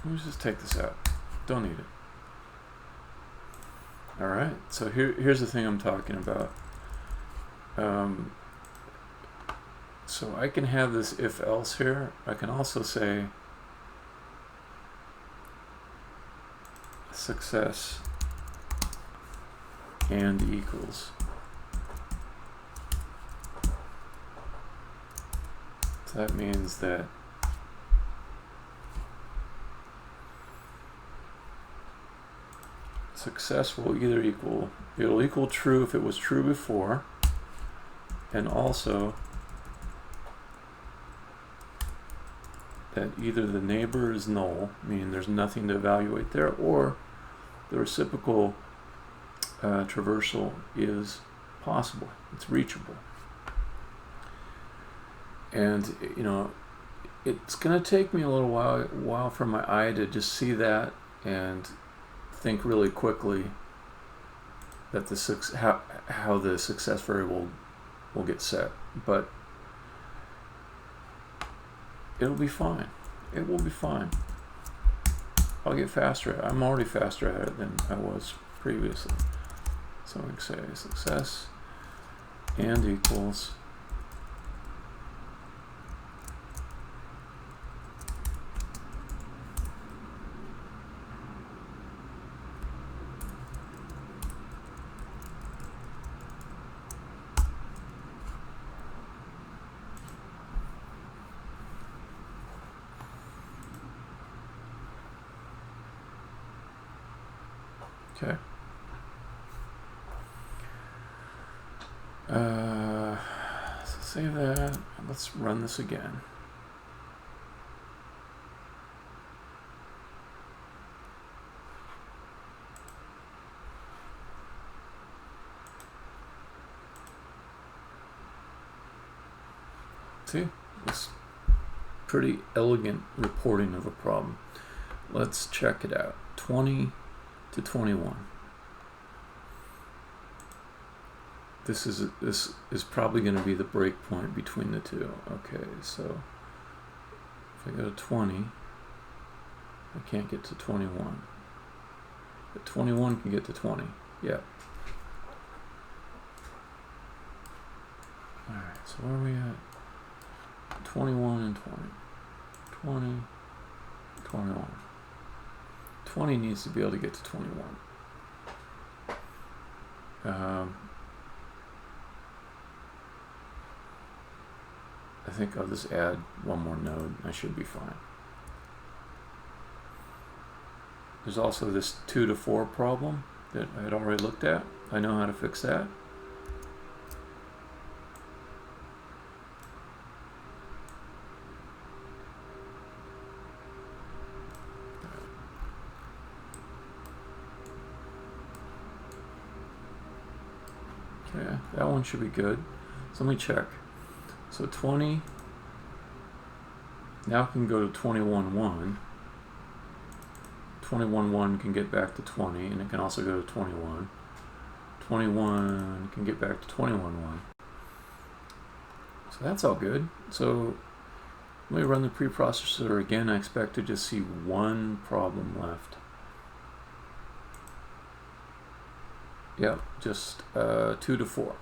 Let me just take this out. Don't need it. Alright, so here's the thing I'm talking about. So I can have this if-else here. I can also say success and equals. So that means that success will either equal, it'll equal true if it was true before, and also that either the neighbor is null, meaning there's nothing to evaluate there, or the reciprocal traversal is possible, it's reachable. And you know, it's going to take me a little while for my eye to just see that and think really quickly that the how the success variable will get set, but it'll be fine. It will be fine. I'll get faster. I'm already faster at it than I was previously. So we can say success and equals okay. So save that. Let's run this again. See, it's pretty elegant reporting of a problem. Let's check it out. 20 to 21. This is probably going to be the break point between the two. Okay, so if I go to 20, I can't get to 21. But 21 can get to 20. Yeah. Alright, so where are we at? 21 and 20. 20, 21. 20 needs to be able to get to 21. I think I'll just add one more node. I should be fine. There's also this 2 to 4 problem that I had already looked at. I know how to fix that. Okay, that one should be good. So let me check. So 20 now can go to 21.1. 21.1 can get back to 20, and it can also go to 21. 21 can get back to 21.1. So that's all good. So let me run the preprocessor again. I expect to just see one problem left. Yep, just 2 to 4.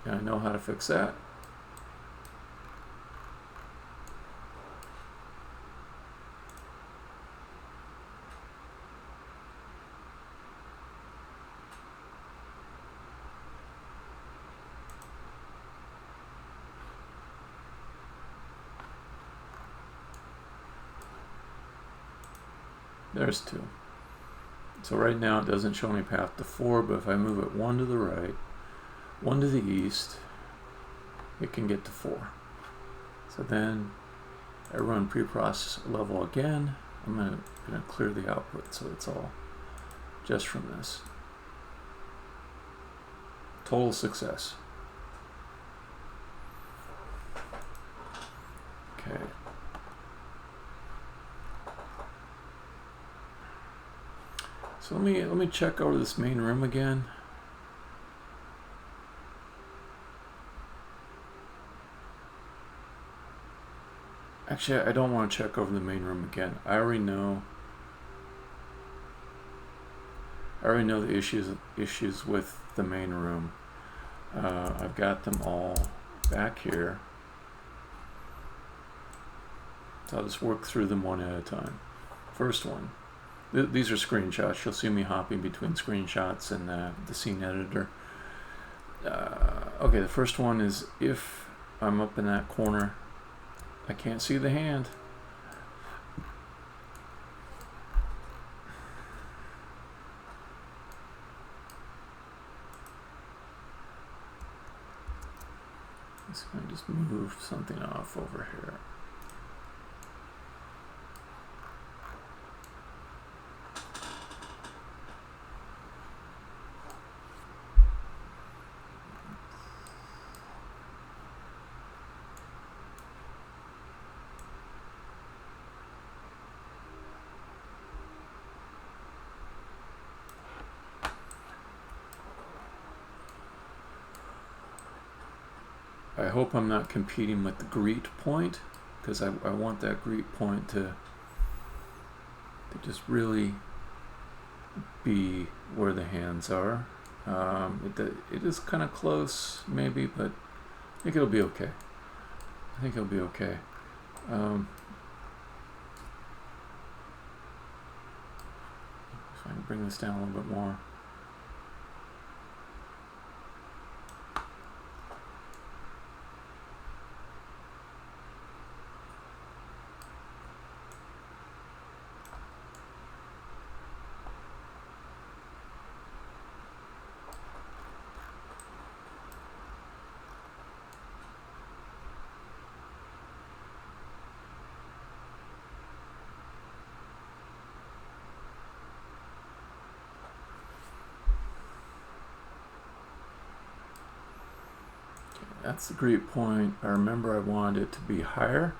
And I know how to fix that. There's 2. So right now it doesn't show me path to 4, but if I move it 1 to the right, 1 to the east, it can get to 4. So then I run preprocess level again. I'm going to clear the output so it's all just from this. Total success. Okay. So let me check over this main room again. Actually, I don't want to check over the main room again. I already know the issues with the main room. I've got them all back here. So I'll just work through them one at a time. First one. These are screenshots. You'll see me hopping between screenshots and the scene editor. Okay, the first one is if I'm up in that corner, I can't see the hand. So I'm going to just move something off over here. I hope I'm not competing with the greet point, because I want that greet point to just really be where the hands are. It is kind of close, maybe, but I think it'll be okay. If I can bring this down a little bit more. That's the great point. I remember I wanted it to be higher.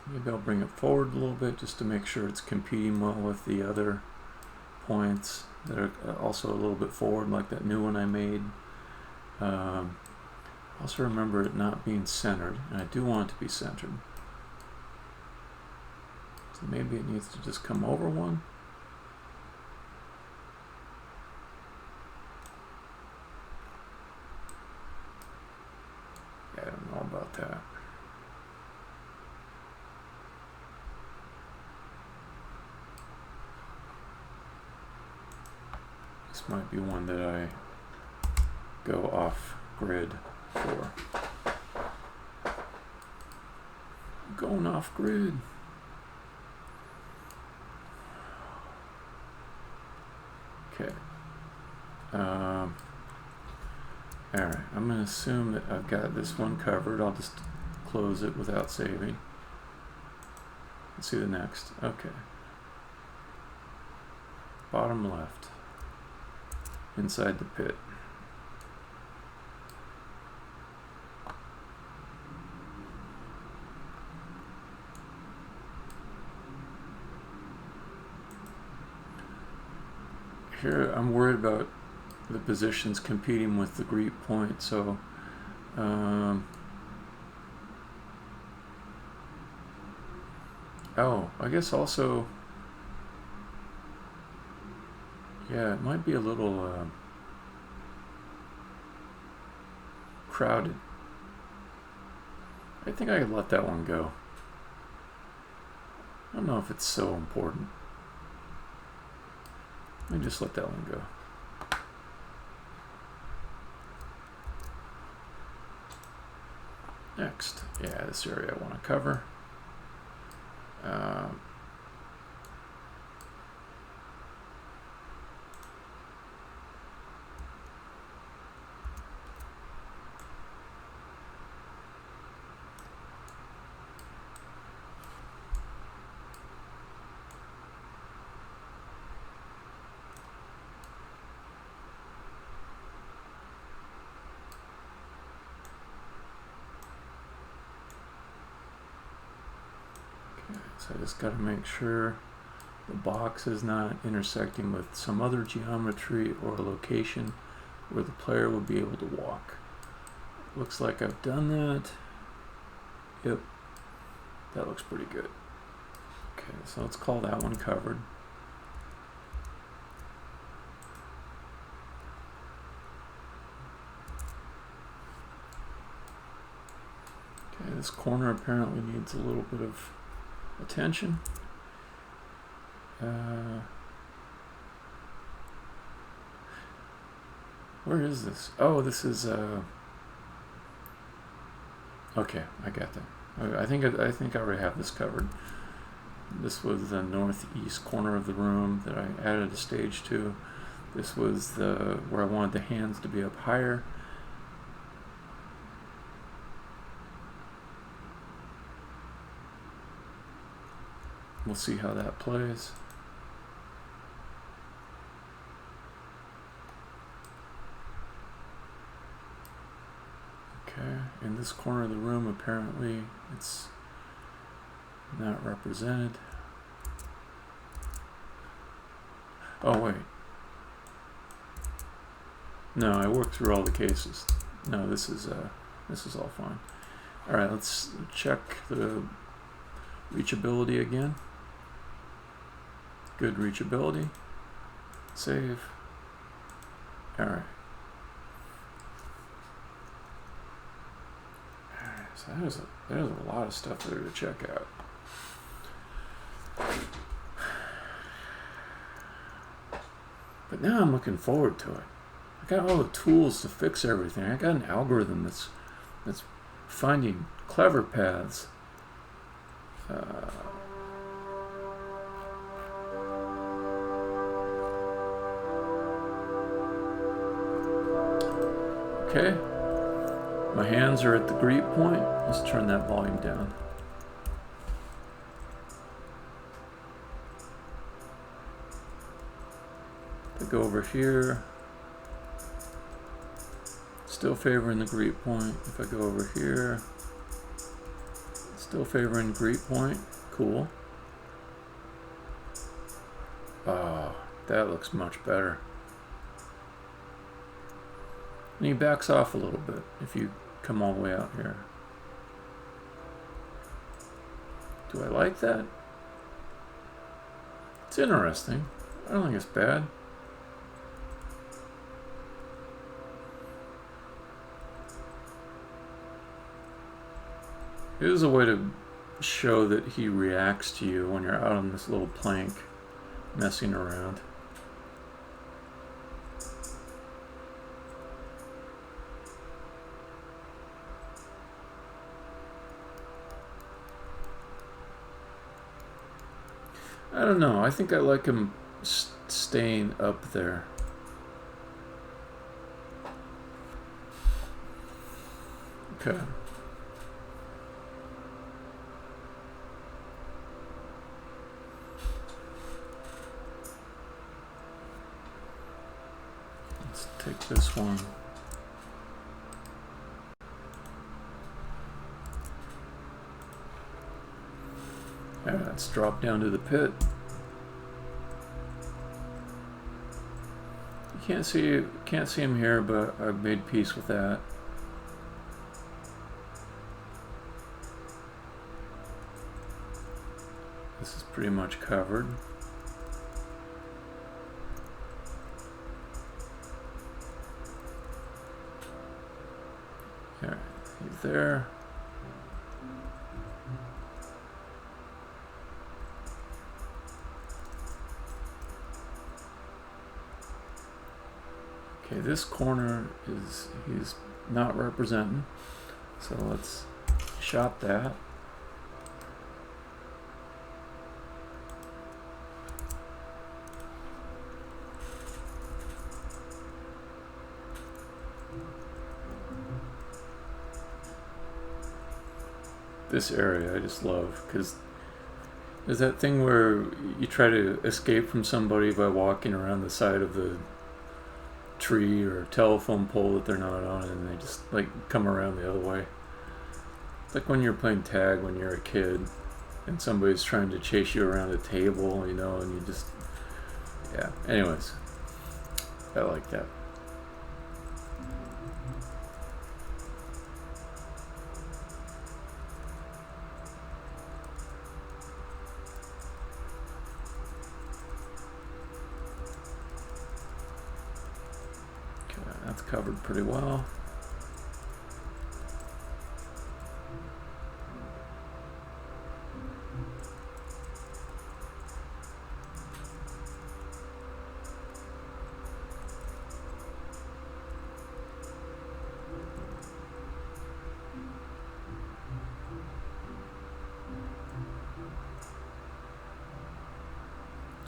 Maybe I'll bring it forward a little bit just to make sure it's competing well with the other points that are also a little bit forward, like that new one I made. Also remember it not being centered, and I do want it to be centered. So maybe it needs to just come over one. I don't know about that. This might be one that I go off grid for. I'm going off grid. Okay. Alright, I'm going to assume that I've got this one covered. I'll just close it without saving. Let's see the next. Okay. Bottom left. Inside the pit. Here I'm worried about the positions competing with the greet point, so oh, I guess also, yeah, it might be a little crowded. I think I could let that one go. I don't know if it's so important. Let me just let that one go. Next, yeah, this area I want to cover. So I just got to make sure the box is not intersecting with some other geometry or location where the player would be able to walk. Looks like I've done that. Yep, that looks pretty good. Okay, so let's call that one covered. Okay, this corner apparently needs a little bit of attention. Where is this? Oh, this is okay, I got that. I think I already have this covered. This was the northeast corner of the room that I added a stage to. This was the where I wanted the hands to be up higher. We'll see how that plays. Okay, in this corner of the room, apparently it's not represented. Oh wait. No, I worked through all the cases. No, this is all fine. All right, let's check the reachability again. Good reachability. Save. All right. So there's a lot of stuff there to check out. But now I'm looking forward to it. I got all the tools to fix everything. I got an algorithm that's finding clever paths. Okay. My hands are at the greet point. Let's turn that volume down. If I go over here, still favoring the greet point. If I go over here, still favoring greet point. Cool. Oh, that looks much better. And he backs off a little bit if you come all the way out here. Do I like that? It's interesting. I don't think it's bad. It is a way to show that he reacts to you when you're out on this little plank messing around. I don't know. I think I like him staying up there. Okay. Let's take this one. Alright, let's drop down to the pit. You can't see him here, but I've made peace with that. This is pretty much covered. Alright, he's there. Okay, this corner he's not representing, so let's shop that. This area I just love, because there's that thing where you try to escape from somebody by walking around the side of the tree or telephone pole that they're not on, and they just like come around the other way. It's like when you're playing tag when you're a kid and somebody's trying to chase you around a table, you know, and you just, yeah. Anyways, I like that. That's covered pretty well.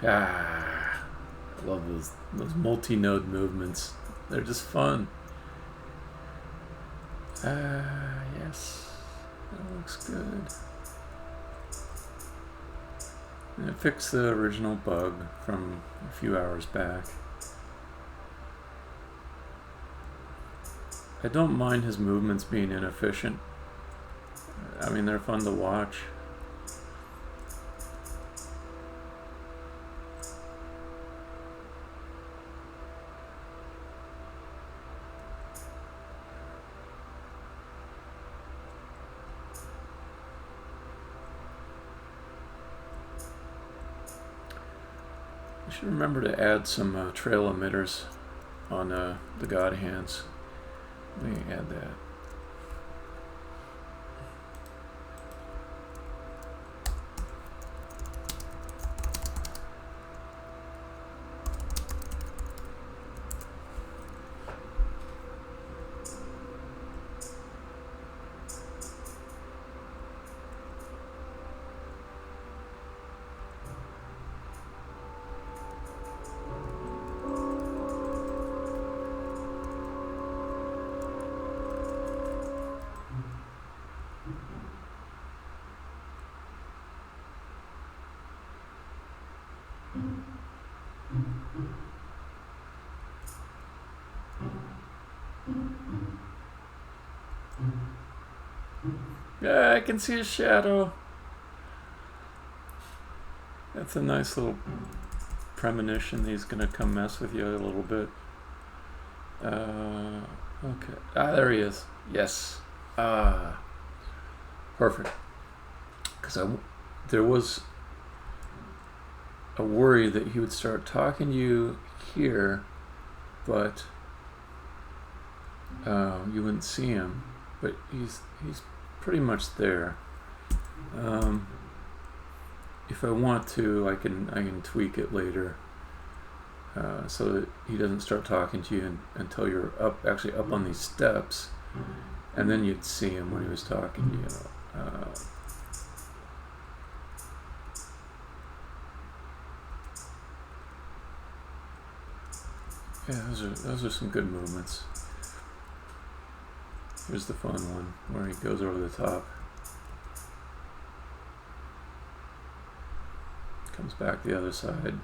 I love those multi-node movements. They're just fun. Yes, that looks good. And it fixed the original bug from a few hours back. I don't mind his movements being inefficient. I mean, they're fun to watch. I should remember to add some trail emitters on the God hands. Let me add that. Yeah, I can see a shadow. That's a nice little premonition that he's gonna come mess with you a little bit. Okay. There he is. Yes. Perfect. Because there was a worry that he would start talking to you here, but you wouldn't see him. But he's pretty much there. If I want to, I can tweak it later, so that he doesn't start talking to you until you're actually up on these steps, and then you'd see him when he was talking to you. Yeah, those are some good movements. Here's the fun one where he goes over the top. Comes back the other side.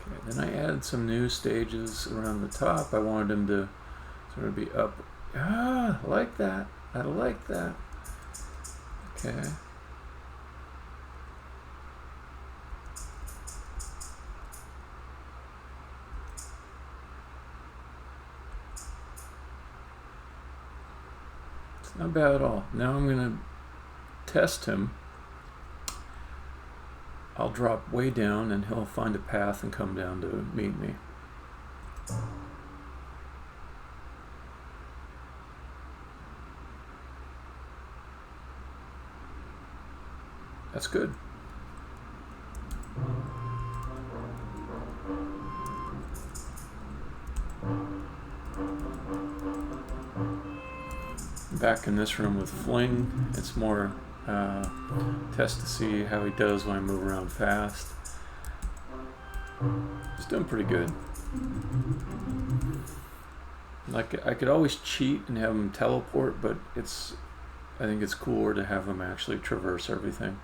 Okay, then I added some new stages around the top. I wanted him to sort of be up. I like that. I like that. Okay. Not bad at all. Now I'm going to test him. I'll drop way down and he'll find a path and come down to meet me. That's good. Back in this room with Fling, it's more test to see how he does when I move around fast. He's doing pretty good. Like, I could always cheat and have him teleport, but I think it's cooler to have him actually traverse everything.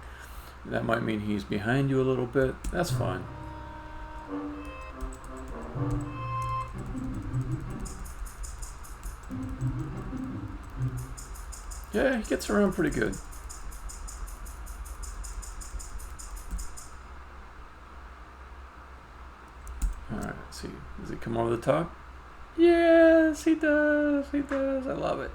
That might mean he's behind you a little bit. That's fine. Yeah, he gets around pretty good. Alright, let's see. Does he come over the top? Yes, he does. He does. I love it.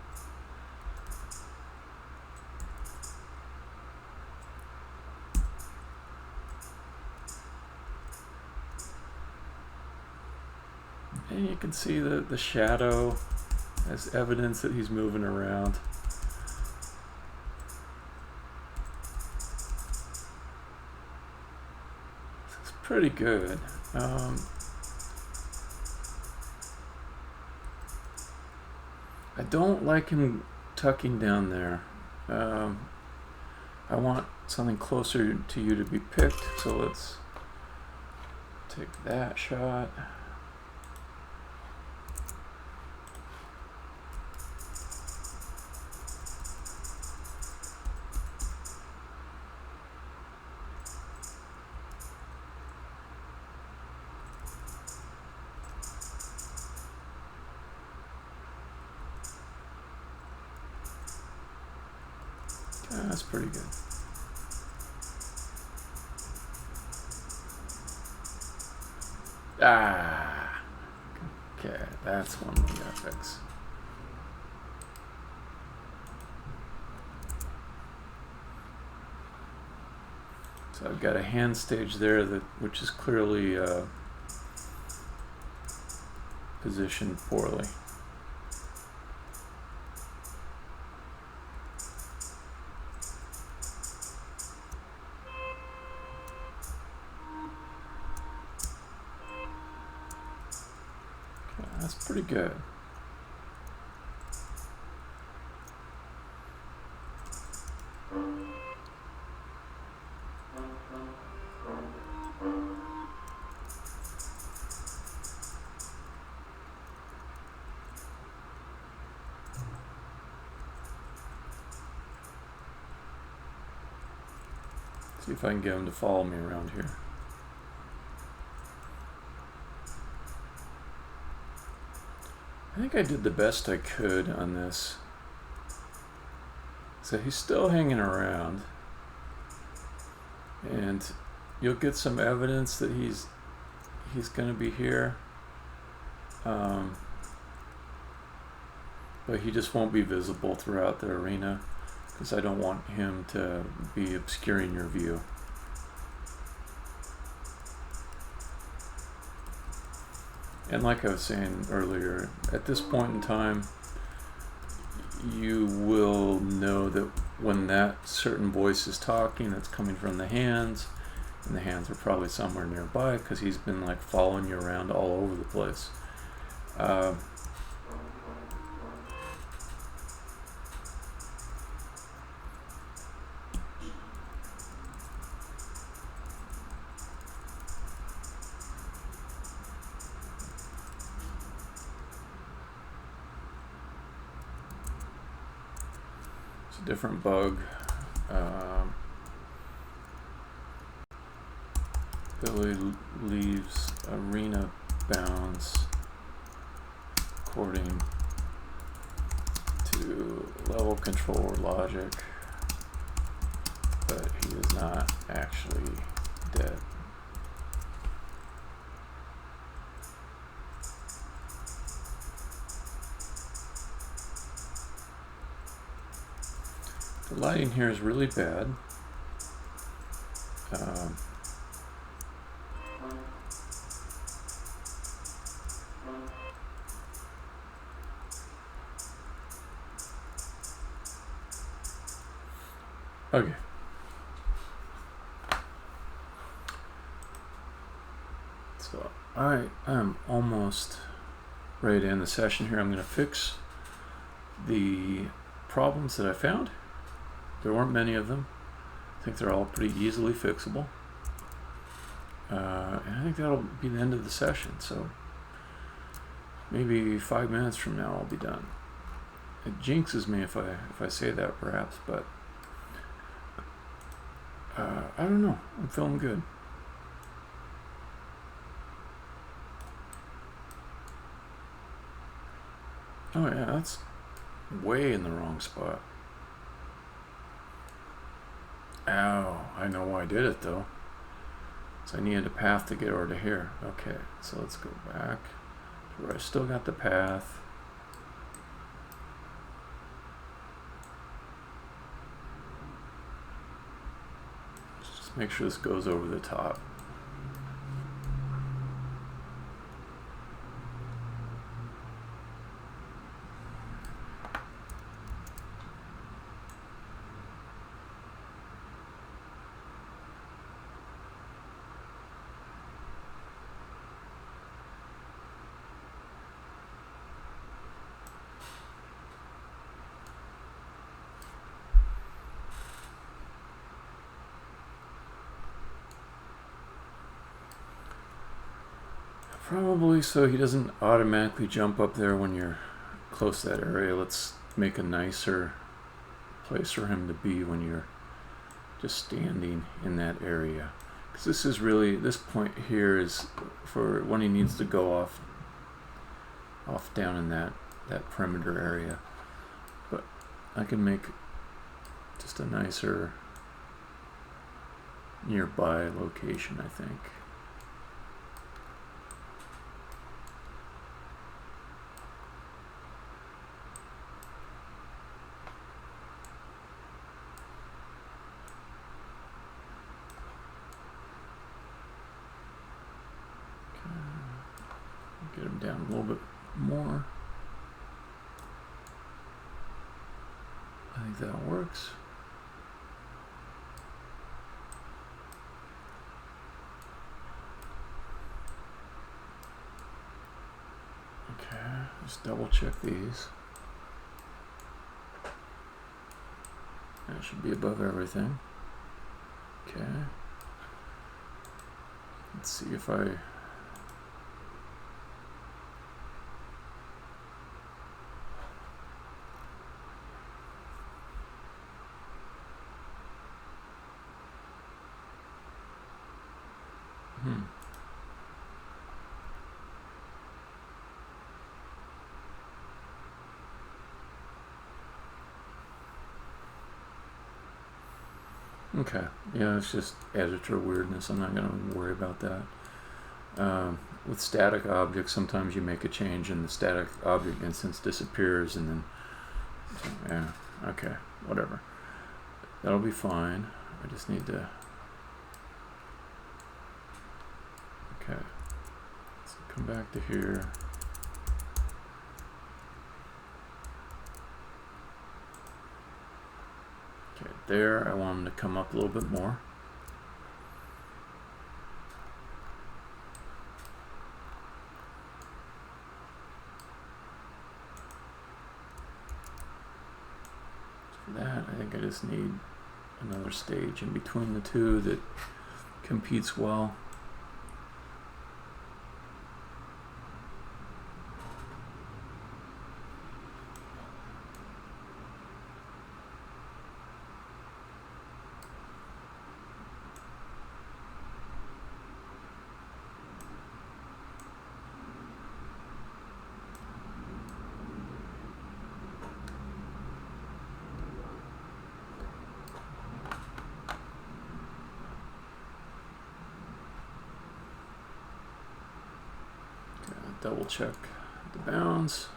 And you can see the shadow as evidence that he's moving around. It's pretty good. I don't like him tucking down there. I want something closer to you to be picked, so let's take that shot. That's pretty good. Ah, okay, that's one we gotta fix. So I've got a hand stage there which is clearly positioned poorly. That's pretty good. See if I can get him to follow me around here. I think I did the best I could on this. So he's still hanging around, and you'll get some evidence that he's going to be here, but he just won't be visible throughout the arena because I don't want him to be obscuring your view. And like I was saying earlier, at this point in time, you will know that when that certain voice is talking, it's coming from the hands, and the hands are probably somewhere nearby because he's been like following you around all over the place. Different bug. Billy leaves arena bounds according to level control logic, but he is not actually dead. The lighting here is really bad. Okay. So I am almost ready to end the session here. I'm going to fix the problems that I found. There weren't many of them. I think they're all pretty easily fixable. And I think that'll be the end of the session. So maybe 5 minutes from now I'll be done. It jinxes me if I say that perhaps, but I don't know. I'm feeling good. Oh yeah, that's way in the wrong spot. Ow, I know why I did it though. So I needed a path to get over to here. Okay, so let's go back to where I still got the path. Let's just make sure this goes over the top. Probably so he doesn't automatically jump up there when you're close to that area. Let's make a nicer place for him to be when you're just standing in that area. Because this is really, this point here is for when he needs to go off down in that perimeter area. But I can make just a nicer nearby location, I think. Get him down a little bit more. I think that works. Okay, just double check these. That should be above everything. Okay. Let's see if I... Okay, yeah, it's just editor weirdness. I'm not going to worry about that. With static objects, sometimes you make a change and the static object instance disappears, and then, so, yeah, okay, whatever. That'll be fine. I just need to, okay, let's come back to here. Okay, there, I want them to come up a little bit more. For that, I think I just need another stage in between the two that competes well. Double check the bounds.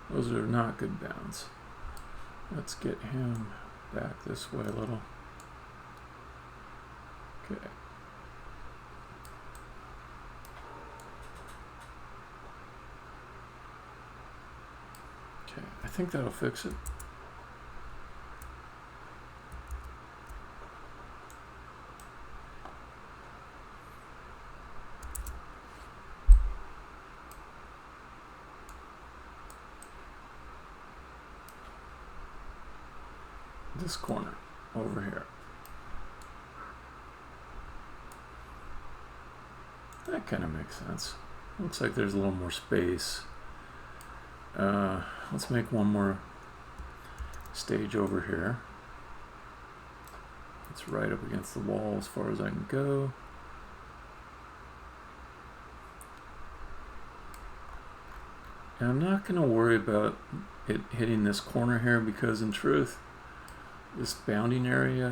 Those are not good bounds. Let's get him back this way a little. Okay. Okay, I think that'll fix it. This corner over here. That kind of makes sense. Looks like there's a little more space. Let's make one more stage over here. It's right up against the wall as far as I can go. And I'm not going to worry about it hitting this corner here, because in truth, this bounding area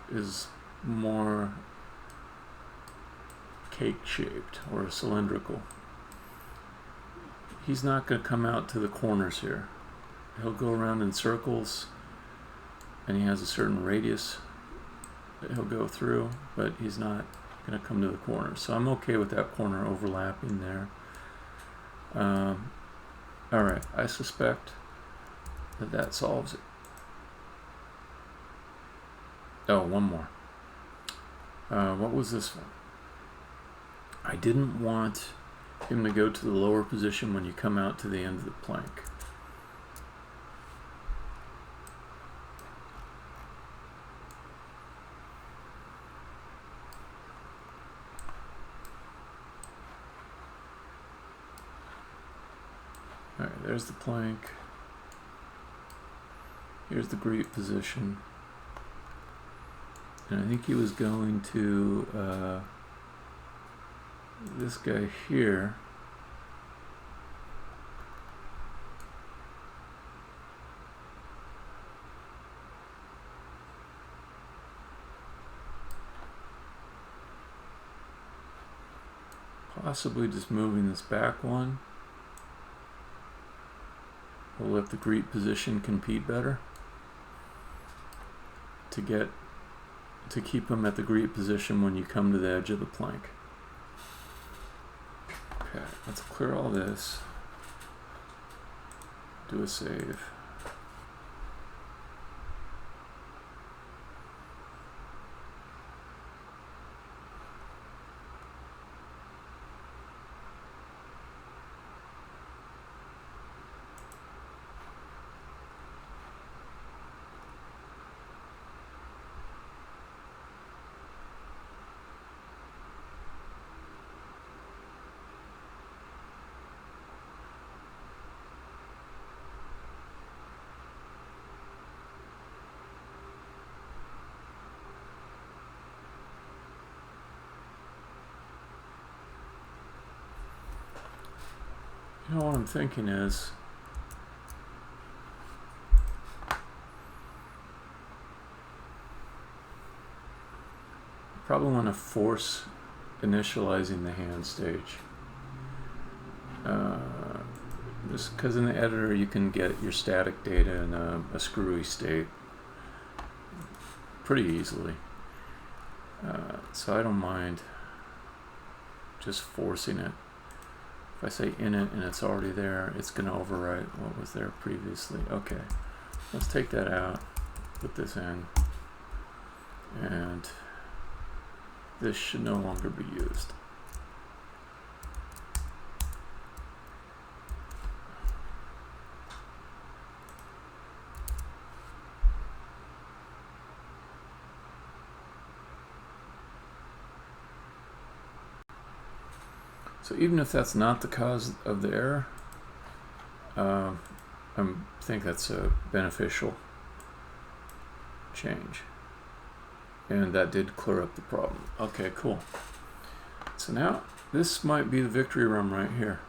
is more cake-shaped or cylindrical. He's not going to come out to the corners here. He'll go around in circles, and he has a certain radius that he'll go through, but he's not going to come to the corners. So I'm okay with that corner overlapping there. Alright, I suspect that solves it. Oh, one more. What was this one? I didn't want him to go to the lower position when you come out to the end of the plank. Alright, there's the plank. Here's the greet position. And I think he was going to this guy here. Possibly just moving this back one will let the greet position compete better to keep them at the greet position when you come to the edge of the plank. Okay, let's clear all this. Do a save. You know what I'm thinking is, probably want to force initializing the hand stage. Just because in the editor you can get your static data in a screwy state pretty easily. So I don't mind just forcing it. If I say init and it's already there, it's going to overwrite what was there previously. Okay, let's take that out, put this in, and this should no longer be used. So even if that's not the cause of the error, I think that's a beneficial change. And that did clear up the problem. Okay, cool. So now this might be the victory run right here.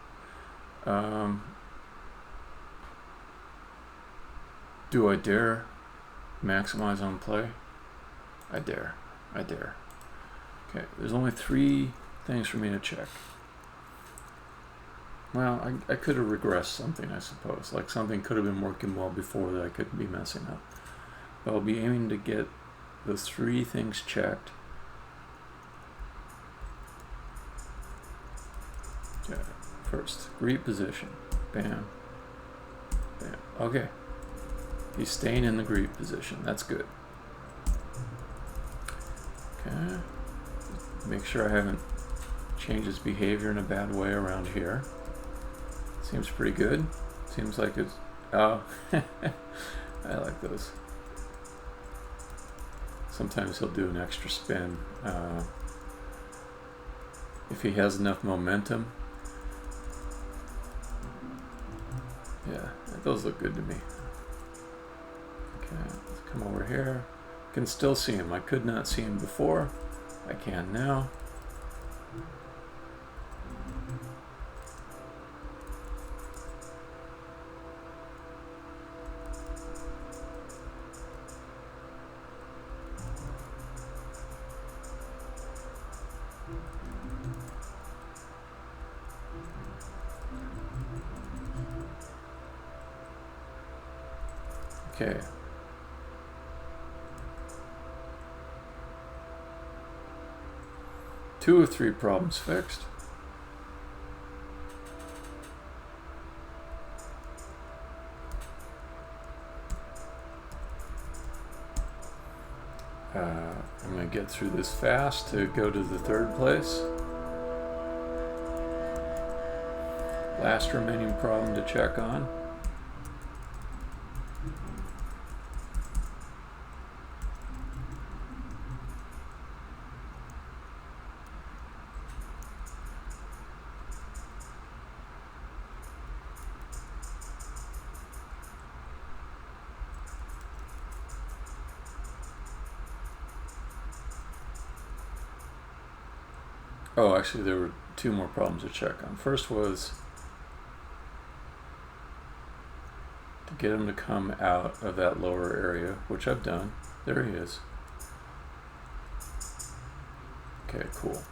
Do I dare maximize on play? I dare. I dare. Okay, there's only 3 things for me to check. Well, I could have regressed something, I suppose. Like something could have been working well before that I could be messing up. But I'll be aiming to get those 3 things checked. Okay, first, greet position. Bam. Bam. Okay. He's staying in the greet position. That's good. Okay. Make sure I haven't changed his behavior in a bad way around here. Seems pretty good. Seems like it's... Oh, I like those. Sometimes he'll do an extra spin. If he has enough momentum. Yeah, those look good to me. Okay, let's come over here. Can still see him. I could not see him before. I can now. Okay. Two of 3 problems fixed. I'm going to get through this fast to go to the 3rd place. Last remaining problem to check on. Oh, actually, there were two more problems to check on. First was to get him to come out of that lower area, which I've done. There he is. Okay, cool.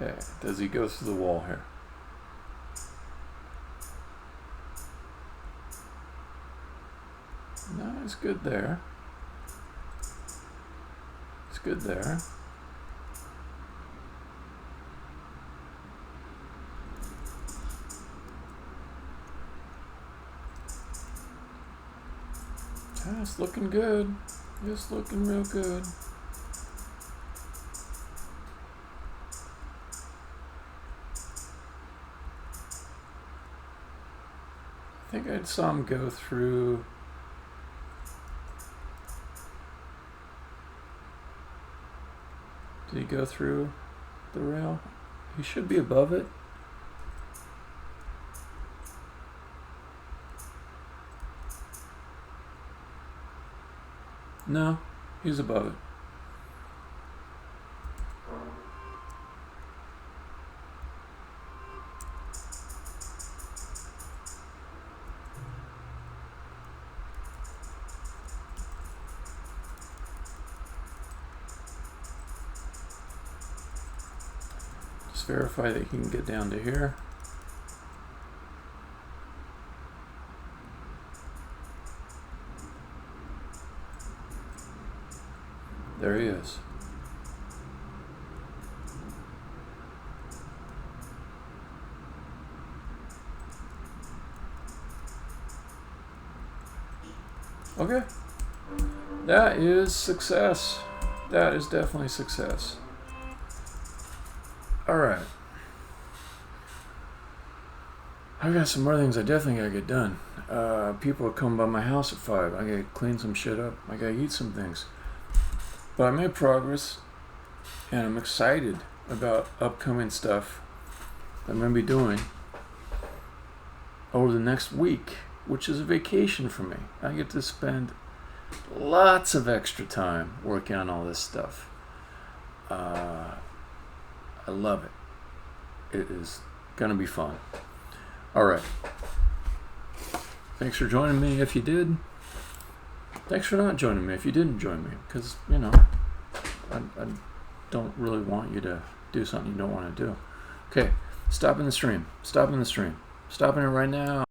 Okay, does he go through the wall here? No, he's good there. He's good there. It's looking good. It's looking real good. I think I saw him go through. Did he go through the rail? He should be above it. No, he's above it. Just verify that he can get down to here. There he is. Okay. That is success. That is definitely success. Alright. I've got some more things I definitely gotta get done. People are coming by my house at 5. I gotta clean some shit up. I gotta eat some things. But I made progress, and I'm excited about upcoming stuff that I'm going to be doing over the next week, which is a vacation for me. I get to spend lots of extra time working on all this stuff. I love it. It is going to be fun. All right. Thanks for joining me if you did. Thanks for not joining me if you didn't join me, because, you know, I don't really want you to do something you don't want to do. Okay, stop in the stream. Stop in the stream. Stopping it right now.